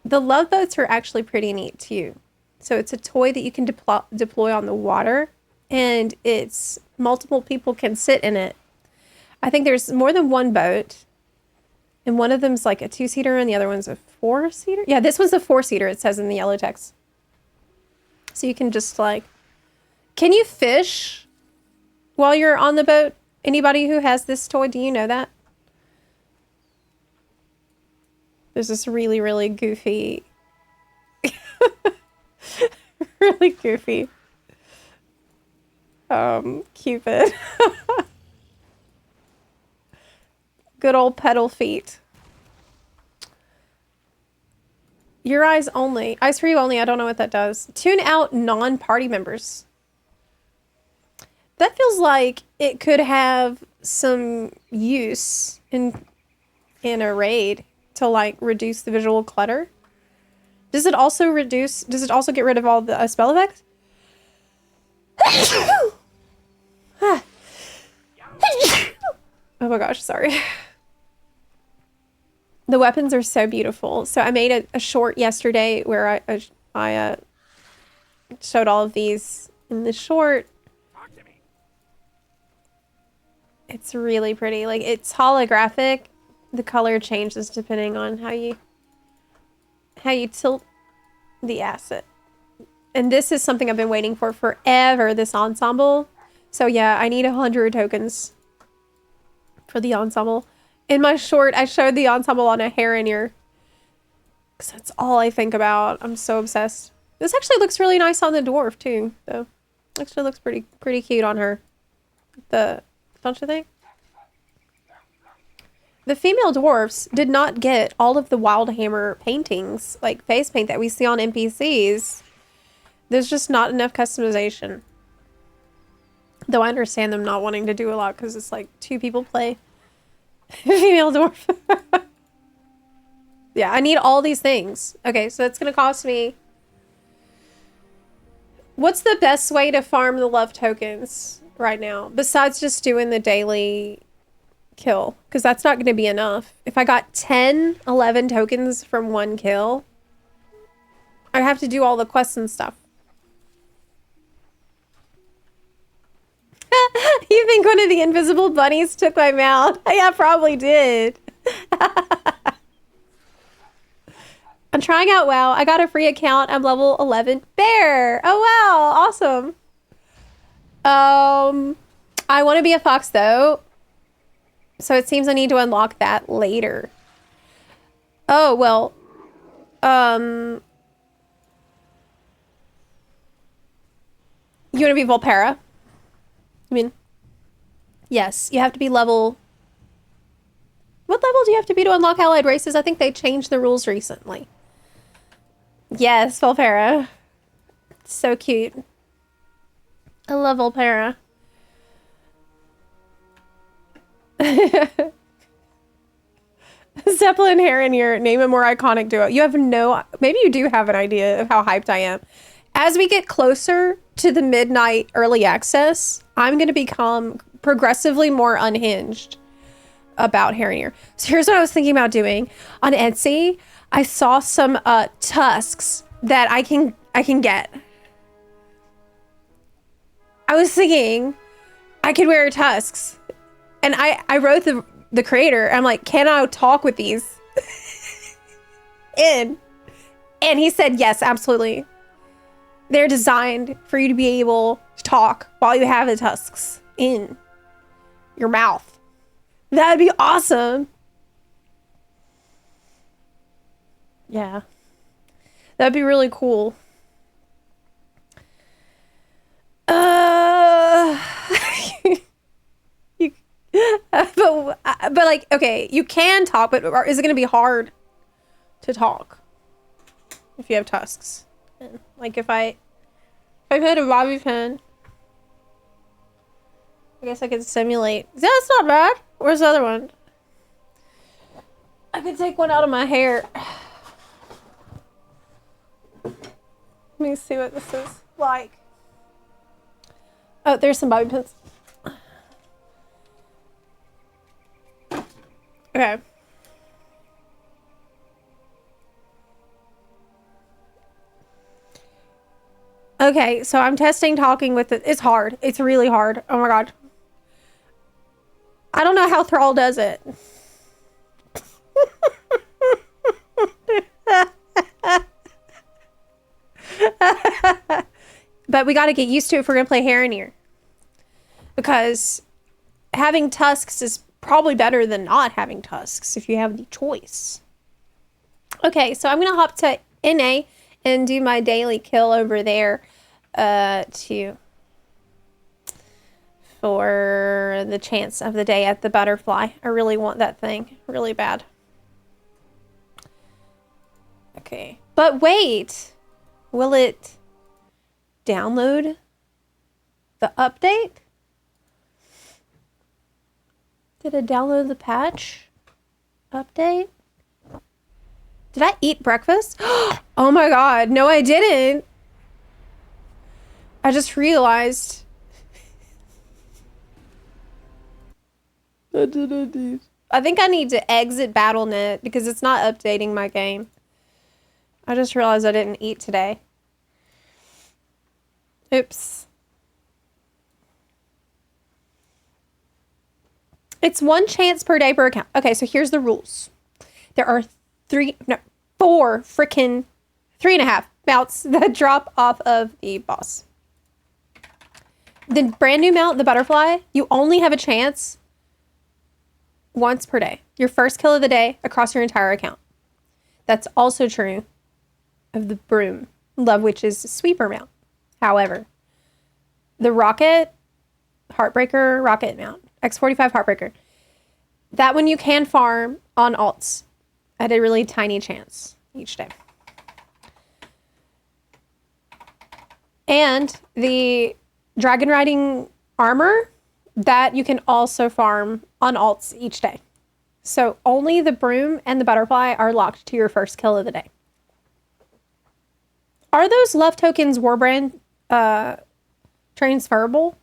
The love boats are actually pretty neat too. So it's a toy that you can deploy on the water, and it's multiple people can sit in it. I think there's more than one boat, and one of them's like a 2-seater and the other one's a 4-seater. Yeah, this one's a 4-seater, it says in the yellow text. So you can just like, can you fish while you're on the boat? Anybody who has this toy, do you know that? There's this really, really goofy, really goofy, Cupid. Good old pedal feet. Your eyes only. Eyes for you only. I don't know what that does. Tune out non-party members. That feels like it could have some use in a raid to like reduce the visual clutter. Does it also get rid of all the spell effects? Oh my gosh, sorry. The weapons are so beautiful. So I made a short yesterday where I showed all of these in the short. It's really pretty. Like, it's holographic. The color changes depending on how you tilt the asset. And this is something I've been waiting for forever, this ensemble. So yeah, I need 100 tokens for the ensemble. In my short, I showed the ensemble on a Harrowneer, because that's all I think about. I'm so obsessed. This actually looks really nice on the dwarf too, though. Actually looks pretty cute on her. Don't you think? The female dwarfs did not get all of the Wildhammer paintings, like face paint that we see on NPCs. There's just not enough customization. Though I understand them not wanting to do a lot because it's like 2 people play female dwarf. Yeah, I need all these things. Okay, so that's going to cost me... What's the best way to farm the love tokens right now? Besides just doing the daily kill. Because that's not going to be enough. If I got 10, 11 tokens from 1 kill, I have to do all the quests and stuff. You think one of the invisible bunnies took my mount? Yeah, probably did. I'm trying out WoW. I got a free account. I'm level 11. Bear! Oh, wow. Awesome. I want to be a fox, though. So it seems I need to unlock that later. Oh, well. You want to be Volpera? I mean, yes, you have to be level... What level do you have to be to unlock allied races? I think they changed the rules recently. Yes, Volpera. So cute. I love Volpera. Zepla and Harrowneer, name a more iconic duo. You have no... Maybe you do have an idea of how hyped I am. As we get closer to the midnight early access, I'm going to become progressively more unhinged about Harrowneer. So here's what I was thinking about doing. On Etsy, I saw some tusks that I can get. I was thinking I could wear tusks. And I wrote the creator. I'm like, can I talk with these? And he said, yes, absolutely. They're designed for you to be able to talk while you have the tusks in your mouth. That'd be awesome. Yeah. That'd be really cool. Uh, you, but like, okay, you can talk, but is it going to be hard to talk if you have tusks? Like if I put a bobby pin, I guess I could simulate. That's not bad. Where's the other one? I could take one out of my hair. Let me see what this is like. Oh, there's some bobby pins. Okay. Okay, so I'm testing talking with it. It's hard. It's really hard. Oh my god. I don't know how Thrall does it. But we got to get used to it if we're going to play Harrenir. Because having tusks is probably better than not having tusks if you have the choice. Okay, so I'm going to hop to NA and do my daily kill over there for the chance of the day at the butterfly. I really want that thing really bad. Okay, but wait, will it download the update? Did it download the patch update? Did I eat breakfast? Oh my god, no I didn't. I just realized. I think I need to exit BattleNet because it's not updating my game. I just realized I didn't eat today. Oops. It's 1 chance per day per account. Okay, so here's the rules. There are 4 freaking 3.5 mounts that drop off of the boss. The brand new mount, the butterfly, you only have a chance once per day. Your first kill of the day across your entire account. That's also true of the broom, Love Witch's sweeper mount. However, the rocket, Heartbreaker rocket mount, X45 Heartbreaker, that one you can farm on alts at a really tiny chance each day. And the dragon riding armor, that you can also farm on alts each day. So only the broom and the butterfly are locked to your first kill of the day. Are those love tokens Warbrand transferable?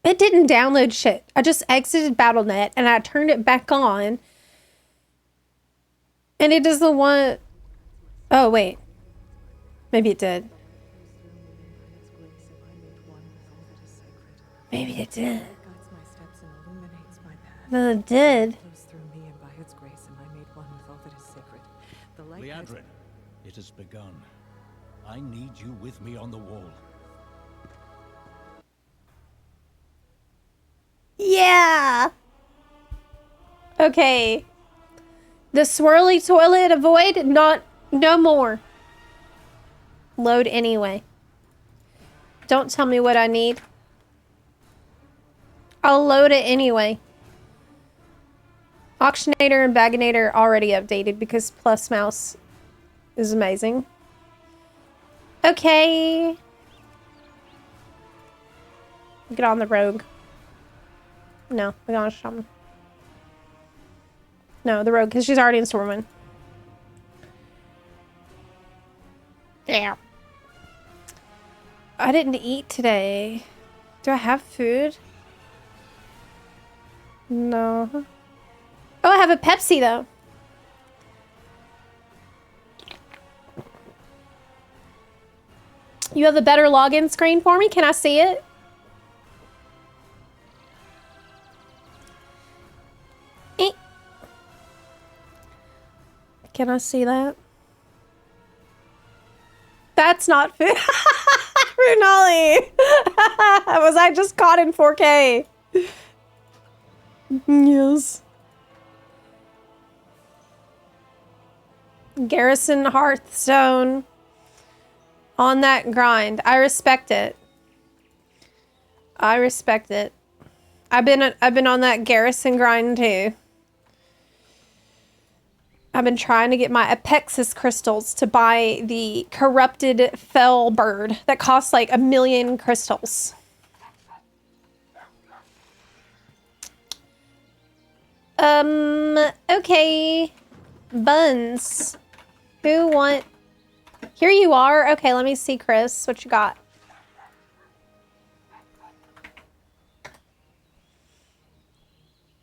It didn't download shit. I just exited BattleNet and I turned it back on. And it doesn't want... Oh, wait. Maybe it did. Maybe it did. No, it did. Leandrin, it has begun. I need you with me on the wall. Yeah. Okay. The swirly toilet avoid, no more. Load anyway. Don't tell me what I need. I'll load it anyway. Auctionator and Baginator already updated because Plus Mouse is amazing. Okay. Get on the rogue. No, we got on Shaman. No, the rogue, because she's already in Stormwind. Yeah. I didn't eat today. Do I have food? No. Oh, I have a Pepsi, though. You have a better login screen for me? Can I see it? Can I see that? That's not food. Runali. Was I just caught in 4K? Yes. Garrison Hearthstone. On that grind. I respect it. I respect it. I've been on that Garrison grind too. I've been trying to get my Apexis crystals to buy the corrupted fell bird that costs like 1,000,000 crystals. Okay. Buns. Who want... Here you are. Okay, let me see, Chris. What you got?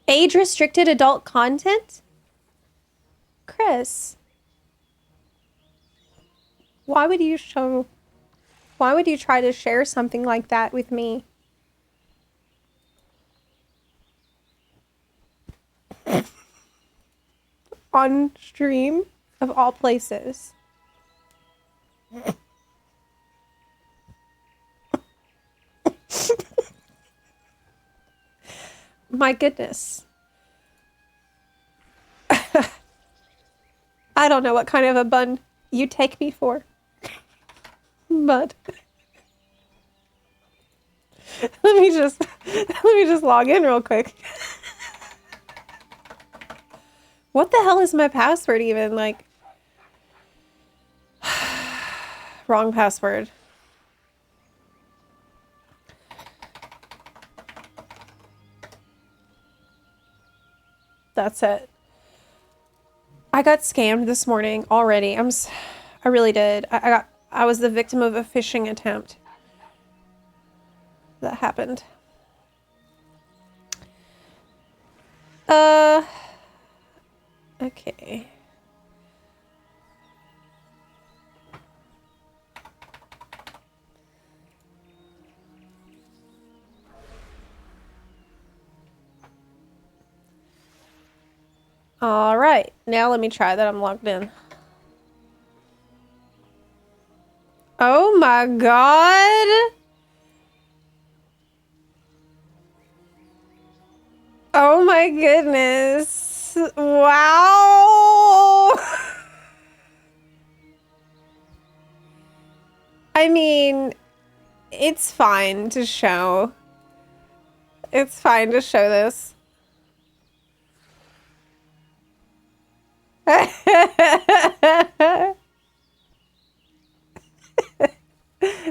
Age-restricted adult content? Chris. Why would you try to share something like that with me? On stream, of all places. My goodness. I don't know what kind of a bun you take me for. But let me just log in real quick. What the hell is my password even? Like, wrong password. That's it. I got scammed this morning already. I really did. I was the victim of a phishing attempt. That happened. Okay. All right, now let me try that I'm logged in. Oh my God. Oh my goodness. Wow. I mean, it's fine to show. It's fine to show this.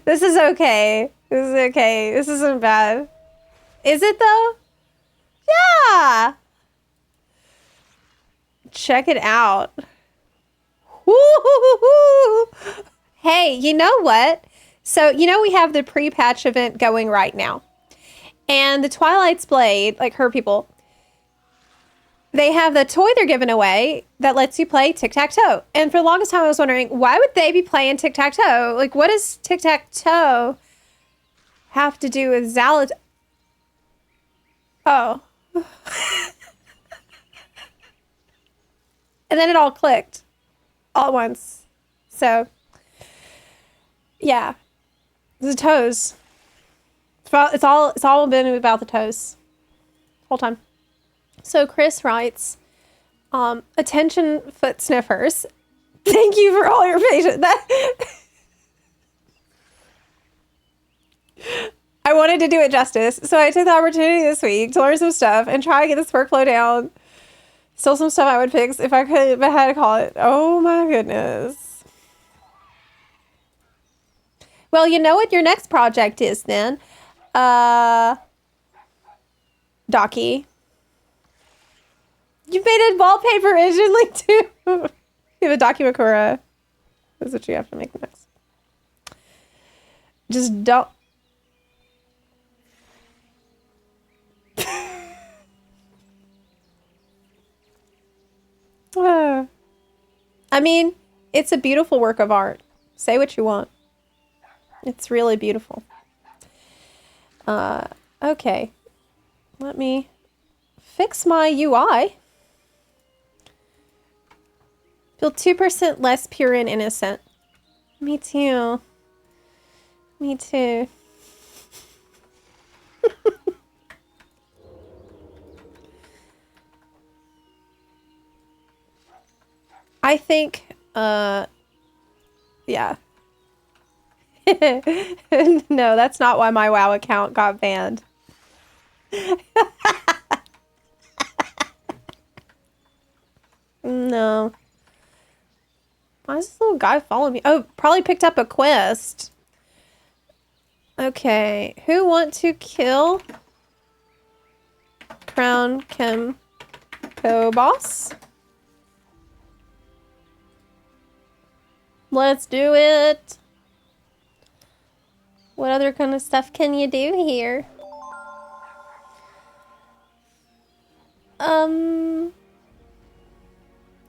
This is okay. This is okay. This isn't bad. Is it though? Yeah. Check it out. Woo-hoo-hoo-hoo. Hey, you know what? So, you know, we have the pre-patch event going right now. And the Twilight's Blade, like her people, they have the toy they're giving away that lets you play tic-tac-toe. And for the longest time, I was wondering, why would they be playing tic-tac-toe? Like, what does tic-tac-toe have to do with Zalat? Oh. And then it all clicked all at once. So, yeah. The toes. It's all been about the toes. Whole time. So Chris writes, attention foot sniffers. Thank you for all your patience. I wanted to do it justice, so I took the opportunity this week to learn some stuff and try to get this workflow down. Still some stuff I would fix if I could, if I had to call it. Oh my goodness. Well, you know what your next project is then. Docky. You made a wallpaper originally too. You have a Dakimakura. That's what you have to make next. Just don't. I mean, it's a beautiful work of art. Say what you want. It's really beautiful. Okay. Let me fix my UI. Feel 2% less pure and innocent. Me too. Me too. I think Yeah. No, that's not why my WoW account got banned. No. Why is this little guy following me? Oh, probably picked up a quest. Okay, who want to kill Crown Chemical boss? Let's do it. What other kind of stuff can you do here?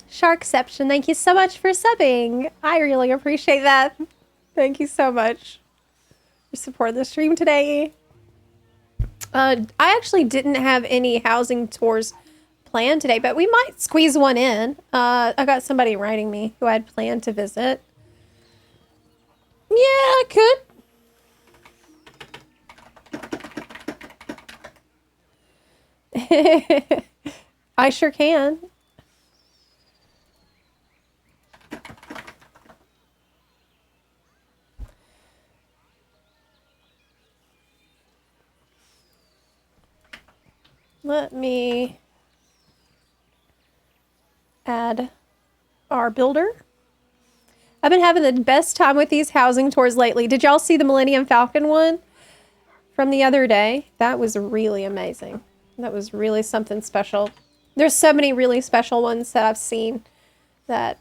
Sharkception, thank you so much for subbing. I really appreciate that. Thank you so much for supporting the stream today. I actually didn't have any housing tours planned today, but we might squeeze one in. I got somebody writing me who had planned to visit. Yeah, I could. I sure can. Let me add our builder. I've been having the best time with these housing tours lately. Did y'all see the Millennium Falcon one from the other day? That was really amazing. That was really something special. There's so many really special ones that I've seen that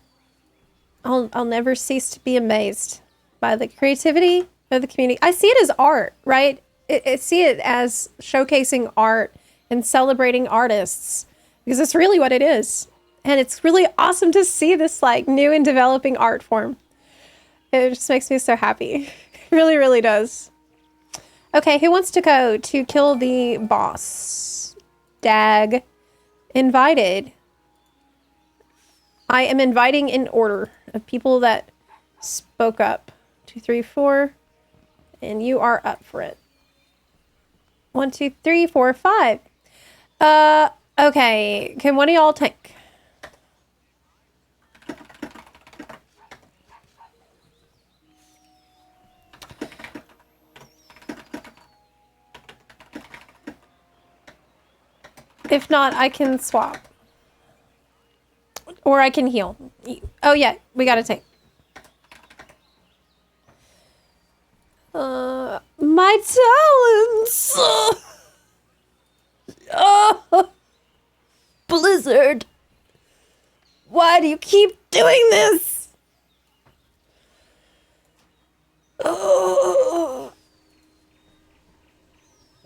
I'll never cease to be amazed by the creativity of the community. I see it as art, right? I see it as showcasing art and celebrating artists, because it's really what it is. And it's really awesome to see this like new and developing art form. It just makes me so happy. It really, really does. Okay, who wants to go to kill the boss? Dag. Invited. I am inviting in order of people that spoke up. 2, 3, 4. And you are up for it. 1, 2, 3, 4, 5. Okay. Can one of y'all tank? If not, I can swap. Or I can heal. Oh yeah, we gotta tank. My talents! Oh, Blizzard! Why do you keep doing this? Oh.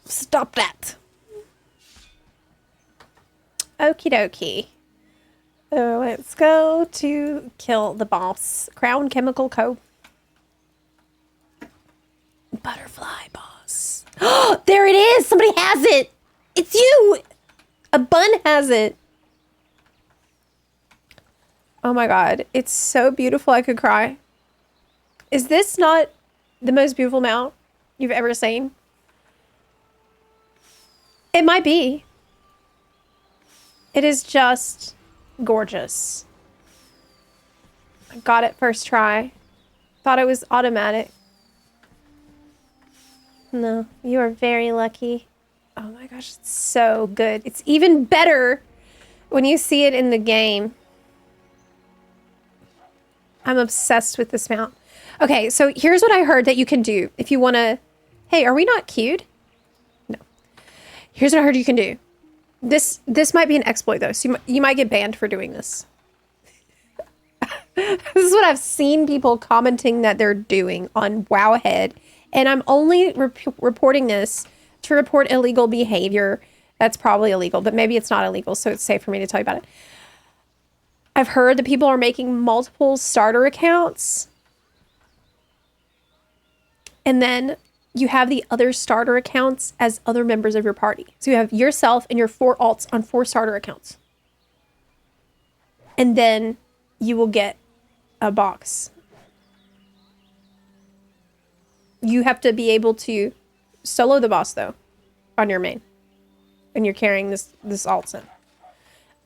Stop that. Okie dokie. Let's go to kill the boss. Crown Chemical Co. Butterfly boss. Oh, there it is! Somebody has it! It's you! A bun has it. Oh my god. It's so beautiful I could cry. Is this not the most beautiful mount you've ever seen? It might be. It is just gorgeous. I got it first try. Thought it was automatic. No, you are very lucky. Oh my gosh, it's so good. It's even better when you see it in the game. I'm obsessed with this mount. Okay, so here's what I heard that you can do if you want to... Hey, are we not queued? No. Here's what I heard you can do. This might be an exploit though, so you might get banned for doing this. This is what I've seen people commenting that they're doing on Wowhead, and I'm only reporting this to report illegal behavior. That's probably illegal, but maybe it's not illegal, so it's safe for me to tell you about it. I've heard that people are making multiple starter accounts, and then you have the other starter accounts as other members of your party. So you have yourself and your 4 alts on 4 starter accounts. And then you will get a box. You have to be able to solo the boss, though, on your main. And you're carrying this alt set.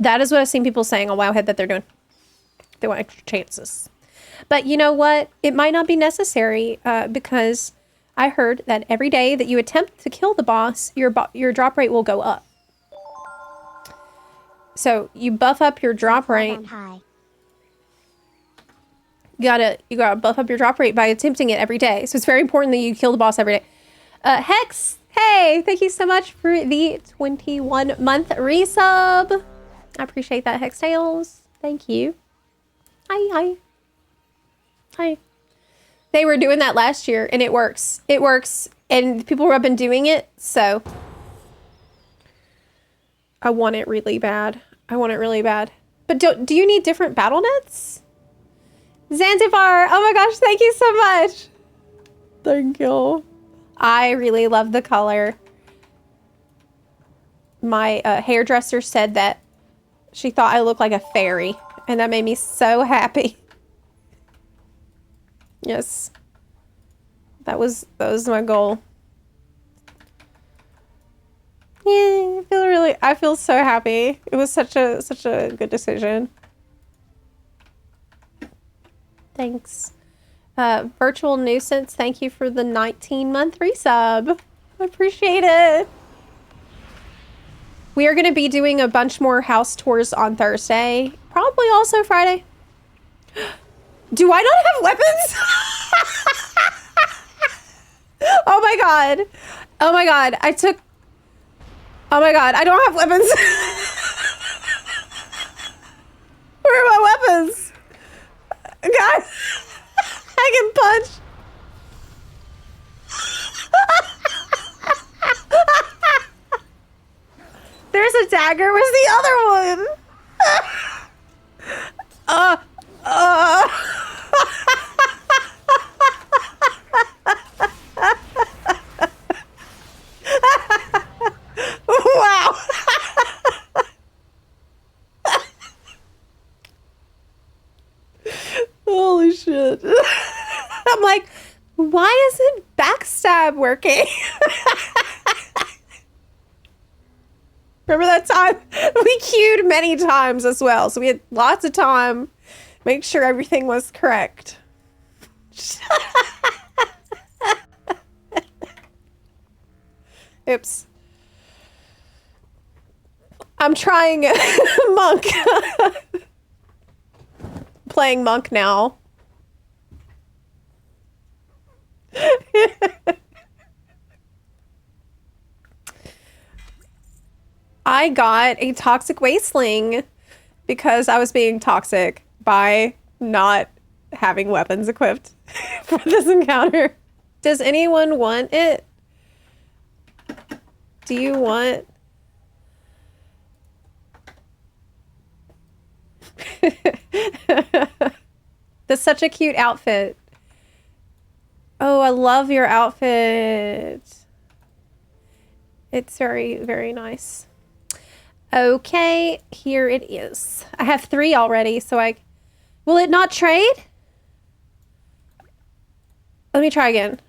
That is what I've seen people saying on Wowhead that they're doing. They want extra chances. But you know what? It might not be necessary because I heard that every day that you attempt to kill the boss, your drop rate will go up. So you buff up your drop rate. You gotta buff up your drop rate by attempting it every day. So it's very important that you kill the boss every day. Hex, hey, thank you so much for the 21-month resub. I appreciate that, Hex Tails. Thank you. Hi. They were doing that last year, and it works. It works, and people have been doing it, so I want it really bad. But do you need different battle nets? Zanzibar, oh my gosh, thank you so much. Thank you. I really love the color. My hairdresser said that she thought I looked like a fairy, and that made me so happy. Yes. That was my goal. Yeah, I feel so happy. It was such a good decision. Thanks. Virtual Nuisance, thank you for the 19-month resub. I appreciate it. We are going to be doing a bunch more house tours on Thursday. Probably also Friday. Do I not have weapons? Oh my god. Oh my god. Oh my god. I don't have weapons. Where are my weapons? God. I can punch. There's a dagger. Where's the other one? Wow. Holy shit. I'm like, why isn't backstab working? Remember that time? We queued many times as well, so we had lots of time. Make sure everything was correct. Oops. I'm trying Monk. Playing Monk now. I got a toxic wasteling because I was being toxic by not having weapons equipped for this encounter. Does anyone want it? Do you want... That's such a cute outfit. Oh, I love your outfit. It's very, very nice. Okay, here it is. I have 3 already, so will it not trade? Let me try again.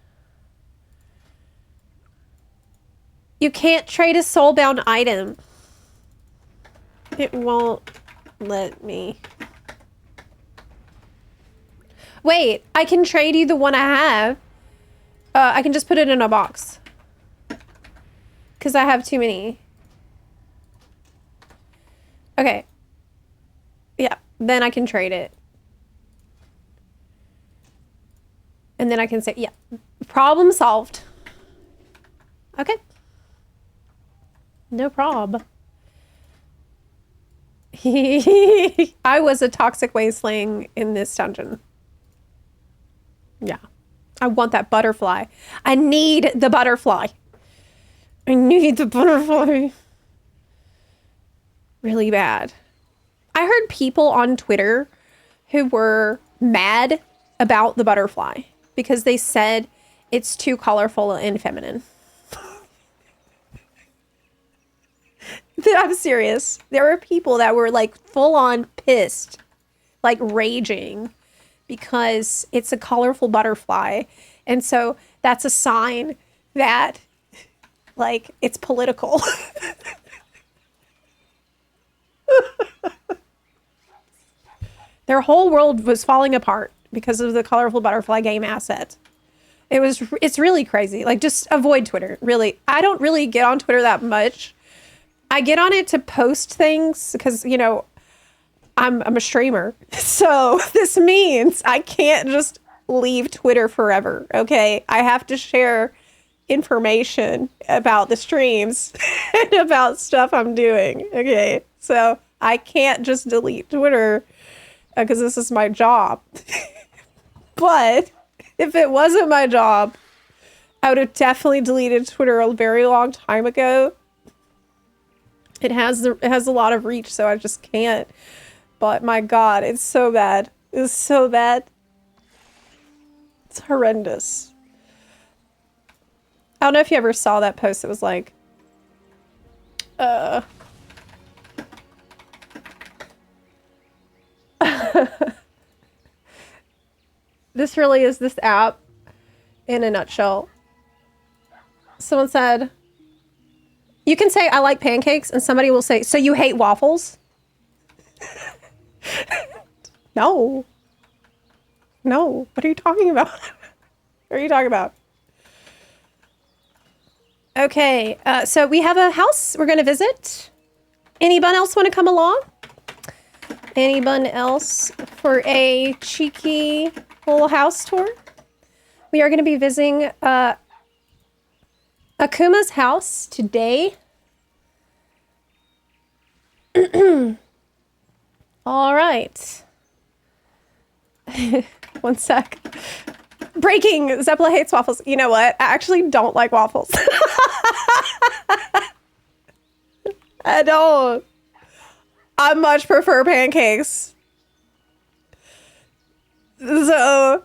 You can't trade a soulbound item. It won't let me. Wait, I can trade you the one I have. I can just put it in a box. Because I have too many. Okay. Yeah, then I can trade it. And then I can say, yeah, problem solved. Okay. No prob. I was a toxic wasteling in this dungeon. Yeah. I want that butterfly. I need the butterfly. I need the butterfly. Really bad. I heard people on Twitter who were mad about the butterfly because they said it's too colorful and feminine. I'm serious. There were people that were like full on pissed, like raging because it's a colorful butterfly. And so that's a sign that like it's political. Their whole world was falling apart because of the colorful butterfly game asset. It's really crazy. Like, just avoid Twitter. Really. I don't really get on Twitter that much. I get on it to post things because, you know, I'm a streamer. So this means I can't just leave Twitter forever. Okay. I have to share information about the streams and about stuff I'm doing. Okay. So I can't just delete Twitter because this is my job. But if it wasn't my job, I would have definitely deleted Twitter a very long time ago. It has a lot of reach, so I just can't. But my God, it's so bad. It's so bad. It's horrendous. I don't know if you ever saw that post. It was like, this really is this app in a nutshell. Someone said, you can say, I like pancakes, and somebody will say, so you hate waffles? No. No. What are you talking about? What are you talking about? Okay, so we have a house we're going to visit. Anyone else want to come along? Anyone else for a cheeky little house tour? We are going to be visiting Akuma's house today. All right. One sec. Breaking! Zepla hates waffles. You know what? I actually don't like waffles. I don't. I much prefer pancakes. So...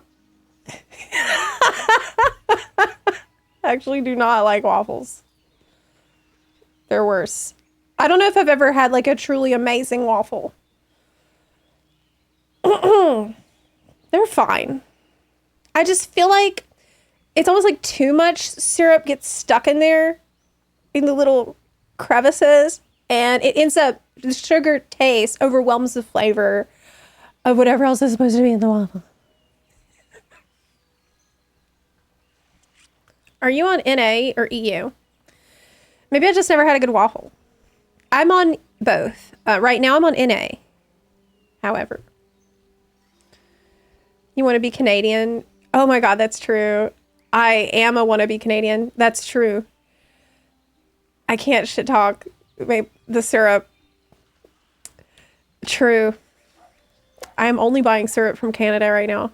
I actually do not like waffles. They're worse. I don't know if I've ever had like a truly amazing waffle. They're fine. I just feel like it's almost like too much syrup gets stuck in there in the little crevices, and it ends up, the sugar taste overwhelms the flavor of whatever else is supposed to be in the waffle. Are you on NA or EU? Maybe I just never had a good waffle. I'm on both. Right now I'm on NA. However. You want to be Canadian? Oh my God, that's true. I am a wannabe Canadian. That's true. I can't shit talk the syrup. True. I'm only buying syrup from Canada right now.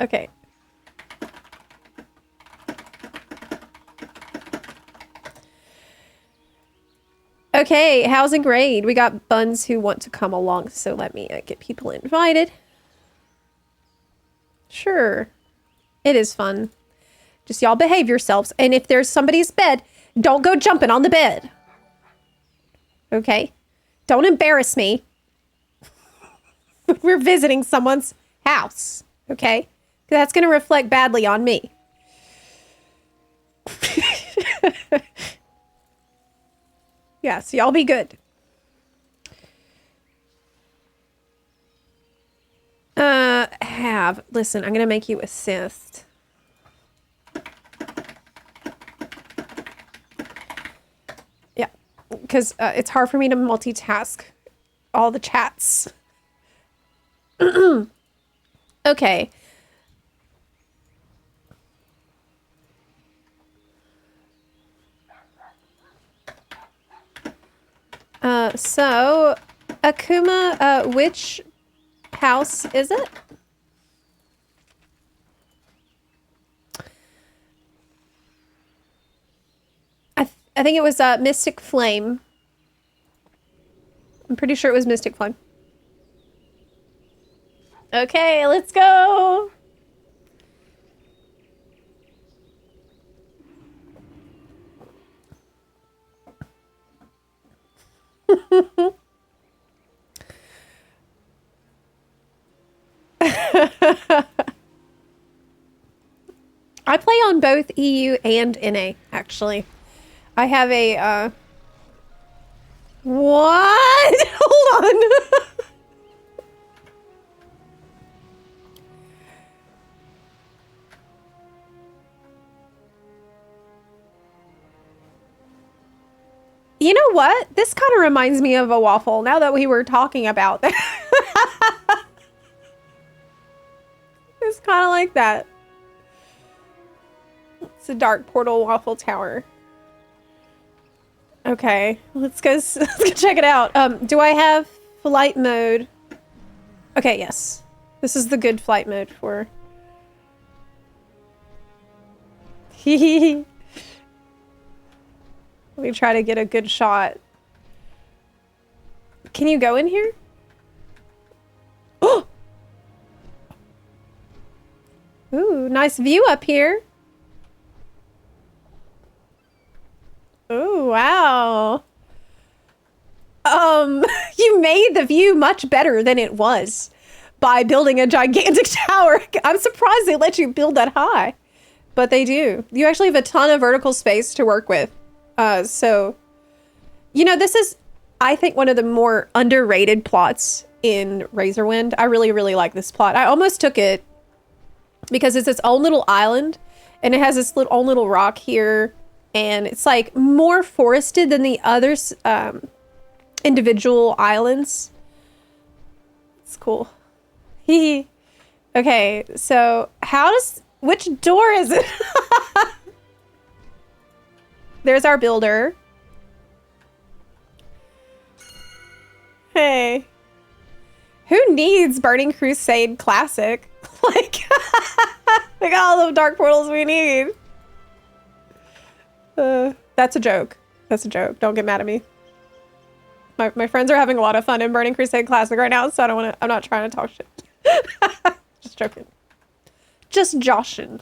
Okay. Okay, housing grade. We got buns who want to come along, so let me get people invited. Sure. It is fun. Just y'all behave yourselves, and if there's somebody's bed, don't go jumping on the bed. Okay? Don't embarrass me. We're visiting someone's house, okay? That's going to reflect badly on me. Yeah, so y'all be good. Listen, I'm going to make you assist. Yeah, because it's hard for me to multitask all the chats. Okay. So, Akuma, which house is it? I think it was Mystic Flame. I'm pretty sure it was Mystic Flame. Okay, let's go. I play on both EU and NA, actually. I have a, what? Hold on. You know what? This kind of reminds me of a waffle now that we were talking about that. It's kind of like that. It's a dark portal waffle tower. Okay, let's go check it out. Do I have flight mode? Okay, yes. This is the good flight mode for... Let me try to get a good shot. Can you go in here? Oh! Ooh, nice view up here. Ooh, wow. You made the view much better than it was by building a gigantic tower. I'm surprised they let you build that high, but they do. You actually have a ton of vertical space to work with. So, you know, this is, I think, one of the more underrated plots in Razorwind. I really, really like this plot. I almost took it because it's its own little island and it has its own little rock here. And it's like more forested than the other individual islands. It's cool. Okay, so which door is it? There's our builder. Hey. Who needs Burning Crusade Classic? Like, we got all the dark portals we need. That's a joke. That's a joke. Don't get mad at me. My friends are having a lot of fun in Burning Crusade Classic right now, so I'm not trying to talk shit. Just joking. Just joshing.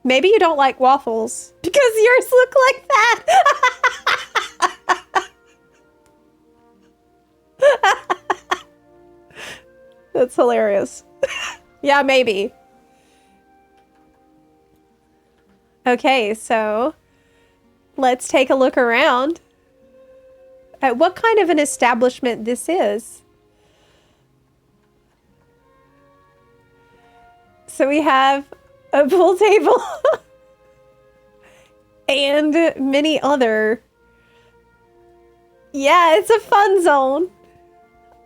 Maybe you don't like waffles because yours look like that. That's hilarious. Yeah, maybe. Okay, so let's take a look around at what kind of an establishment this is. So we have a pool table and many other. Yeah, it's a fun zone.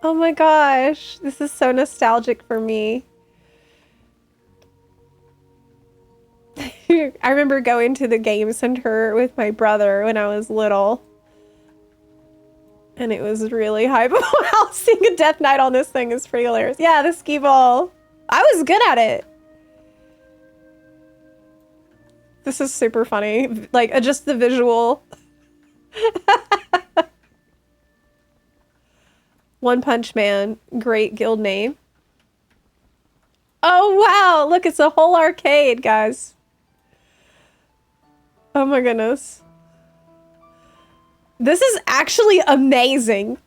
Oh my gosh, this is so nostalgic for me. I remember going to the game center with my brother when I was little. And it was really hype. Wow, seeing a Death Knight on this thing is pretty hilarious. Yeah, the skee ball. I was good at it. This is super funny. Like, just the visual. One Punch Man. Great guild name. Oh, wow. Look, it's a whole arcade, guys. Oh my goodness. This is actually amazing.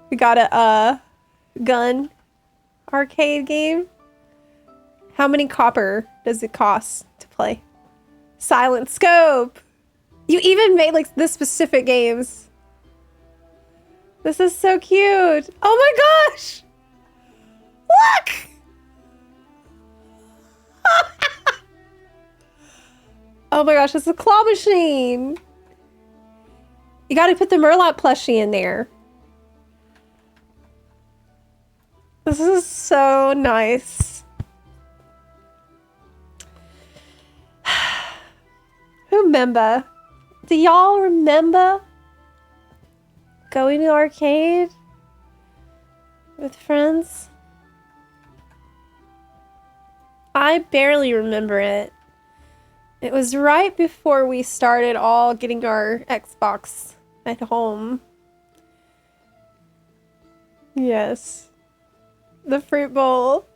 We got a gun arcade game. How many copper does it cost to play? Silent scope. You even made like the specific games. This is so cute. Oh my gosh. Look. Oh my gosh, it's a claw machine. You gotta put the Murloc plushie in there. This is so nice. Who remember? Do y'all remember going to the arcade with friends? I barely remember it. It was right before we started all getting our Xbox at home. Yes. The fruit bowl.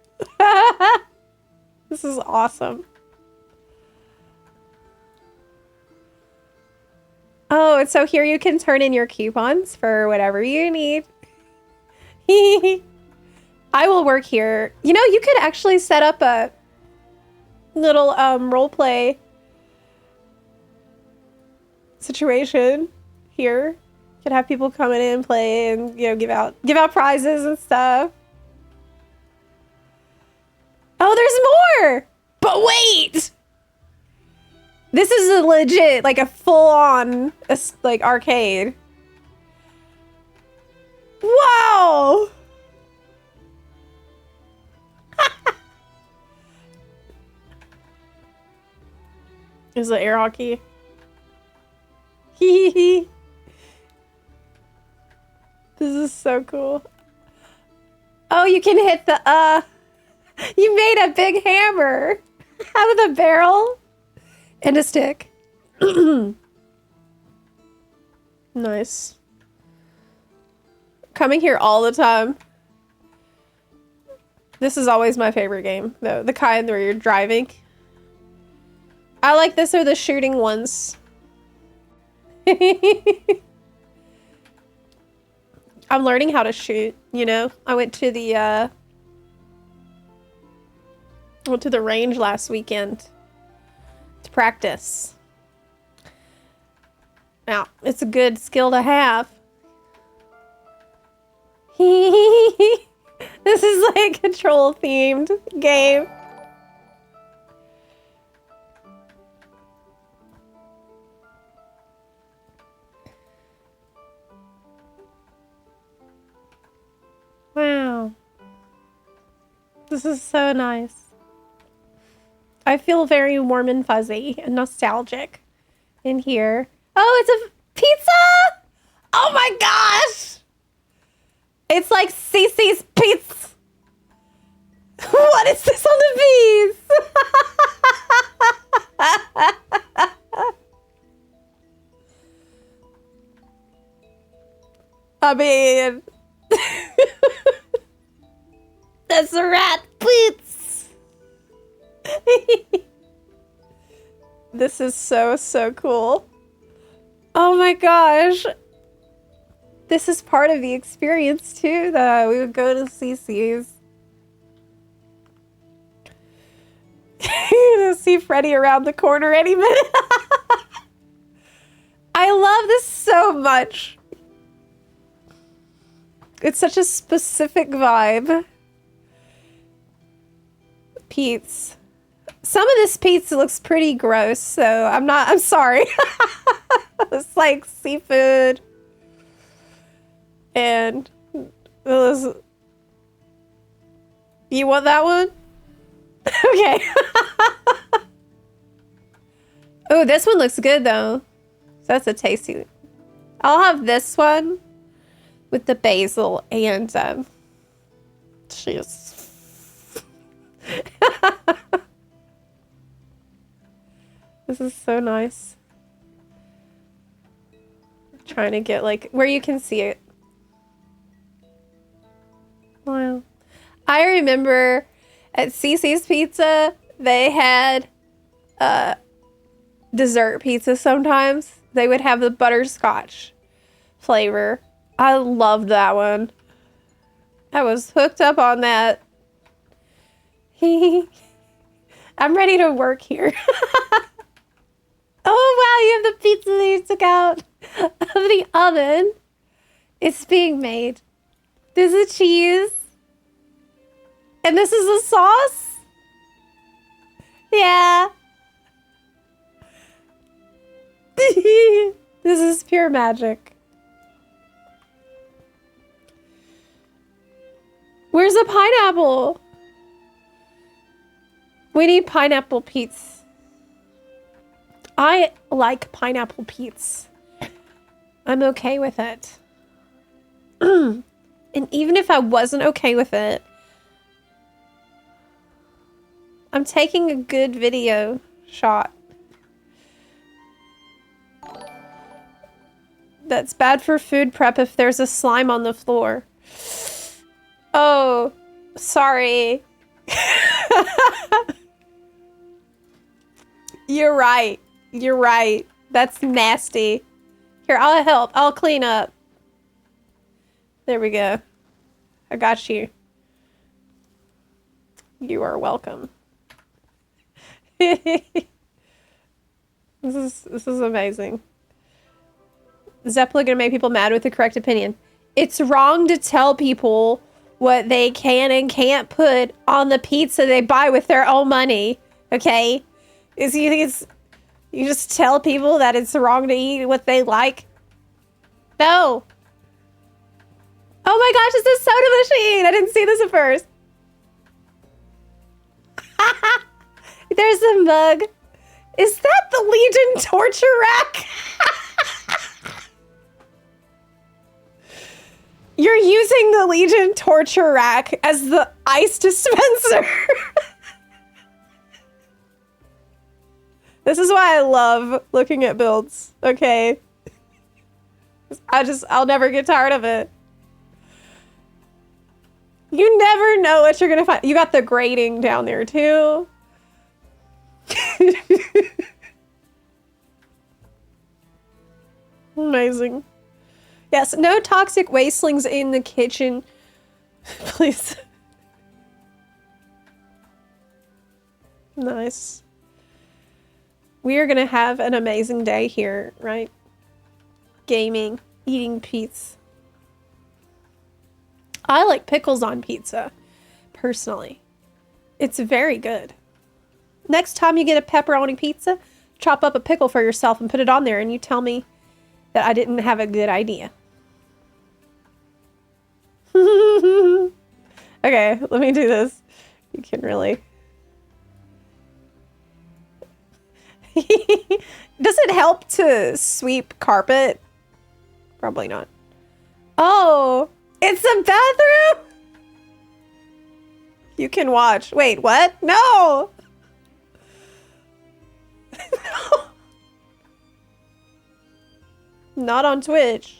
This is awesome. Oh, and so here you can turn in your coupons for whatever you need. I will work here. You know, you could actually set up a little role play situation here. Could have people come in and play and, you know, give out prizes and stuff. Oh, there's more! But wait! This is a legit, like a full-on, like, arcade. Wow! Is it air hockey? Hee hee. This is so cool. Oh, you can hit the, you made a big hammer out of the barrel and a stick. Nice. Coming here all the time. This is always my favorite game, though. The kind where you're driving. I like this or the shooting ones. I'm learning how to shoot, you know? I went to the range last weekend to practice. Now, it's a good skill to have. This is like a troll themed game. Wow. This is so nice. I feel very warm and fuzzy and nostalgic in here. Oh, it's a pizza! Oh my gosh! It's like Cece's Pizza. What is this on the piece? I mean, that's a rat pizza. This is so cool. Oh my gosh. This is part of the experience too, though. We would go to CC's. You're gonna see Freddy around the corner any minute. I love this so much. It's such a specific vibe. Pizza. Some of this pizza looks pretty gross, so I'm sorry. It's like seafood. And you want that one? Okay. Oh, this one looks good though. So that's a tasty. I'll have this one with the basil and cheese. This is so nice. I'm trying to get like where you can see it. Wow. I remember at Cece's Pizza, they had dessert pizza sometimes. They would have the butterscotch flavor. I loved that one. I was hooked up on that. I'm ready to work here. Oh, wow, you have the pizza that you took out of the oven. It's being made. This is cheese. And this is a sauce? Yeah. This is pure magic. Where's the pineapple? We need pineapple pizza. I like pineapple pizza. I'm okay with it. And even if I wasn't okay with it, I'm taking a good video shot. That's bad for food prep if there's a slime on the floor. Oh, sorry. You're right. You're right. That's nasty. Here, I'll help. I'll clean up. There we go. I got you. You are welcome. This is amazing. Zepla gonna make people mad with the correct opinion. It's wrong to tell people what they can and can't put on the pizza they buy with their own money. Okay? Is you think it's you just tell people that it's wrong to eat what they like? No. Oh my gosh, it's a soda machine. I didn't see this at first. There's a mug. Is that the Legion torture rack? You're using the Legion torture rack as the ice dispenser. This is why I love looking at builds, okay? I'll never get tired of it. You never know what you're gonna find. You got the grating down there too. Amazing. Yes, no toxic wastelings in the kitchen. Please. Nice. We are gonna have an amazing day here, right? Gaming, eating pizza. I like pickles on pizza, personally. It's very good. Next time you get a pepperoni pizza, chop up a pickle for yourself and put it on there, and you tell me that I didn't have a good idea. Okay, let me do this. You can really... Does it help to sweep carpet? Probably not. Oh, it's a bathroom? You can watch. Wait, what? No! No. Not on Twitch.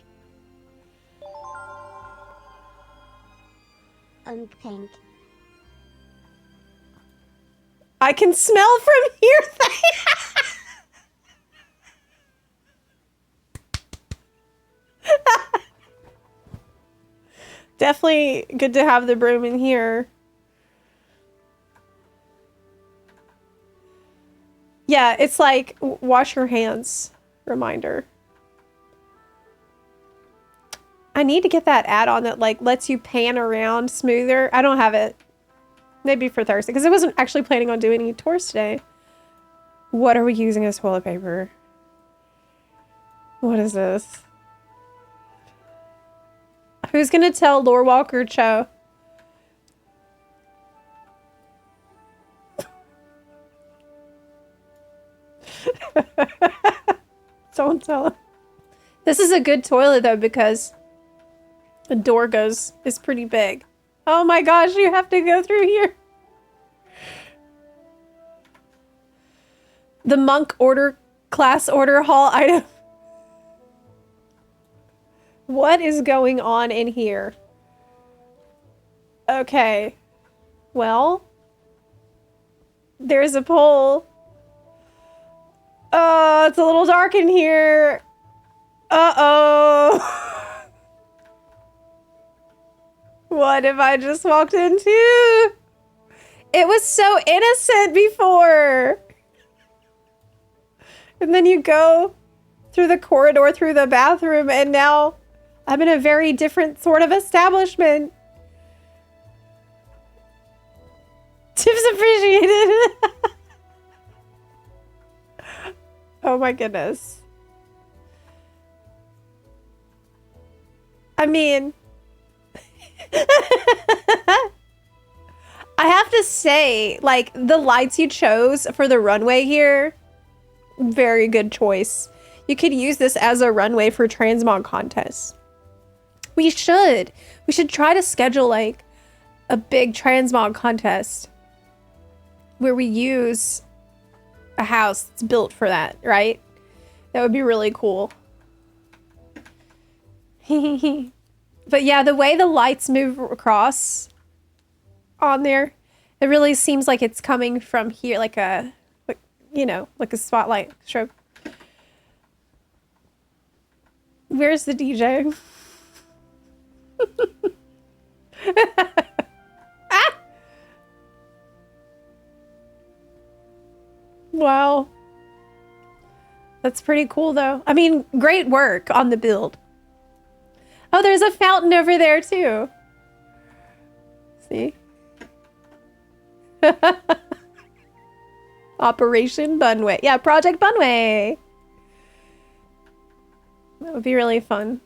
Pink. I can smell from here. Definitely good to have the broom in here. Yeah, it's like wash your hands reminder. I need to get that add-on that like lets you pan around smoother. I don't have it. Maybe for Thursday, because I wasn't actually planning on doing any tours today. What are we using as toilet paper? What is this? Who's gonna tell Lore Walker Cho? Don't tell him. This is a good toilet though, because the door is pretty big. Oh my gosh, you have to go through here. The monk order class order hall item. What is going on in here? Okay. Well, there's a pole. Oh, it's a little dark in here. Uh-oh. What have I just walked into? It was so innocent before. And then you go through the corridor, through the bathroom, and now I'm in a very different sort of establishment. Tips appreciated. Oh my goodness. I mean... I have to say, like, the lights you chose for the runway here, very good choice. You could use this as a runway for transmog contests. We should try to schedule, like, a big transmog contest where we use a house that's built for that, right? That would be really cool. But yeah, the way the lights move across on there, it really seems like it's coming from here, like a, you know, like a spotlight stroke. Where's the DJ? Ah! Wow. That's pretty cool, though. I mean, great work on the build. Oh, there's a fountain over there, too. See? Operation Bunway. Yeah, Project Bunway. That would be really fun.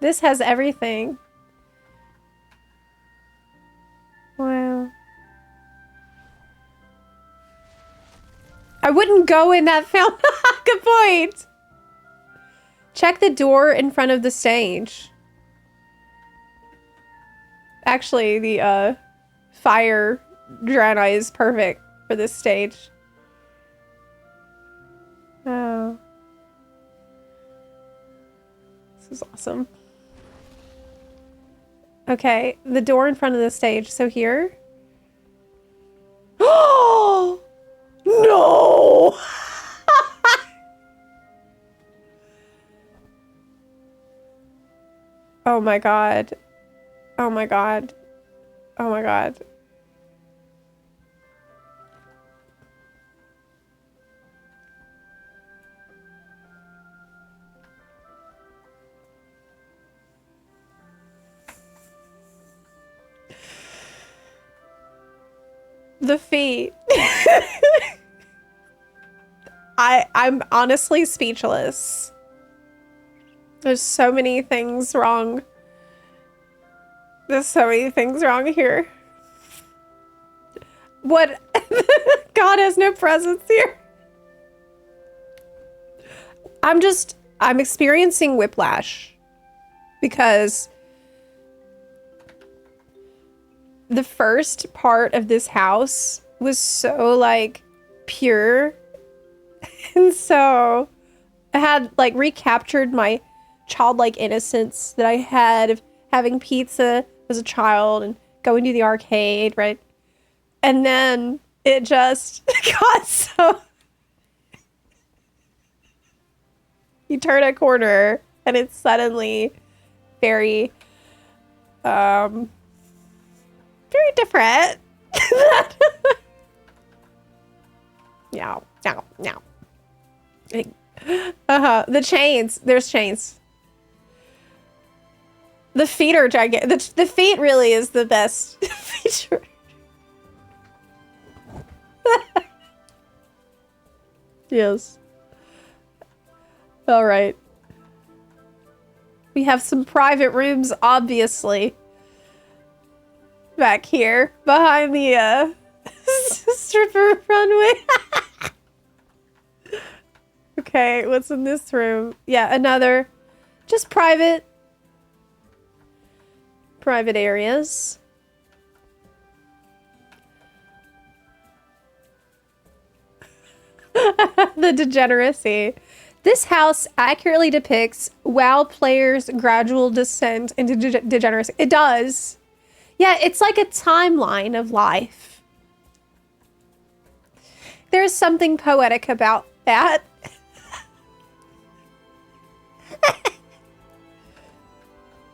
This has everything. Wow. I wouldn't go in that fountain. Good point. Check the door in front of the stage. Actually, the fire Draenei is perfect for this stage. Oh. This is awesome. Okay, the door in front of the stage. So here. Oh! No! Oh my god. Oh my god. Oh my god. The feet. I'm honestly speechless. There's so many things wrong. There's so many things wrong here. What? God has no presence here. I'm experiencing whiplash because the first part of this house was so like pure. And so I had like recaptured my childlike innocence that I had of having pizza as a child and going to the arcade, right? And then it just got so... You turn a corner and it's suddenly very, very different. Meow, meow, meow. The chains. There's chains. The feet are gigantic. The feet really is the best feature. Yes. All right. We have some private rooms, obviously. Back here, behind the stripper runway. Okay, what's in this room? Yeah, another just private areas. The degeneracy. This house accurately depicts WoW players' gradual descent into degeneracy. It does. Yeah, it's like a timeline of life. There's something poetic about that.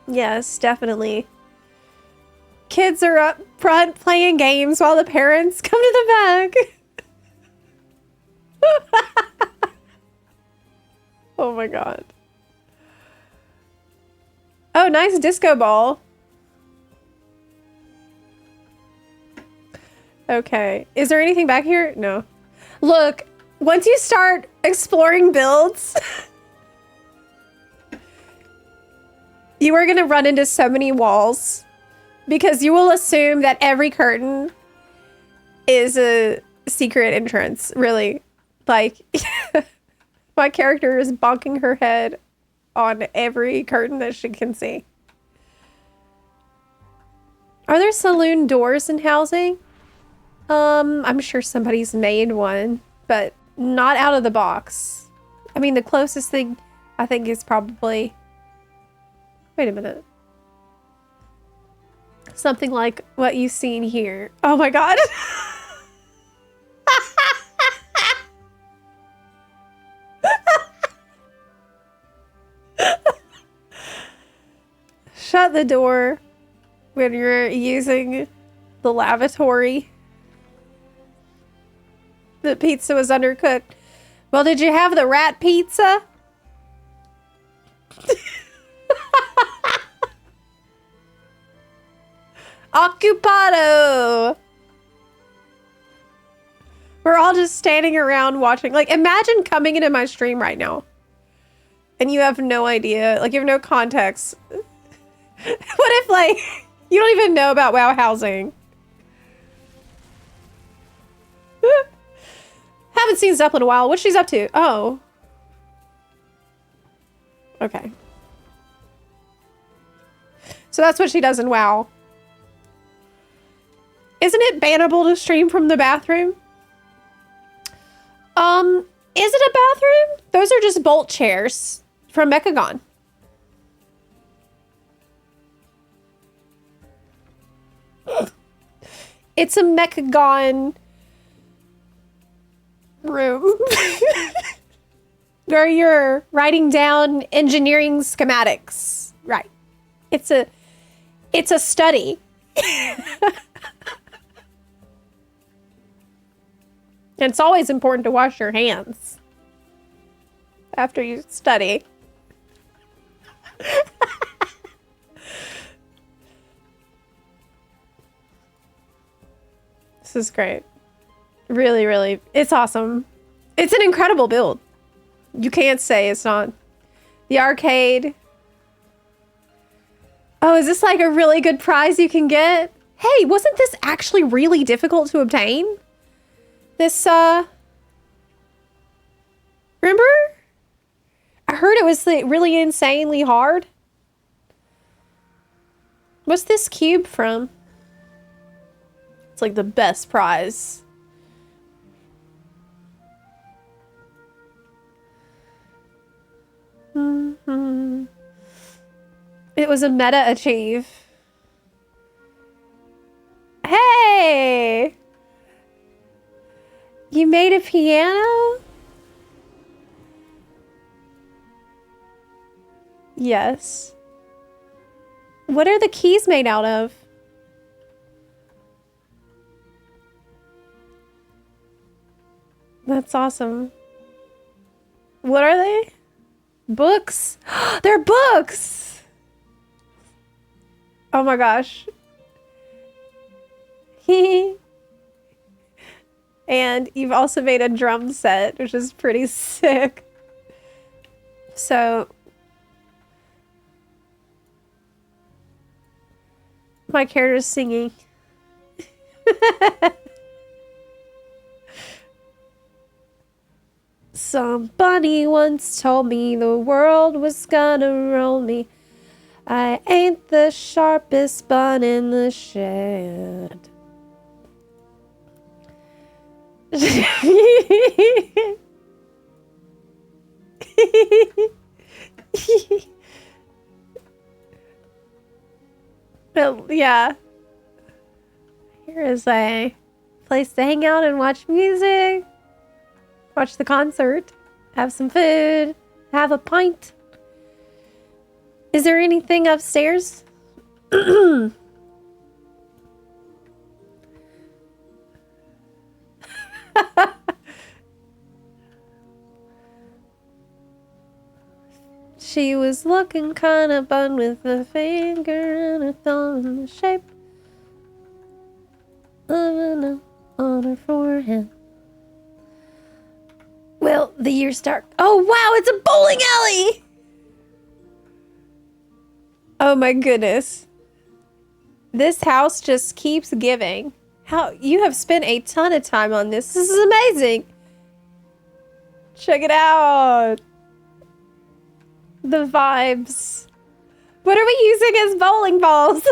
Yes, definitely. Kids are up front playing games while the parents come to the back. Oh my god. Oh, nice disco ball. Okay. Is there anything back here? No. Look, once you start exploring builds, you are going to run into so many walls because you will assume that every curtain is a secret entrance, really. Like, my character is bonking her head on every curtain that she can see. Are there saloon doors in housing? I'm sure somebody's made one, but not out of the box. I mean, the closest thing I think is probably... Wait a minute. Something like what you've seen here. Oh my god! Shut the door when you're using the lavatory. The pizza was undercooked. Well, did you have the rat pizza? Occupado! We're all just standing around watching. Like, imagine coming into my stream right now. And you have no idea. Like, you have no context. What if, like, you don't even know about WoW housing? Haven't seen Zepla in a while. What's she's up to? Oh. Okay. So that's what she does in WoW. Isn't it bannable to stream from the bathroom? Is it a bathroom? Those are just bolt chairs from Mechagon. It's a Mechagon room where you're writing down engineering schematics. Right. It's a study. And it's always important to wash your hands after you study. This is great. Really, really, it's awesome. It's an incredible build. You can't say it's not. The arcade. Oh, is this like a really good prize you can get? Hey, wasn't this actually really difficult to obtain? This, remember? I heard it was like really insanely hard. What's this cube from? It's like the best prize. It was a meta achieve. Hey! You made a piano? Yes. What are the keys made out of? That's awesome. What are they? Books? They're books! Oh my gosh. And you've also made a drum set, which is pretty sick. So my character's singing. Somebody once told me the world was gonna roll me. I ain't the sharpest bun in the shed. Well, yeah. Here is a place to hang out and watch music. Watch the concert. Have some food. Have a pint. Is there anything upstairs? She was looking kind of bun with a finger and a thumb in the shape of an O on her forehead. Well, the year's dark. Oh, wow, it's a bowling alley! Oh my goodness. This house just keeps giving. How you have spent a ton of time on this. This is amazing. Check it out. The vibes. What are we using as bowling balls?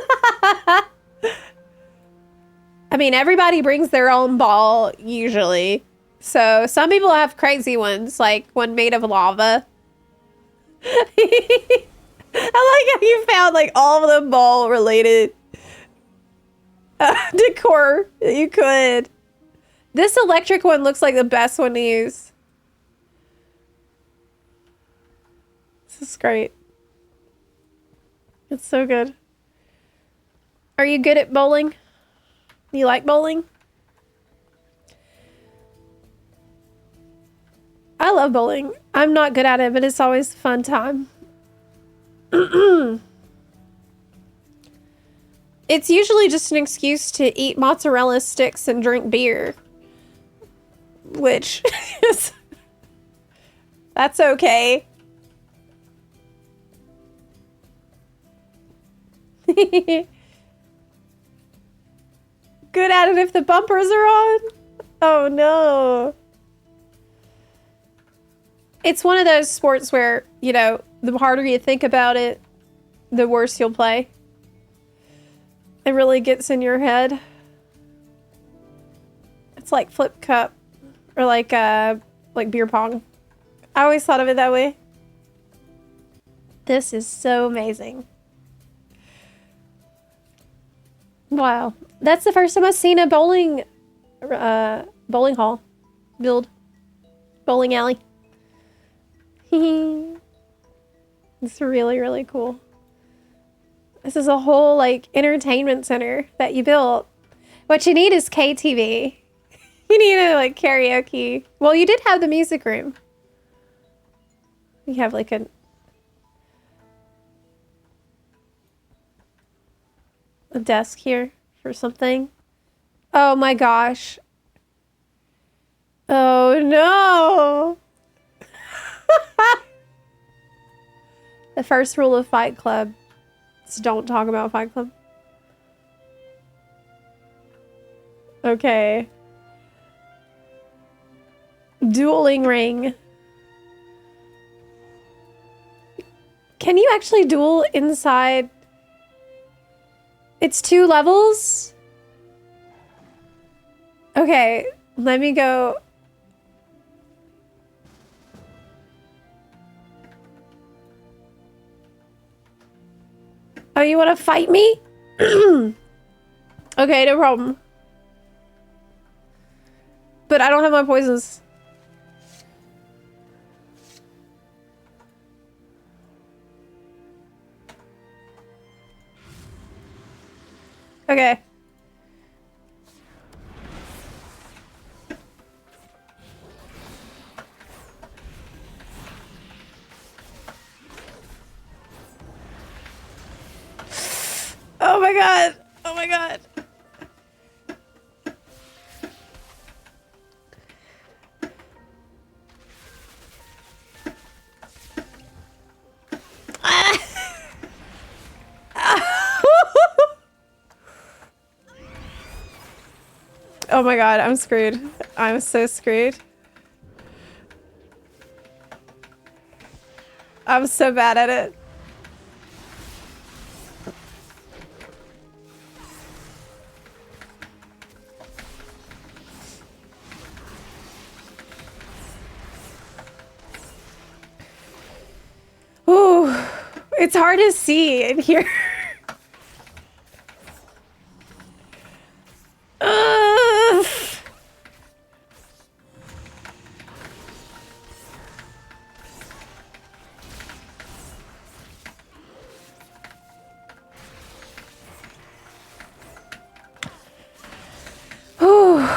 I mean, everybody brings their own ball usually. So some people have crazy ones, like one made of lava. I like how you found like all of the ball related decor that you could. This electric one looks like the best one to use. This is great. It's so good. Are you good at bowling? You like bowling? I love bowling. I'm not good at it, but it's always a fun time. It's usually just an excuse to eat mozzarella sticks and drink beer. Which is... That's okay. Good at it if the bumpers are on. Oh no. It's one of those sports where, you know, the harder you think about it, the worse you'll play. It really gets in your head. It's like flip cup or like beer pong. I always thought of it that way. This is so amazing. Wow. That's the first time I've seen a bowling hall build. Bowling alley. It's really, really cool. This is a whole, like, entertainment center that you built. What you need is KTV. You need a, like, karaoke. Well, you did have the music room. You have, like, a desk here for something. Oh my gosh. Oh no. The first rule of Fight Club is don't talk about Fight Club. Okay. Dueling ring. Can you actually duel inside? It's 2 levels? Okay, let me go. Oh, you want to fight me? Okay, no problem. But I don't have my poisons. Okay. Oh my god. Oh my god. Oh my god, I'm screwed. I'm so screwed. I'm so bad at it. Ooh, it's hard to see in here. Ugh. Ooh.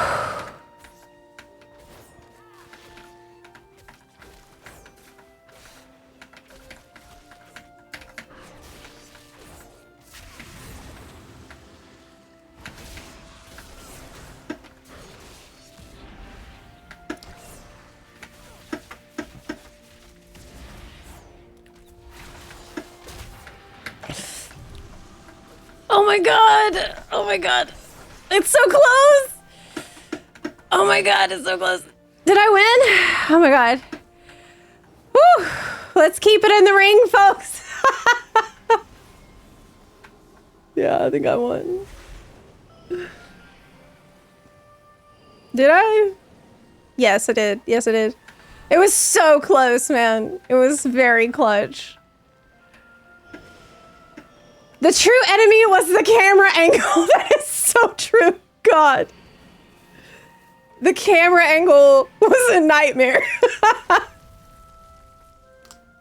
Oh my god! Oh my god! It's so close! Oh my god, it's so close. Did I win? Oh my god. Whew! Let's keep it in the ring, folks! Yeah, I think I won. Did I? Yes, I did. Yes, I did. It was so close, man. It was very clutch. The true enemy was the camera angle. That is so true. God. The camera angle was a nightmare.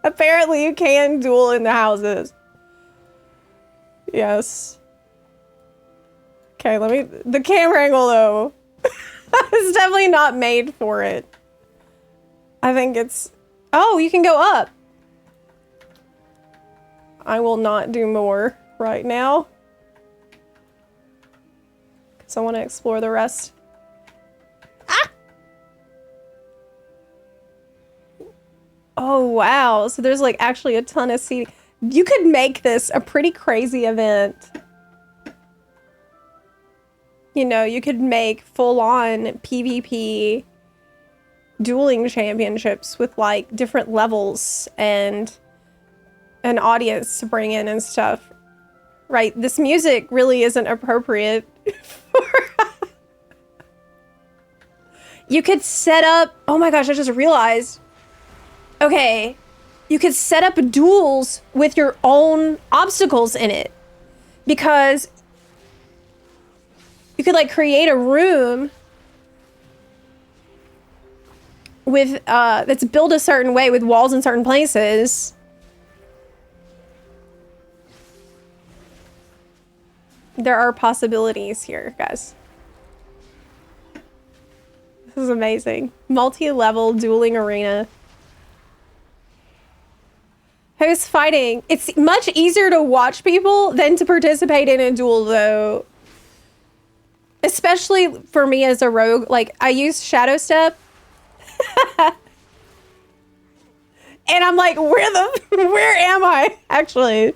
Apparently you can duel in the houses. Yes. Okay, let me... The camera angle, though. It's definitely not made for it. I think it's... Oh, you can go up. I will not do more right now. Because I want to explore the rest. Ah! Oh, wow. So there's like actually a ton of seating. You could make this a pretty crazy event. You know, you could make full-on PvP dueling championships with like different levels and an audience to bring in and stuff. Right, this music really isn't appropriate for... You could set up... Oh my gosh, I just realized. Okay, you could set up duels with your own obstacles in it. Because you could like create a room with that's built a certain way with walls in certain places. There are possibilities here, guys. This is amazing. Multi-level dueling arena. Who's fighting? It's much easier to watch people than to participate in a duel, though. Especially for me as a rogue. Like, I use Shadow Step. And I'm like, where am I, actually?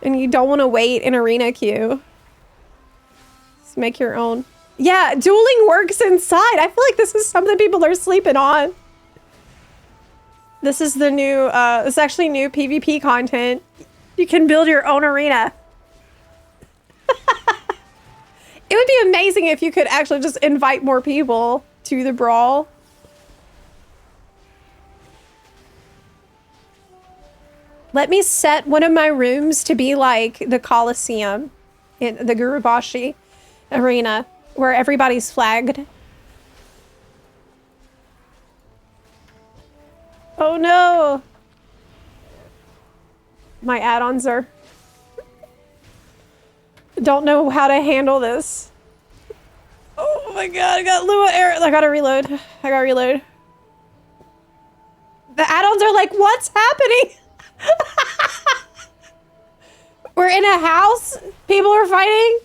And you don't want to wait in arena queue. Just make your own. Yeah, dueling works inside. I feel like this is something people are sleeping on. This is the new, it's actually new PvP content. You can build your own arena. It would be amazing if you could actually just invite more people to the brawl. Let me set one of my rooms to be like the Coliseum in the Gurubashi arena where everybody's flagged. Oh no! My add-ons are... Don't know how to handle this. Oh my god, I got Lua error. I gotta reload. I gotta reload. The add-ons are like, what's happening? We're in a house? People are fighting?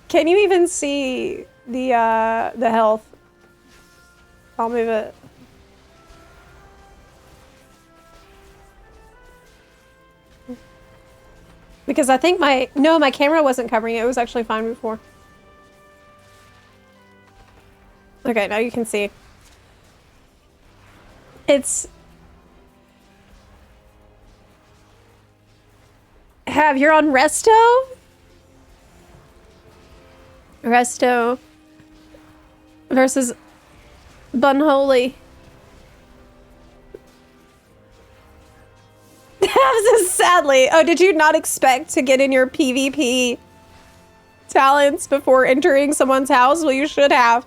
Can you even see the health? I'll move it. Because I think my camera wasn't covering it. It was actually fine before. Okay, now you can see. It's... You're on Resto? Resto versus Bunholy. Sadly. Oh, did you not expect to get in your PvP talents before entering someone's house? Well, you should have.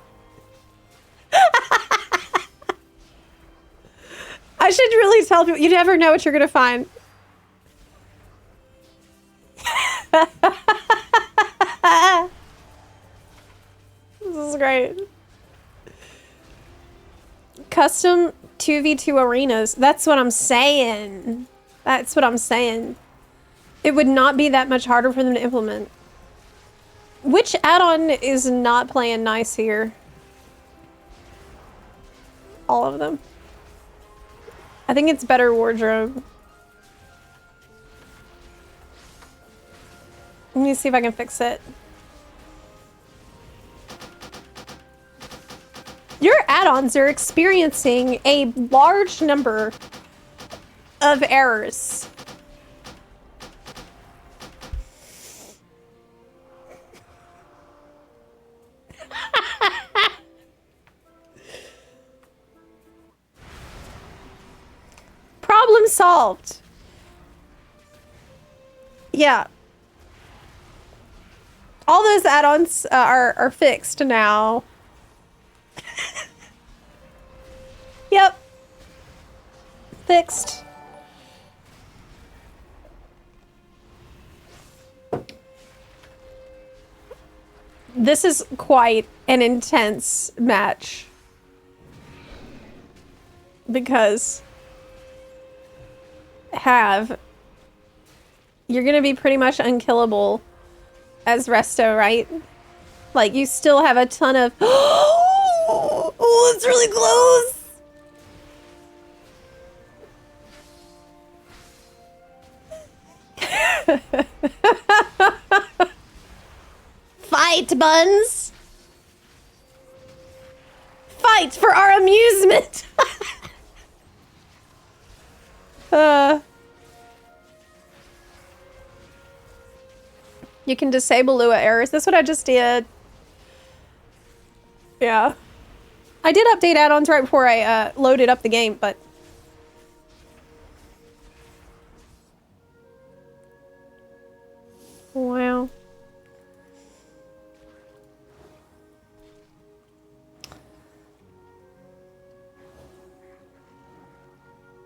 I should really tell people. You never know what you're gonna find. This is great. Custom 2v2 arenas. That's what I'm saying. That's what I'm saying. It would not be that much harder for them to implement. Which add-on is not playing nice here? All of them. I think it's better wardrobe. Let me see if I can fix it. Your add-ons are experiencing a large number of errors. Problem solved. Yeah. All those add-ons are fixed now. Yep. Fixed. This is quite an intense match. Because you're gonna be pretty much unkillable as Resto, right? Like, you still have a ton of... Oh, it's really close! Fight, Buns! Fight for our amusement! You can disable Lua errors. That's what I just did. Yeah. I did update add-ons right before I loaded up the game, but... Wow.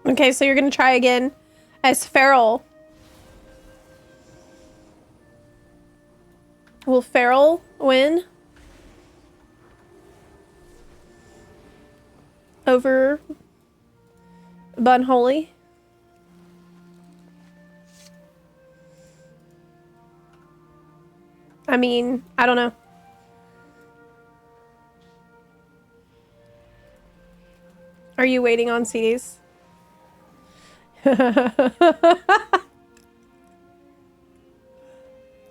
Okay, so you're gonna try again as Feral. Will Feral win? Over Bunholy? I mean, I don't know. Are you waiting on CDs?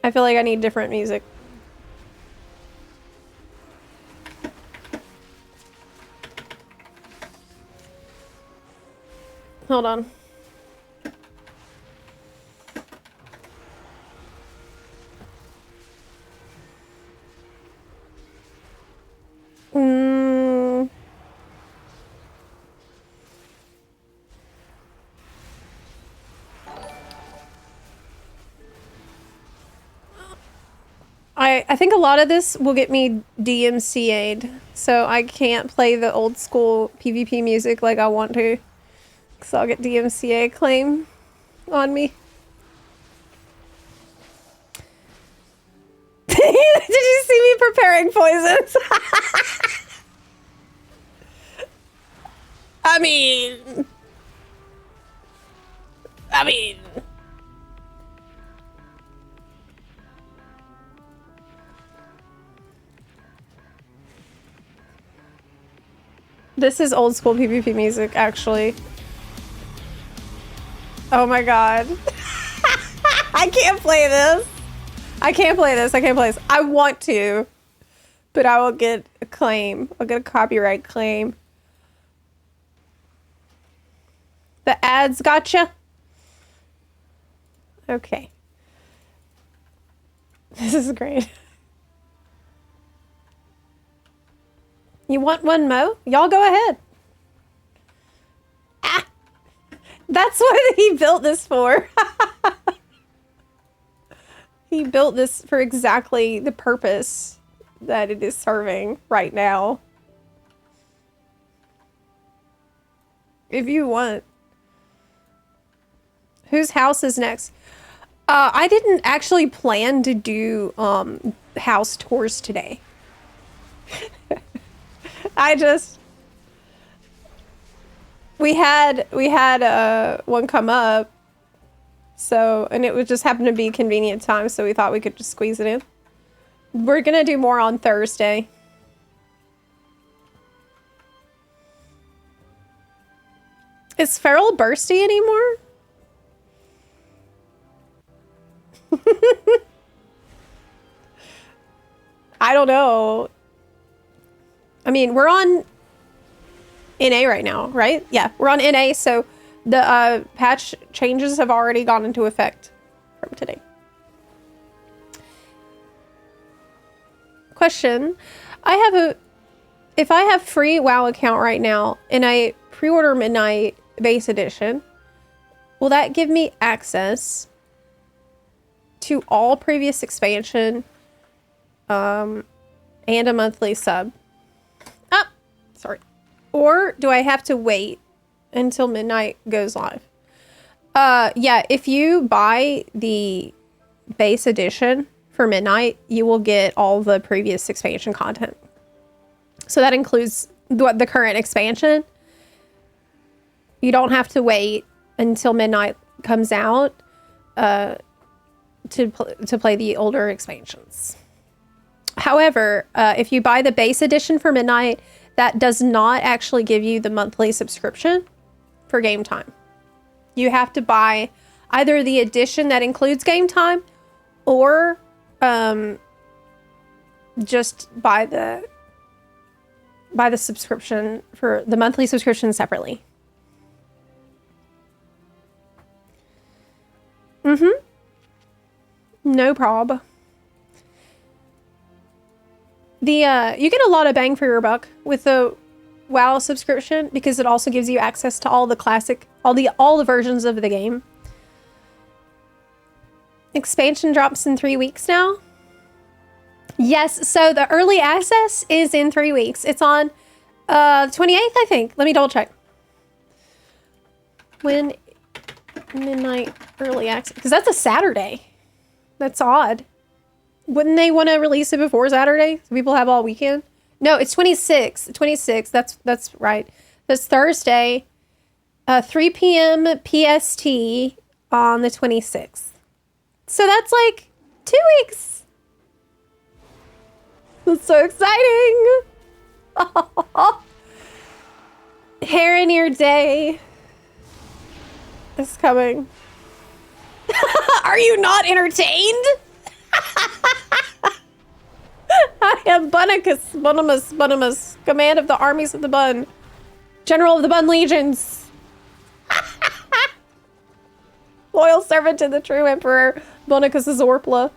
I feel like I need different music. Hold on. I think a lot of this will get me DMCA'd, so I can't play the old school PvP music like I want to, because I'll get DMCA claim on me. Did you see me preparing poisons? I mean... This is old school PvP music, actually. Oh my god. I can't play this. I can't play this. I can't play this. I want to, but I will get a claim. I'll get a copyright claim. The ads gotcha. Okay. This is great. You want one, Mo? Y'all go ahead. Ah! That's what he built this for. He built this for exactly the purpose that it is serving right now. If you want. Whose house is next? I didn't actually plan to do house tours today. We had one come up, so, and it would just happen to be convenient time, so we thought we could just squeeze it in. We're gonna do more on Thursday. Is Feral bursty anymore? I don't know. I mean, we're on NA right now, right? Yeah, we're on NA, so the patch changes have already gone into effect from today. Question. If I have free WoW account right now and I pre-order Midnight Base Edition, will that give me access to all previous expansion and a monthly sub? Sorry. Or do I have to wait until Midnight goes live? Yeah, if you buy the base edition for midnight, you will get all the previous expansion content. So that includes the current expansion. You don't have to wait until midnight comes out to play the older expansions. However, if you buy the base edition for midnight, that does not actually give you the monthly subscription for game time. You have to buy either the edition that includes game time or just buy the subscription for the monthly subscription separately. No prob. You get a lot of bang for your buck with the WoW subscription because it also gives you access to all the classic, all the versions of the game. Expansion drops in 3 weeks now. Yes, so the early access is in 3 weeks. It's on 28th, I think. Let me double check. When midnight early access, because that's a Saturday. That's odd. Wouldn't they want to release it before Saturday so people have all weekend? No, it's 26. 26. That's right. That's Thursday, 3 p.m. PST on the 26th. So that's like 2 weeks. That's so exciting. Harrenir Day is coming. Are you not entertained? I am Bunimus, command of the armies of the Bun, general of the Bun legions, loyal servant to the true emperor, Bunicus Zorpla.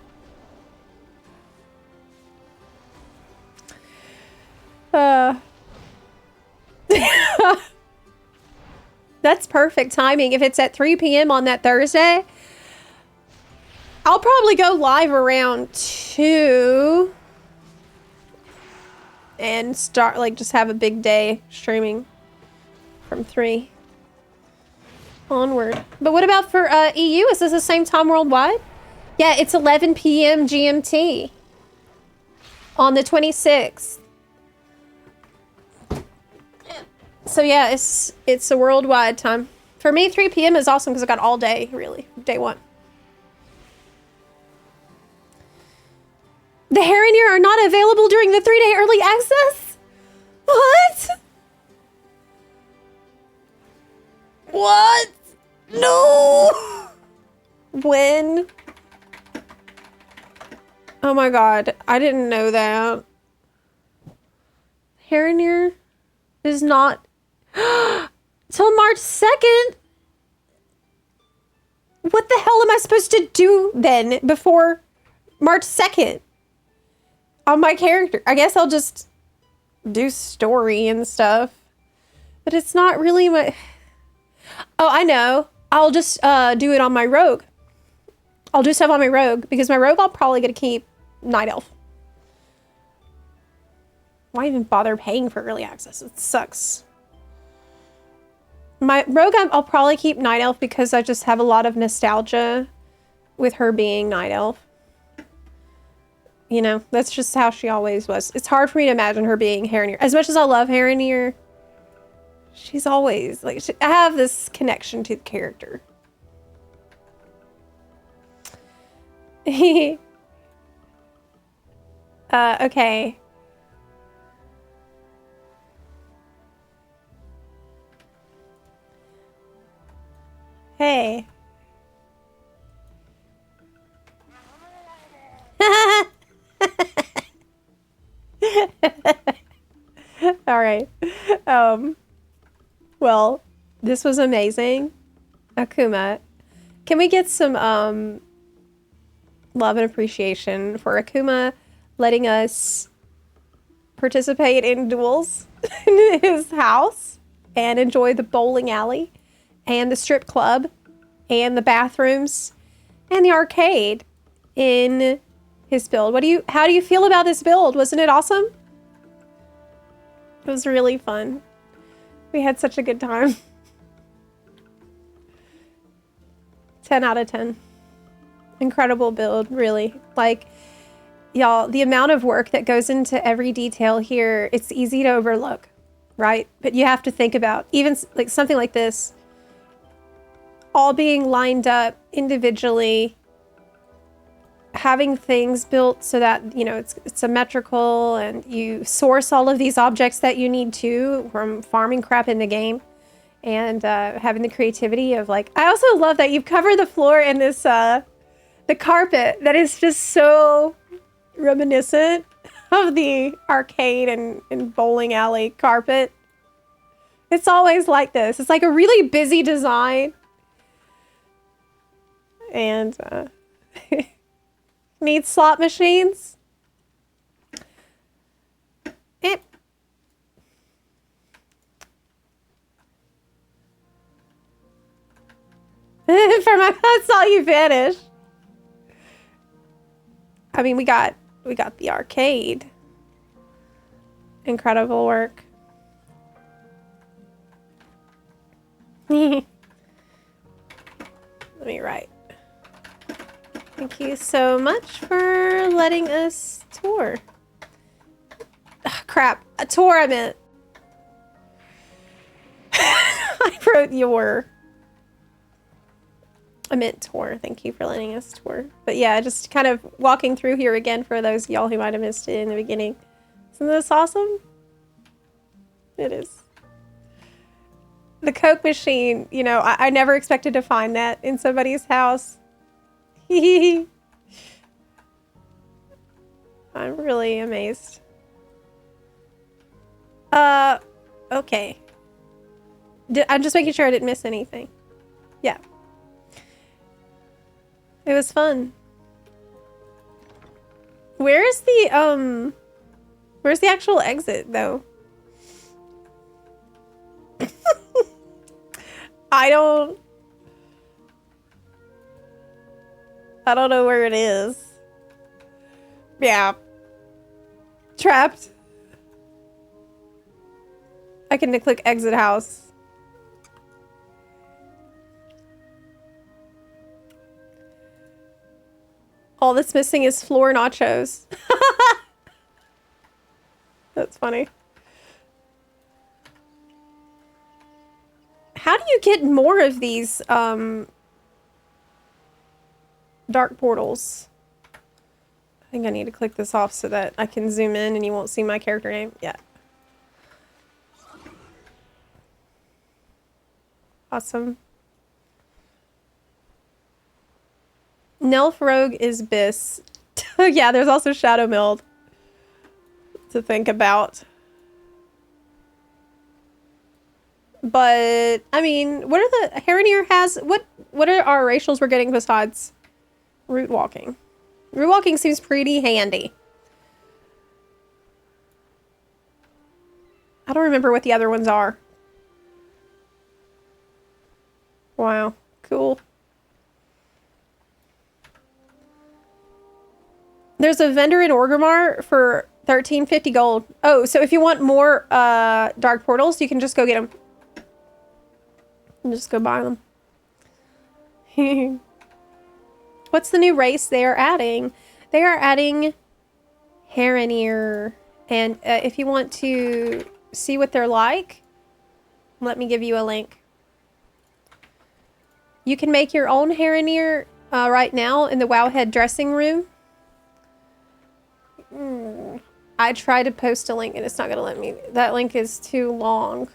That's perfect timing. If it's at 3 p.m. on that Thursday, I'll probably go live around 2 and start, like, just have a big day streaming from 3 onward. But what about for EU? Is this the same time worldwide? Yeah, it's 11 p.m. GMT on the 26th. So yeah, it's a worldwide time. For me, 3 p.m. is awesome because I got all day, really, day one. The Harrenir are not available during the 3-day early access? What? What? No! When? Oh my god, I didn't know that. Harrenir is not till March 2nd? What the hell am I supposed to do then before March 2nd? On my character. I guess I'll just do story and stuff. But it's not really my... Oh, I know. I'll just do it on my rogue. I'll do stuff on my rogue. Because my rogue I'll probably get to keep Night Elf. Why even bother paying for early access? It sucks. My rogue I'll probably keep Night Elf because I just have a lot of nostalgia with her being Night Elf. You know, that's just how she always was. It's hard for me to imagine her being Harrenir. As much as I love Harrenir, she's always, like, I have this connection to the character. Okay. Hey. All right. Well, this was amazing. Akuma, can we get some love and appreciation for Akuma letting us participate in duels in his house and enjoy the bowling alley and the strip club and the bathrooms and the arcade in his build? How do you feel about this build? Wasn't it awesome? It was really fun. We had such a good time. 10 out of 10. Incredible build, really. Like, y'all, the amount of work that goes into every detail here, it's easy to overlook, right? But you have to think about even like something like this, all being lined up individually, having things built so that, you know, it's symmetrical, and you source all of these objects that you need to from farming crap in the game, and having the creativity of like, I also love that you've covered the floor in this, the carpet that is just so reminiscent of the arcade and bowling alley carpet. It's always like this. It's like a really busy design. And need slot machines. It for my that's all you finish. I mean, we got the arcade. Incredible work. Let me write. Thank you so much for letting us tour. Ugh, crap. A tour, I meant. I wrote your. I meant tour. Thank you for letting us tour. But yeah, just kind of walking through here again for those of y'all who might have missed it in the beginning. Isn't this awesome? It is. The Coke machine, you know, I never expected to find that in somebody's house. I'm really amazed. Okay. I'm just making sure I didn't miss anything. Yeah. It was fun. Where's the actual exit, though? I don't know where it is. Yeah. Trapped. I can click exit house. All that's missing is floor nachos. That's funny. How do you get more of these dark portals? I think I need to click this off so that I can zoom in and you won't see my character name yet. Awesome. Nelf Rogue is Biss. Yeah, there's also Shadow Meld to think about. But I mean, what are the Haranier has? What are our racials we're getting besides root walking? Root walking seems pretty handy. I don't remember what the other ones are. Wow, cool. There's a vendor in Orgrimmar for 1350 gold. Oh, so if you want more dark portals, you can just go get them. And just go buy them. What's the new race they are adding? They are adding Haranier. And if you want to see what they're like, let me give you a link. You can make your own Haranier right now in the Wowhead dressing room. I tried to post a link and it's not going to let me. That link is too long.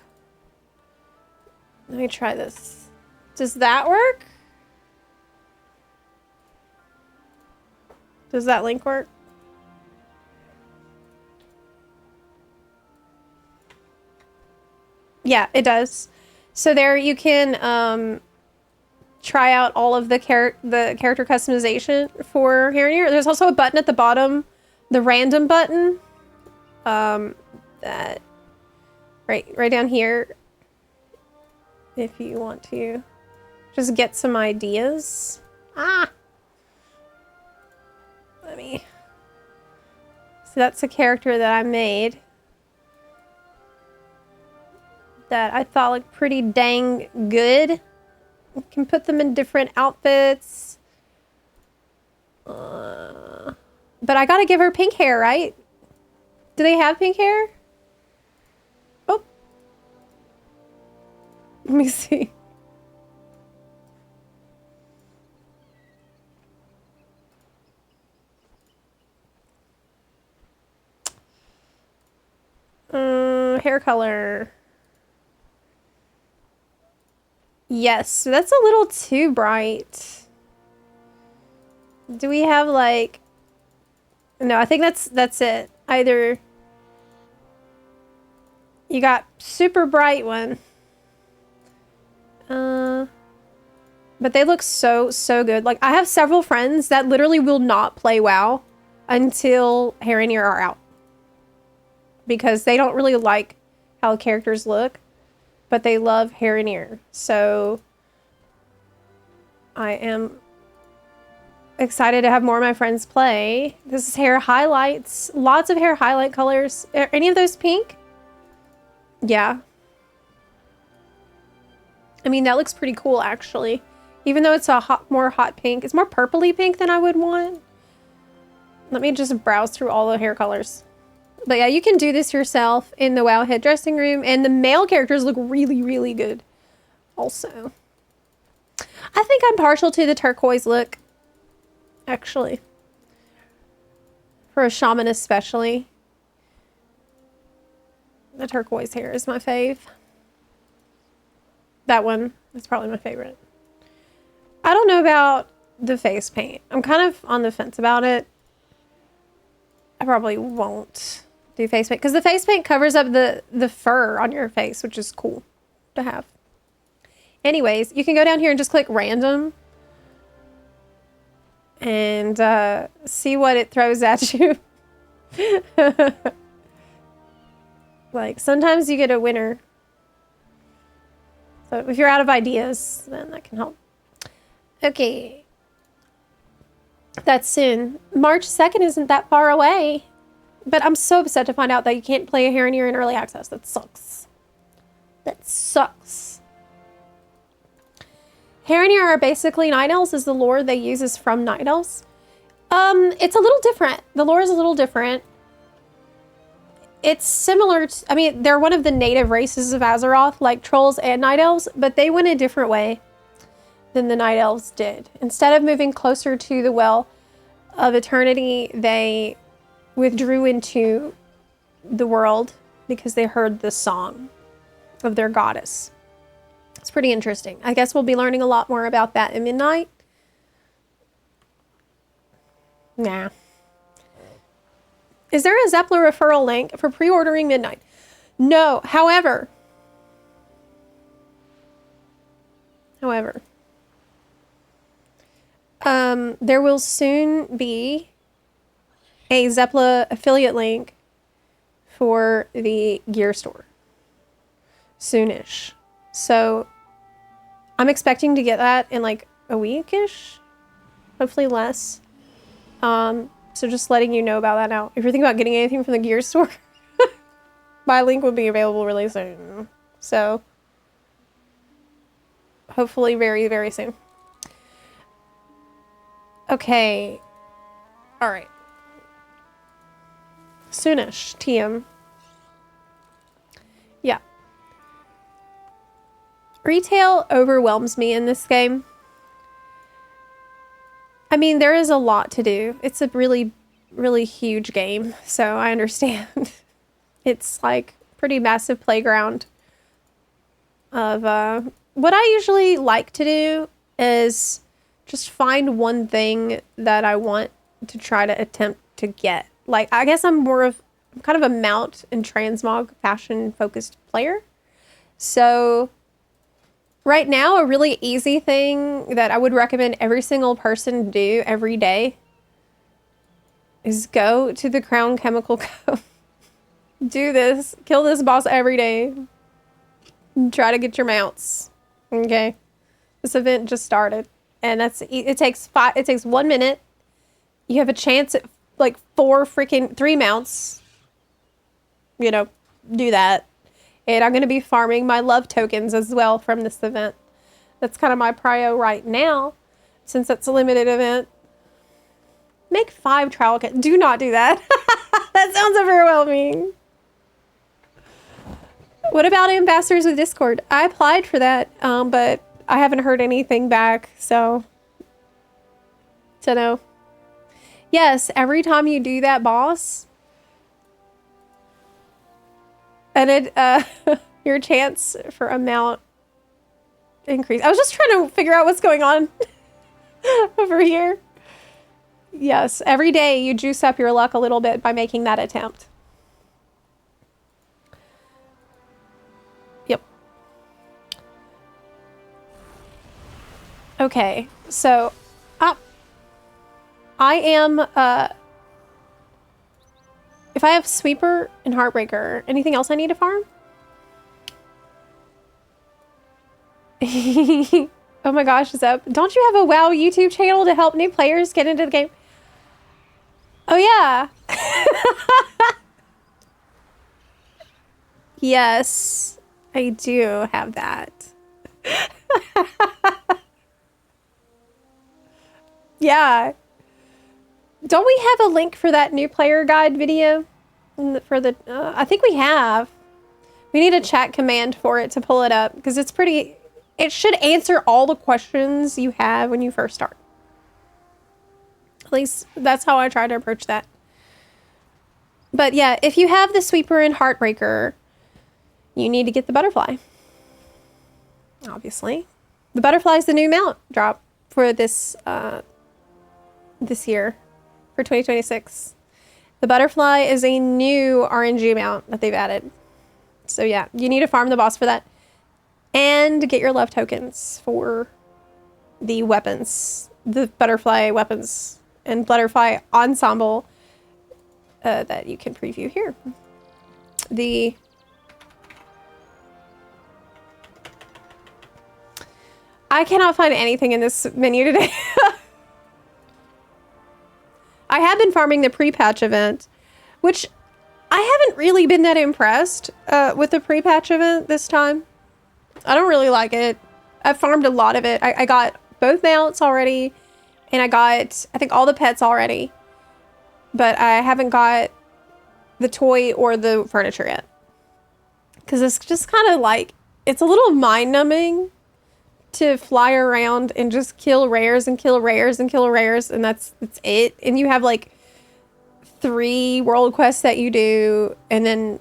Let me try this. Does that work? Does that link work? Yeah, it does. So there you can try out all of the character customization for Haranier. There's also a button at the bottom, the random button. That right down here. If you want to just get some ideas. Let me. So that's a character that I made that I thought looked pretty dang good. You can put them in different outfits. But I gotta give her pink hair, right? Do they have pink hair? Oh. Let me see. Hair color. Yes, that's a little too bright. Do we have like... No, I think that's it. Either you got super bright one. But they look so good. Like, I have several friends that literally will not play WoW until Hair and Ear are out. Because they don't really like how characters look, but they love Hair and Ear. So I am excited to have more of my friends play. This is hair highlights. Lots of hair highlight colors. Are any of those pink? Yeah. I mean, that looks pretty cool, actually. Even though it's a more hot pink. It's more purpley pink than I would want. Let me just browse through all the hair colors. But yeah, you can do this yourself in the WoW head dressing room. And the male characters look really good also. I think I'm partial to the turquoise look. Actually. For a shaman especially. The turquoise hair is my fave. That one is probably my favorite. I don't know about the face paint. I'm kind of on the fence about it. I probably won't do face paint because the face paint covers up the fur on your face, which is cool to have. Anyways, you can go down here and just click random and see what it throws at you. Like, sometimes you get a winner. So if you're out of ideas, then that can help. Okay. That's soon. March 2nd isn't that far away. But I'm so upset to find out that you can't play a Hair and Ear in early access. That sucks. That sucks. Hair and Ear are basically Night Elves, is the lore they use is from Night Elves. It's a little different. The lore is a little different. It's similar to, I mean, they're one of the native races of Azeroth, like Trolls and Night Elves, but they went a different way than the Night Elves did. Instead of moving closer to the Well of Eternity, they withdrew into the world because they heard the song of their goddess. It's pretty interesting. I guess we'll be learning a lot more about that at midnight. Nah. Is there a Zepla referral link for pre-ordering Midnight? No. However, there will soon be a Zepla affiliate link for the gear store. Soonish. So I'm expecting to get that in like a week-ish. Hopefully less. So just letting you know about that now. If you're thinking about getting anything from the gear store, my link will be available really soon. So hopefully very, very soon. Okay. All right. Soonish, TM. Yeah. Retail overwhelms me in this game. I mean, there is a lot to do. It's a really, really huge game, so I understand. It's like pretty massive playground of what I usually like to do is just find one thing that I want to try to attempt to get. Like, I guess I'm kind of a mount and transmog fashion focused player. So right now, a really easy thing that I would recommend every single person do every day is go to the Crown Chemical Co. Do this. Kill this boss every day. Try to get your mounts. Okay. This event just started. And it takes 1 minute. You have a chance at like 3 mounts. You know, do that. And I'm going to be farming my love tokens as well from this event. That's kind of my prio right now, since it's a limited event. Make 5 travel kits. Do not do that. That sounds overwhelming. What about ambassadors with Discord? I applied for that, but I haven't heard anything back, so no. Yes, every time you do that, boss, and it your chance for amount increase. I was just trying to figure out what's going on over here. Yes, every day you juice up your luck a little bit by making that attempt. Yep. Okay, so I am if I have Sweeper and Heartbreaker, anything else I need to farm? Oh my gosh, Zep, don't you have a WoW YouTube channel to help new players get into the game? Oh yeah. Yes, I do have that. Yeah. Don't we have a link for that new player guide video? For the, I think we have. We need a chat command for it to pull it up because it's pretty, it should answer all the questions you have when you first start. At least that's how I try to approach that. But yeah, if you have the Sweeper and Heartbreaker, you need to get the Butterfly. Obviously. The Butterfly is the new mount drop for this this year, for 2026. The Butterfly is a new RNG mount that they've added. So yeah, you need to farm the boss for that. And get your love tokens for the weapons. The Butterfly weapons and Butterfly ensemble that you can preview here. I cannot find anything in this menu today. I have been farming the pre-patch event, which I haven't really been that impressed with the pre-patch event this time. I don't really like it. I've farmed a lot of it. I got both mounts already, and I got, I think, all the pets already. But I haven't got the toy or the furniture yet. Because it's just kind of like, it's a little mind-numbing to fly around and just kill rares and kill rares and kill rares, and that's it. And you have like 3 world quests that you do, and then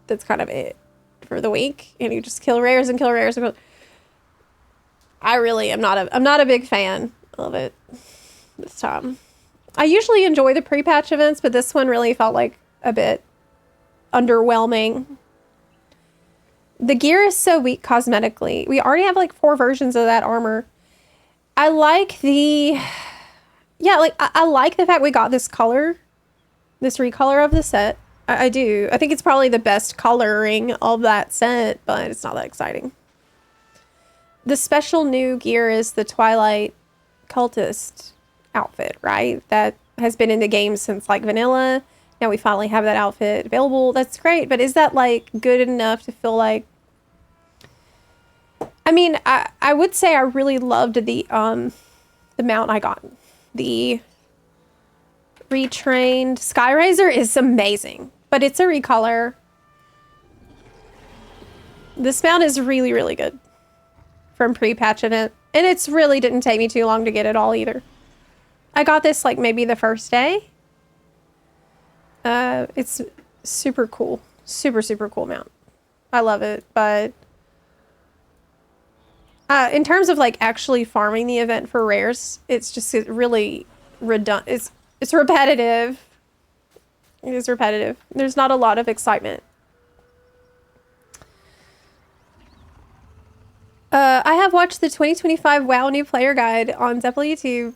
that's kind of it for the week. And you just kill rares and kill rares and kill. I really am I'm not a big fan of it this time. I usually enjoy the pre-patch events, but this one really felt like a bit underwhelming. The gear is so weak cosmetically. We already have like 4 versions of that armor. I like the, yeah, like I like the fact we got this color, this recolor of the set. I do. I think it's probably the best coloring of that set, but it's not that exciting. The special new gear is the Twilight Cultist outfit, right? That has been in the game since like vanilla. Now we finally have that outfit available. That's great, but is that like good enough to feel like, I mean, I would say I really loved the mount I got. The retrained Skyrazor is amazing, but it's a recolor. This mount is really, really good from pre-patch event, and it's really didn't take me too long to get it all either. I got this like maybe the first day. It's super cool. Super, super cool mount. I love it, but in terms of like actually farming the event for rares, it's just really redundant. It's repetitive. It is repetitive. There's not a lot of excitement. I have watched the 2025 WoW New Player Guide on Zepla YouTube.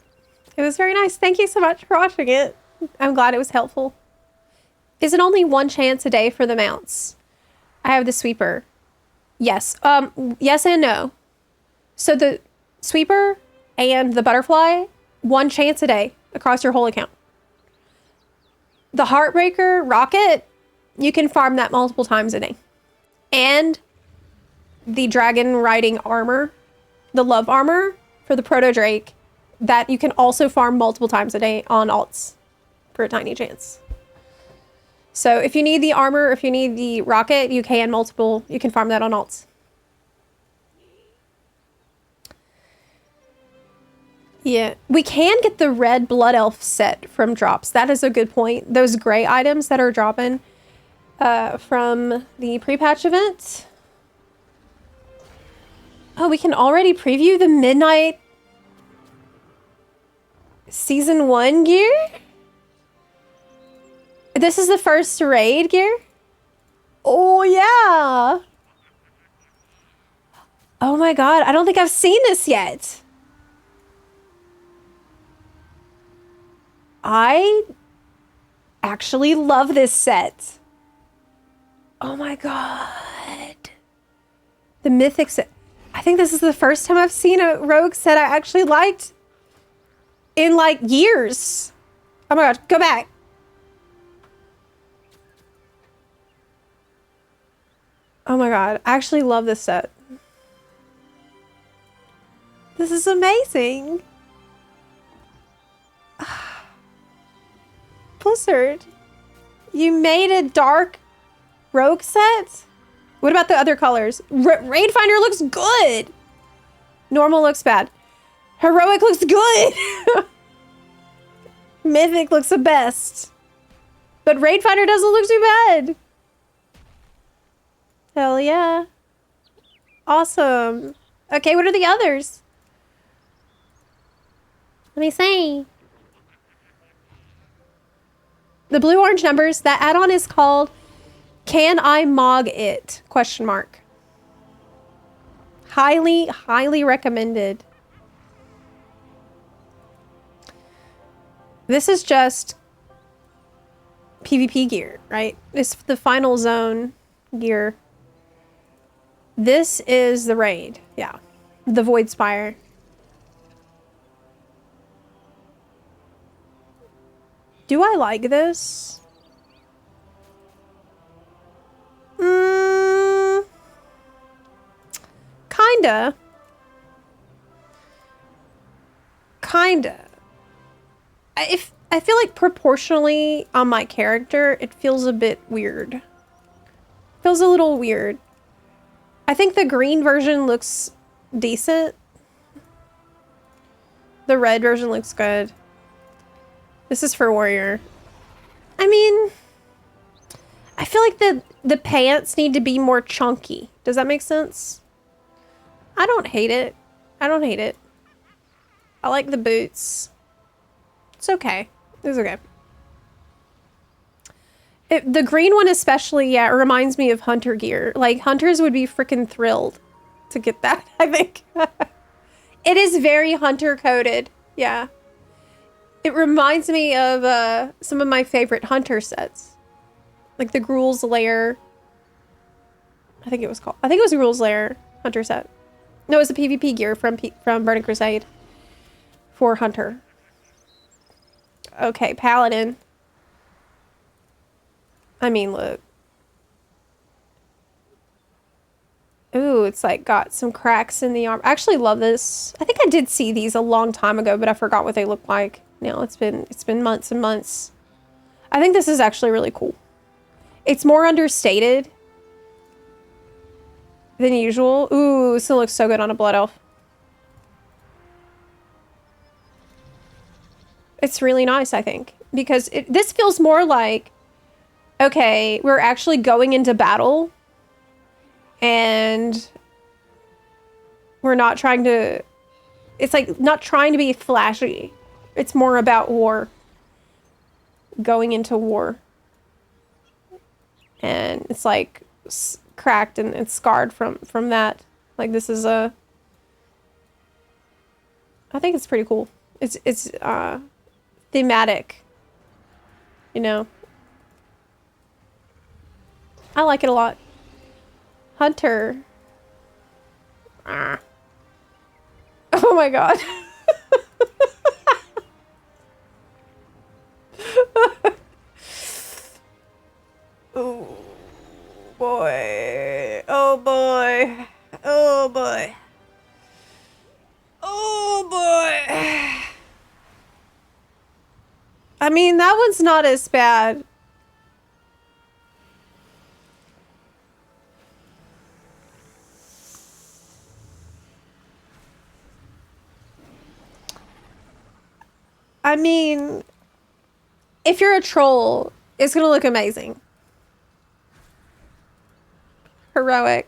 It was very nice. Thank you so much for watching it. I'm glad it was helpful. Is it only 1 chance a day for the mounts? I have the Sweeper. Yes. Yes and no. So the Sweeper and the Butterfly, 1 chance a day across your whole account. The Heartbreaker Rocket, you can farm that multiple times a day. And the Dragon Riding Armor, the Love Armor for the Proto Drake, that you can also farm multiple times a day on alts for a tiny chance. So if you need the armor, if you need the rocket, you can farm that on alts. Yeah, we can get the red blood elf set from drops. That is a good point. Those gray items that are dropping from the pre-patch event. Oh, we can already preview the Midnight Season 1 gear? This is the first raid gear? Oh, yeah. Oh my god, I don't think I've seen this yet. I actually love this set. Oh my god. The mythic set. I think this is the first time I've seen a rogue set I actually liked in like years. Oh my god, go back. Oh my god, I actually love this set. This is amazing. Blizzard, you made a dark rogue set? What about the other colors? Raid Finder looks good. Normal looks bad. Heroic looks good. Mythic looks the best. But Raid Finder doesn't look too bad. Hell yeah. Awesome. Okay, what are the others? Let me see. The blue-orange numbers, that add-on is called Can I Mog It? Question mark. Highly, highly recommended. This is just PvP gear, right? It's the final zone gear. This is the raid. Yeah. The Void Spire. Do I like this? Kinda. Kinda. I feel like proportionally on my character, it feels a bit weird. Feels a little weird. I think the green version looks decent. The red version looks good. This is for warrior. I mean, I feel like the pants need to be more chunky. Does that make sense? I don't hate it. I don't hate it. I like the boots. It's okay. It's okay. The green one especially, yeah, it reminds me of hunter gear. Like, hunters would be freaking thrilled to get that, I think. It is very hunter coded. Yeah. It reminds me of some of my favorite hunter sets. Like the Gruul's Lair. I think it was Gruul's Lair hunter set. No, it was the PvP gear from Burning Crusade for hunter. Okay, paladin. I mean, look. Ooh, it's like got some cracks in the arm. I actually love this. I think I did see these a long time ago, but I forgot what they look like. Now it's been months and months. I think this is actually really cool. It's more understated than usual. Ooh, this looks so good on a blood elf. It's really nice, I think, because this feels more like, okay, we're actually going into battle and we're not trying to, it's like not trying to be flashy. It's more about war, going into war. And it's like cracked and it's scarred from that. Like this is I think it's pretty cool. It's thematic, you know. I like it a lot. Hunter. Ah. Oh my god. Oh boy. Oh boy. Oh boy. Oh boy. I mean, that one's not as bad. I mean, if you're a troll, it's gonna look amazing. Heroic.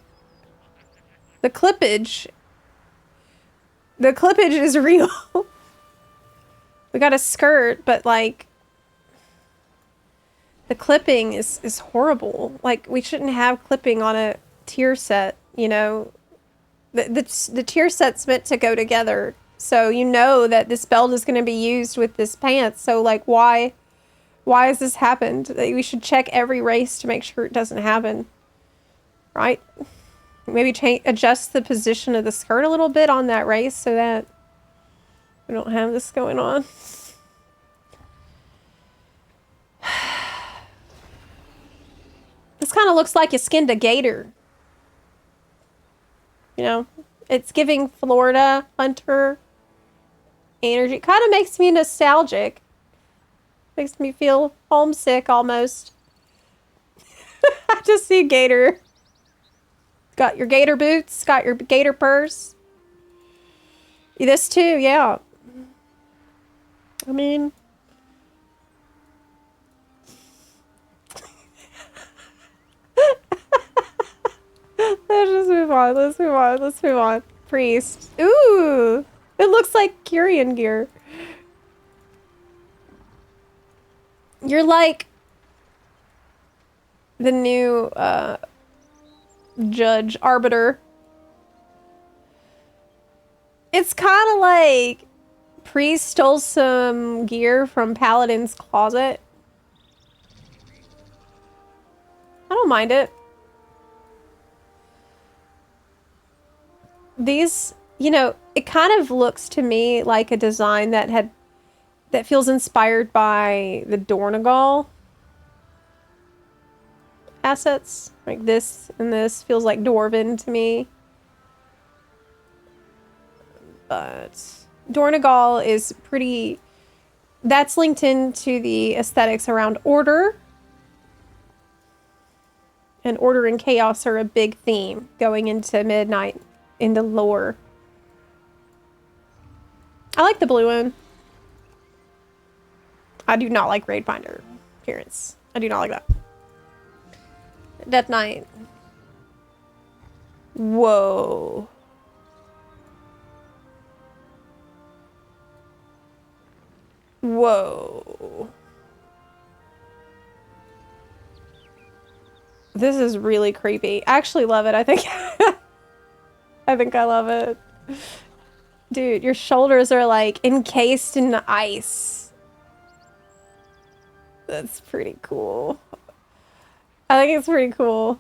The clippage is real. We got a skirt, but like the clipping is horrible. Like we shouldn't have clipping on a tier set, you know. The tier set's meant to go together. So you know that this belt is going to be used with this pants. So like why has this happened? Like, we should check every race to make sure it doesn't happen. Right? Maybe adjust the position of the skirt a little bit on that race so that we don't have this going on. This kind of looks like you skinned a gator. You know, it's giving Florida hunter energy. Kind of makes me nostalgic. Makes me feel homesick almost. I just see gator. Got your gator boots, got your gator purse. This too, yeah. I mean... Let's just move on. Let's move on. Let's move on. Priest. Ooh! It looks like Kyrian gear. You're like the new judge, arbiter. It's kind of like Priest stole some gear from Paladin's closet. I don't mind it. These, you know, it kind of looks to me like a design that feels inspired by the Dornegal assets. Like this and this feels like Dwarven to me. But Dornegal is pretty... That's linked into the aesthetics around order. And order and chaos are a big theme going into Midnight in the lore. I like the blue one. I do not like Raid Finder appearance. I do not like that. Death Knight. Whoa. Whoa. This is really creepy. I actually love it, I think. I think I love it. Dude, your shoulders are like encased in ice. That's pretty cool. I think it's pretty cool.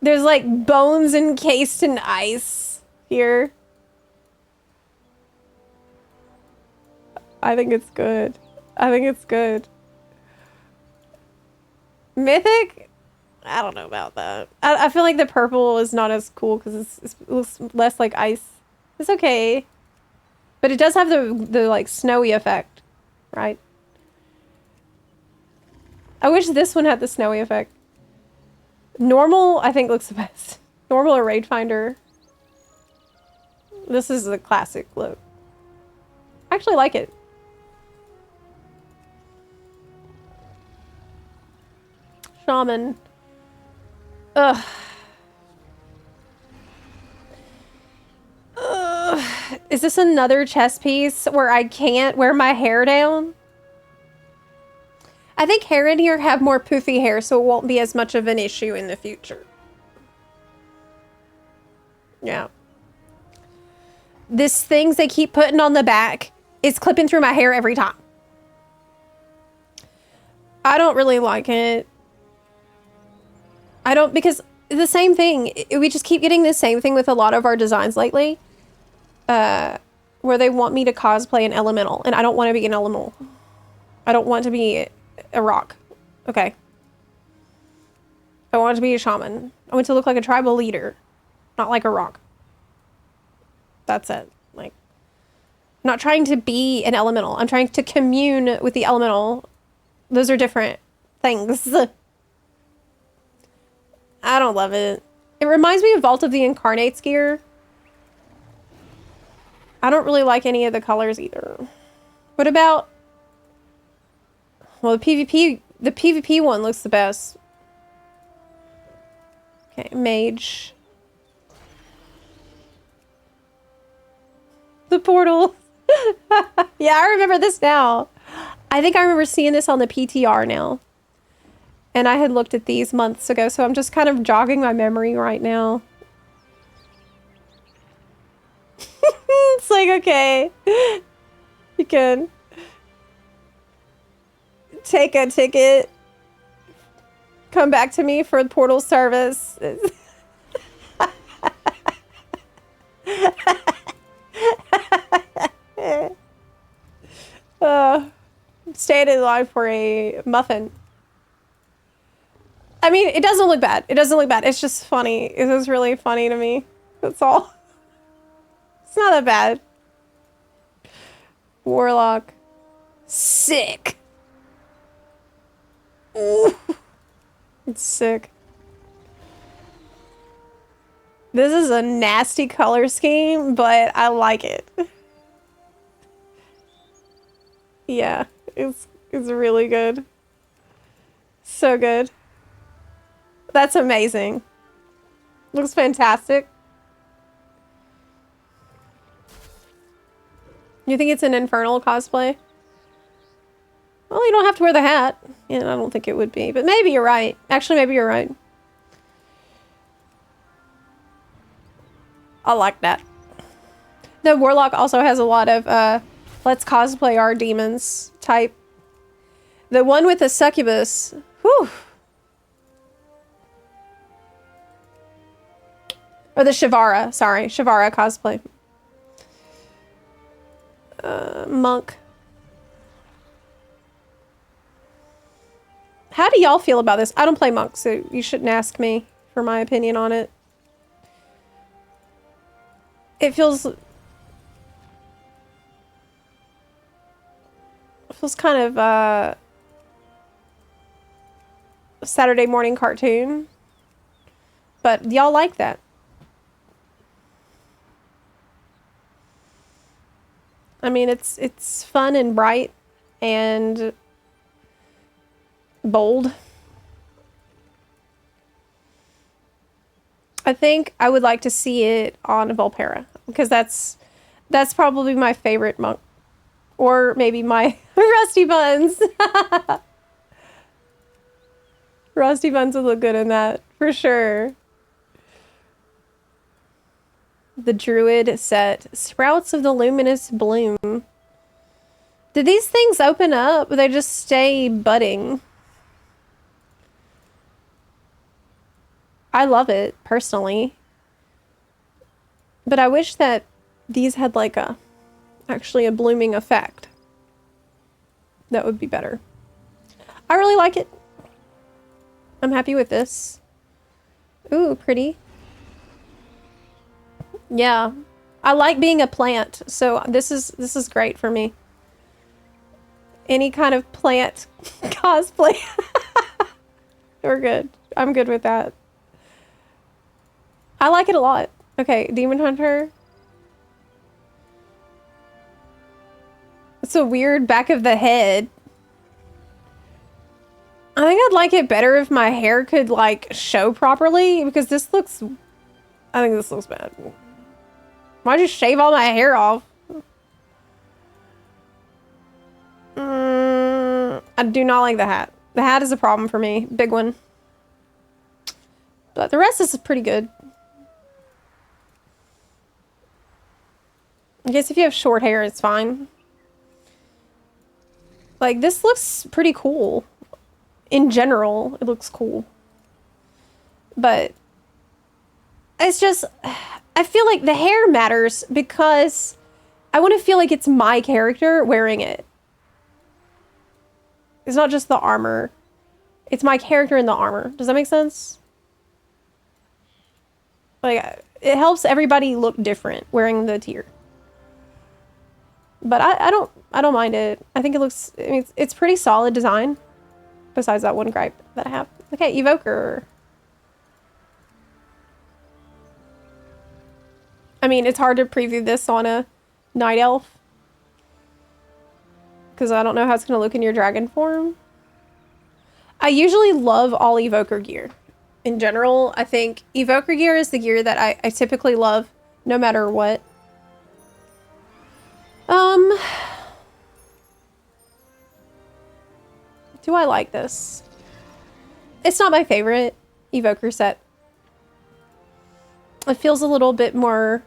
There's like bones encased in ice here. I think it's good. I think it's good. Mythic? I don't know about that. I feel like the purple is not as cool because it looks less like ice. It's okay. But it does have the like snowy effect, right? I wish this one had the snowy effect. Normal, I think, looks the best. Normal or Raid Finder. This is the classic look. I actually like it. Shaman. Ugh. Ugh. Is this another chess piece where I can't wear my hair down? I think hair in here have more poofy hair, so it won't be as much of an issue in the future. Yeah. This things they keep putting on the back is clipping through my hair every time. I don't really like it. I don't, because the same thing, we just keep getting the same thing with a lot of our designs lately. Where they want me to cosplay an elemental, and I don't want to be an elemental. I don't want to be a rock. Okay. I want to be a shaman. I want to look like a tribal leader, not like a rock. That's it. Like, not trying to be an elemental. I'm trying to commune with the elemental. Those are different things. I don't love it. It reminds me of Vault of the Incarnates gear. I don't really like any of the colors either. What about... Well, the PvP one looks the best. Okay, mage. The portal. Yeah, I remember this now. I think I remember seeing this on the PTR now. And I had looked at these months ago, so I'm just kind of jogging my memory right now. It's like, okay. You can take a ticket. Come back to me for the portal service. Stayed in line for a muffin. I mean, it doesn't look bad. It doesn't look bad. It's just funny. It was really funny to me. That's all. It's not that bad. Warlock. Sick. Ooh. It's sick. This is a nasty color scheme, but I like it. Yeah, it's really good. So good. That's amazing. Looks fantastic. You think it's an infernal cosplay? Well, you don't have to wear the hat. Yeah, I don't think it would be, but maybe you're right. Actually, maybe you're right. I like that. The Warlock also has a lot of, let's cosplay our demons type. The one with the succubus. Whew. Or the Shivara. Sorry, Shivara cosplay. Monk. How do y'all feel about this? I don't play monk, so you shouldn't ask me for my opinion on it. It feels kind of a Saturday morning cartoon, but y'all like that. I mean, it's fun and bright and bold. I think I would like to see it on Volpera because that's probably my favorite monk, or maybe my Rusty Buns. Rusty Buns would look good in that for sure. The Druid set. Sprouts of the Luminous Bloom. Did these things open up? Or they just stay budding? I love it, personally. But I wish that these had like actually a blooming effect. That would be better. I really like it. I'm happy with this. Ooh, pretty. Yeah, I like being a plant, so this is great for me. Any kind of plant cosplay. We're good. I'm good with that. I like it a lot. Okay, Demon Hunter. It's a weird back of the head. I think I'd like it better if my hair could like show properly, because this looks, I think this looks bad. Why'd you shave all my hair off? I do not like the hat. The hat is a problem for me. Big one. But the rest is pretty good. I guess if you have short hair, it's fine. Like, this looks pretty cool. In general, it looks cool. But it's just... I feel like the hair matters because I want to feel like it's my character wearing it. It's not just the armor. It's my character in the armor. Does that make sense? Like, it helps everybody look different wearing the tier. But I don't mind it. I think it looks, I mean, it's pretty solid design. Besides that one gripe that I have. Okay, Evoker. I mean, it's hard to preview this on a Night Elf. Because I don't know how it's going to look in your dragon form. I usually love all Evoker gear. In general, I think Evoker gear is the gear that I typically love, no matter what. Do I like this? It's not my favorite Evoker set. It feels a little bit more...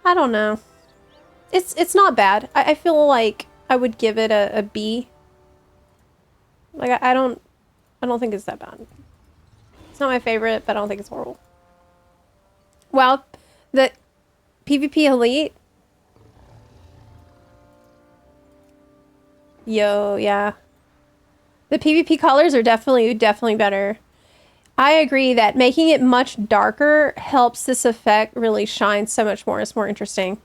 I don't know. It's not bad. I feel like I would give it a B. Like I don't think it's that bad. It's not my favorite, but I don't think it's horrible. Well, the PvP Elite. Yo, yeah. The PvP colors are definitely better. I agree that making it much darker helps this effect really shine so much more. It's more interesting.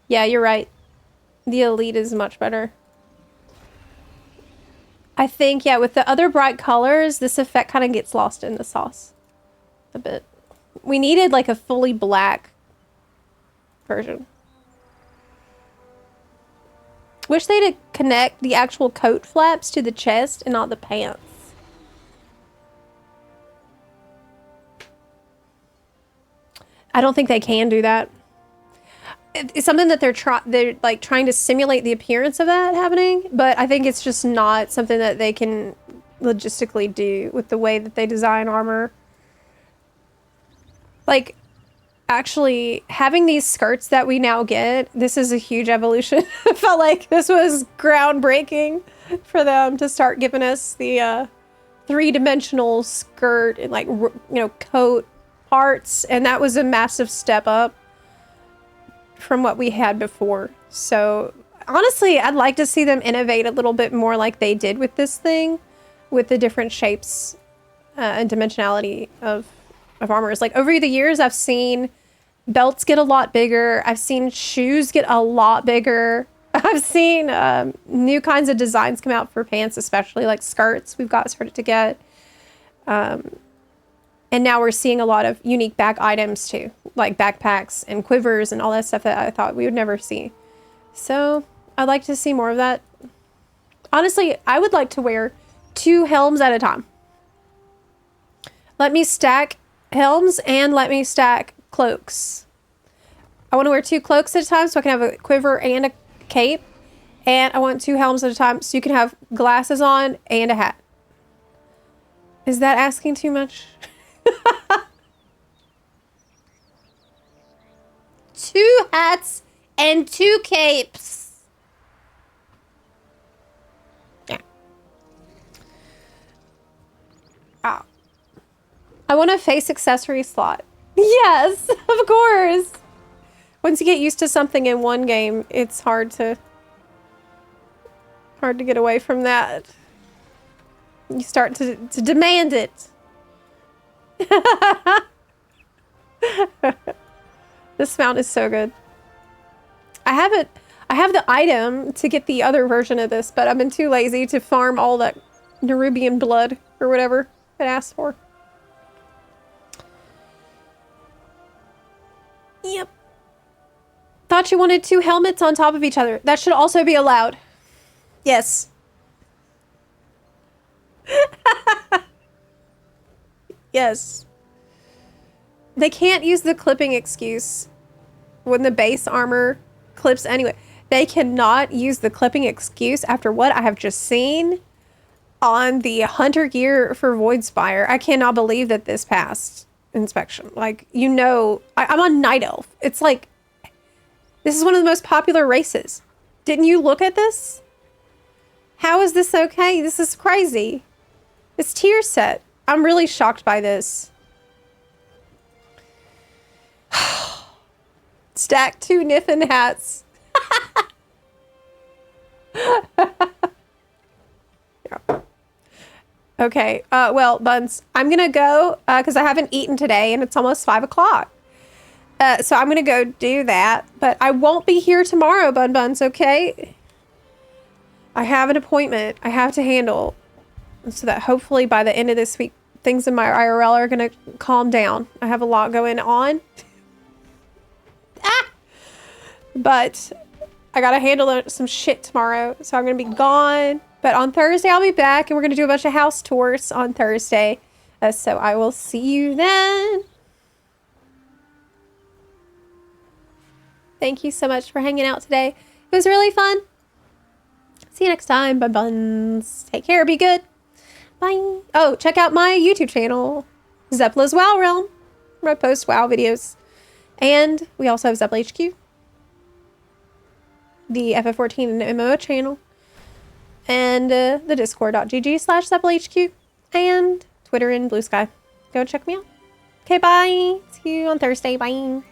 Yeah, you're right. The Elite is much better. I think, yeah, with the other bright colors, this effect kind of gets lost in the sauce a bit. We needed like a fully black version. Wish they'd connect the actual coat flaps to the chest and not the pants. I don't think they can do that. It's something that they're like trying to simulate the appearance of that happening, but I think it's just not something that they can logistically do with the way that they design armor. Like, actually, having these skirts that we now get, this is a huge evolution. I felt like this was groundbreaking for them to start giving us the three-dimensional skirt and, like, you know, coat parts, and that was a massive step up from what we had before. So honestly, I'd like to see them innovate a little bit more like they did with this thing, with the different shapes and dimensionality of armors. Like over the years, I've seen belts get a lot bigger. I've seen shoes get a lot bigger. I've seen new kinds of designs come out for pants, especially like skirts. We've got started to get. And now we're seeing a lot of unique back items too, like backpacks and quivers and all that stuff that I thought we would never see. So I'd like to see more of that. Honestly, I would like to wear 2 helms at a time. Let me stack helms and let me stack cloaks. I want to wear 2 cloaks at a time so I can have a quiver and a cape. And I want 2 helms at a time so you can have glasses on and a hat. Is that asking too much? 2 hats and 2 capes. Yeah. Oh. I want a face accessory slot. Yes, of course. Once you get used to something in one game, it's hard to get away from that. You start to demand it. This mount is so good. I have the item to get the other version of this, but I've been too lazy to farm all that Nerubian blood or whatever it asked for. Yep. Thought you wanted 2 helmets on top of each other. That should also be allowed. Yes. Yes. They can't use the clipping excuse when the base armor clips anyway. They cannot use the clipping excuse after what I have just seen on the hunter gear for Voidspire. I cannot believe that this passed inspection. Like, you know, I'm on Night Elf. It's like, this is one of the most popular races. Didn't you look at this? How is this okay? This is crazy. It's tier set. I'm really shocked by this. Stack 2 Niffin hats. Yeah. Okay. Well, Buns, I'm gonna go because I haven't eaten today and it's almost 5 o'clock. So I'm gonna go do that, but I won't be here tomorrow, Buns. Okay. I have an appointment I have to handle, so that hopefully by the end of this week, things in my IRL are gonna calm down. I have a lot going on. But I gotta handle some shit tomorrow, so I'm gonna be gone. But on Thursday, I'll be back, and we're gonna do a bunch of house tours on Thursday. So I will see you then. Thank you so much for hanging out today. It was really fun. See you next time. Bye, Buns. Take care. Be good. Bye. Oh, check out my YouTube channel, Zepla's WoW Realm, where I post WoW videos. And we also have Zepla HQ, the FF14 and MMO channel, and the discord.gg/ZeplaHQ, and Twitter and Blue Sky. Go check me out. Okay, bye. See you on Thursday. Bye.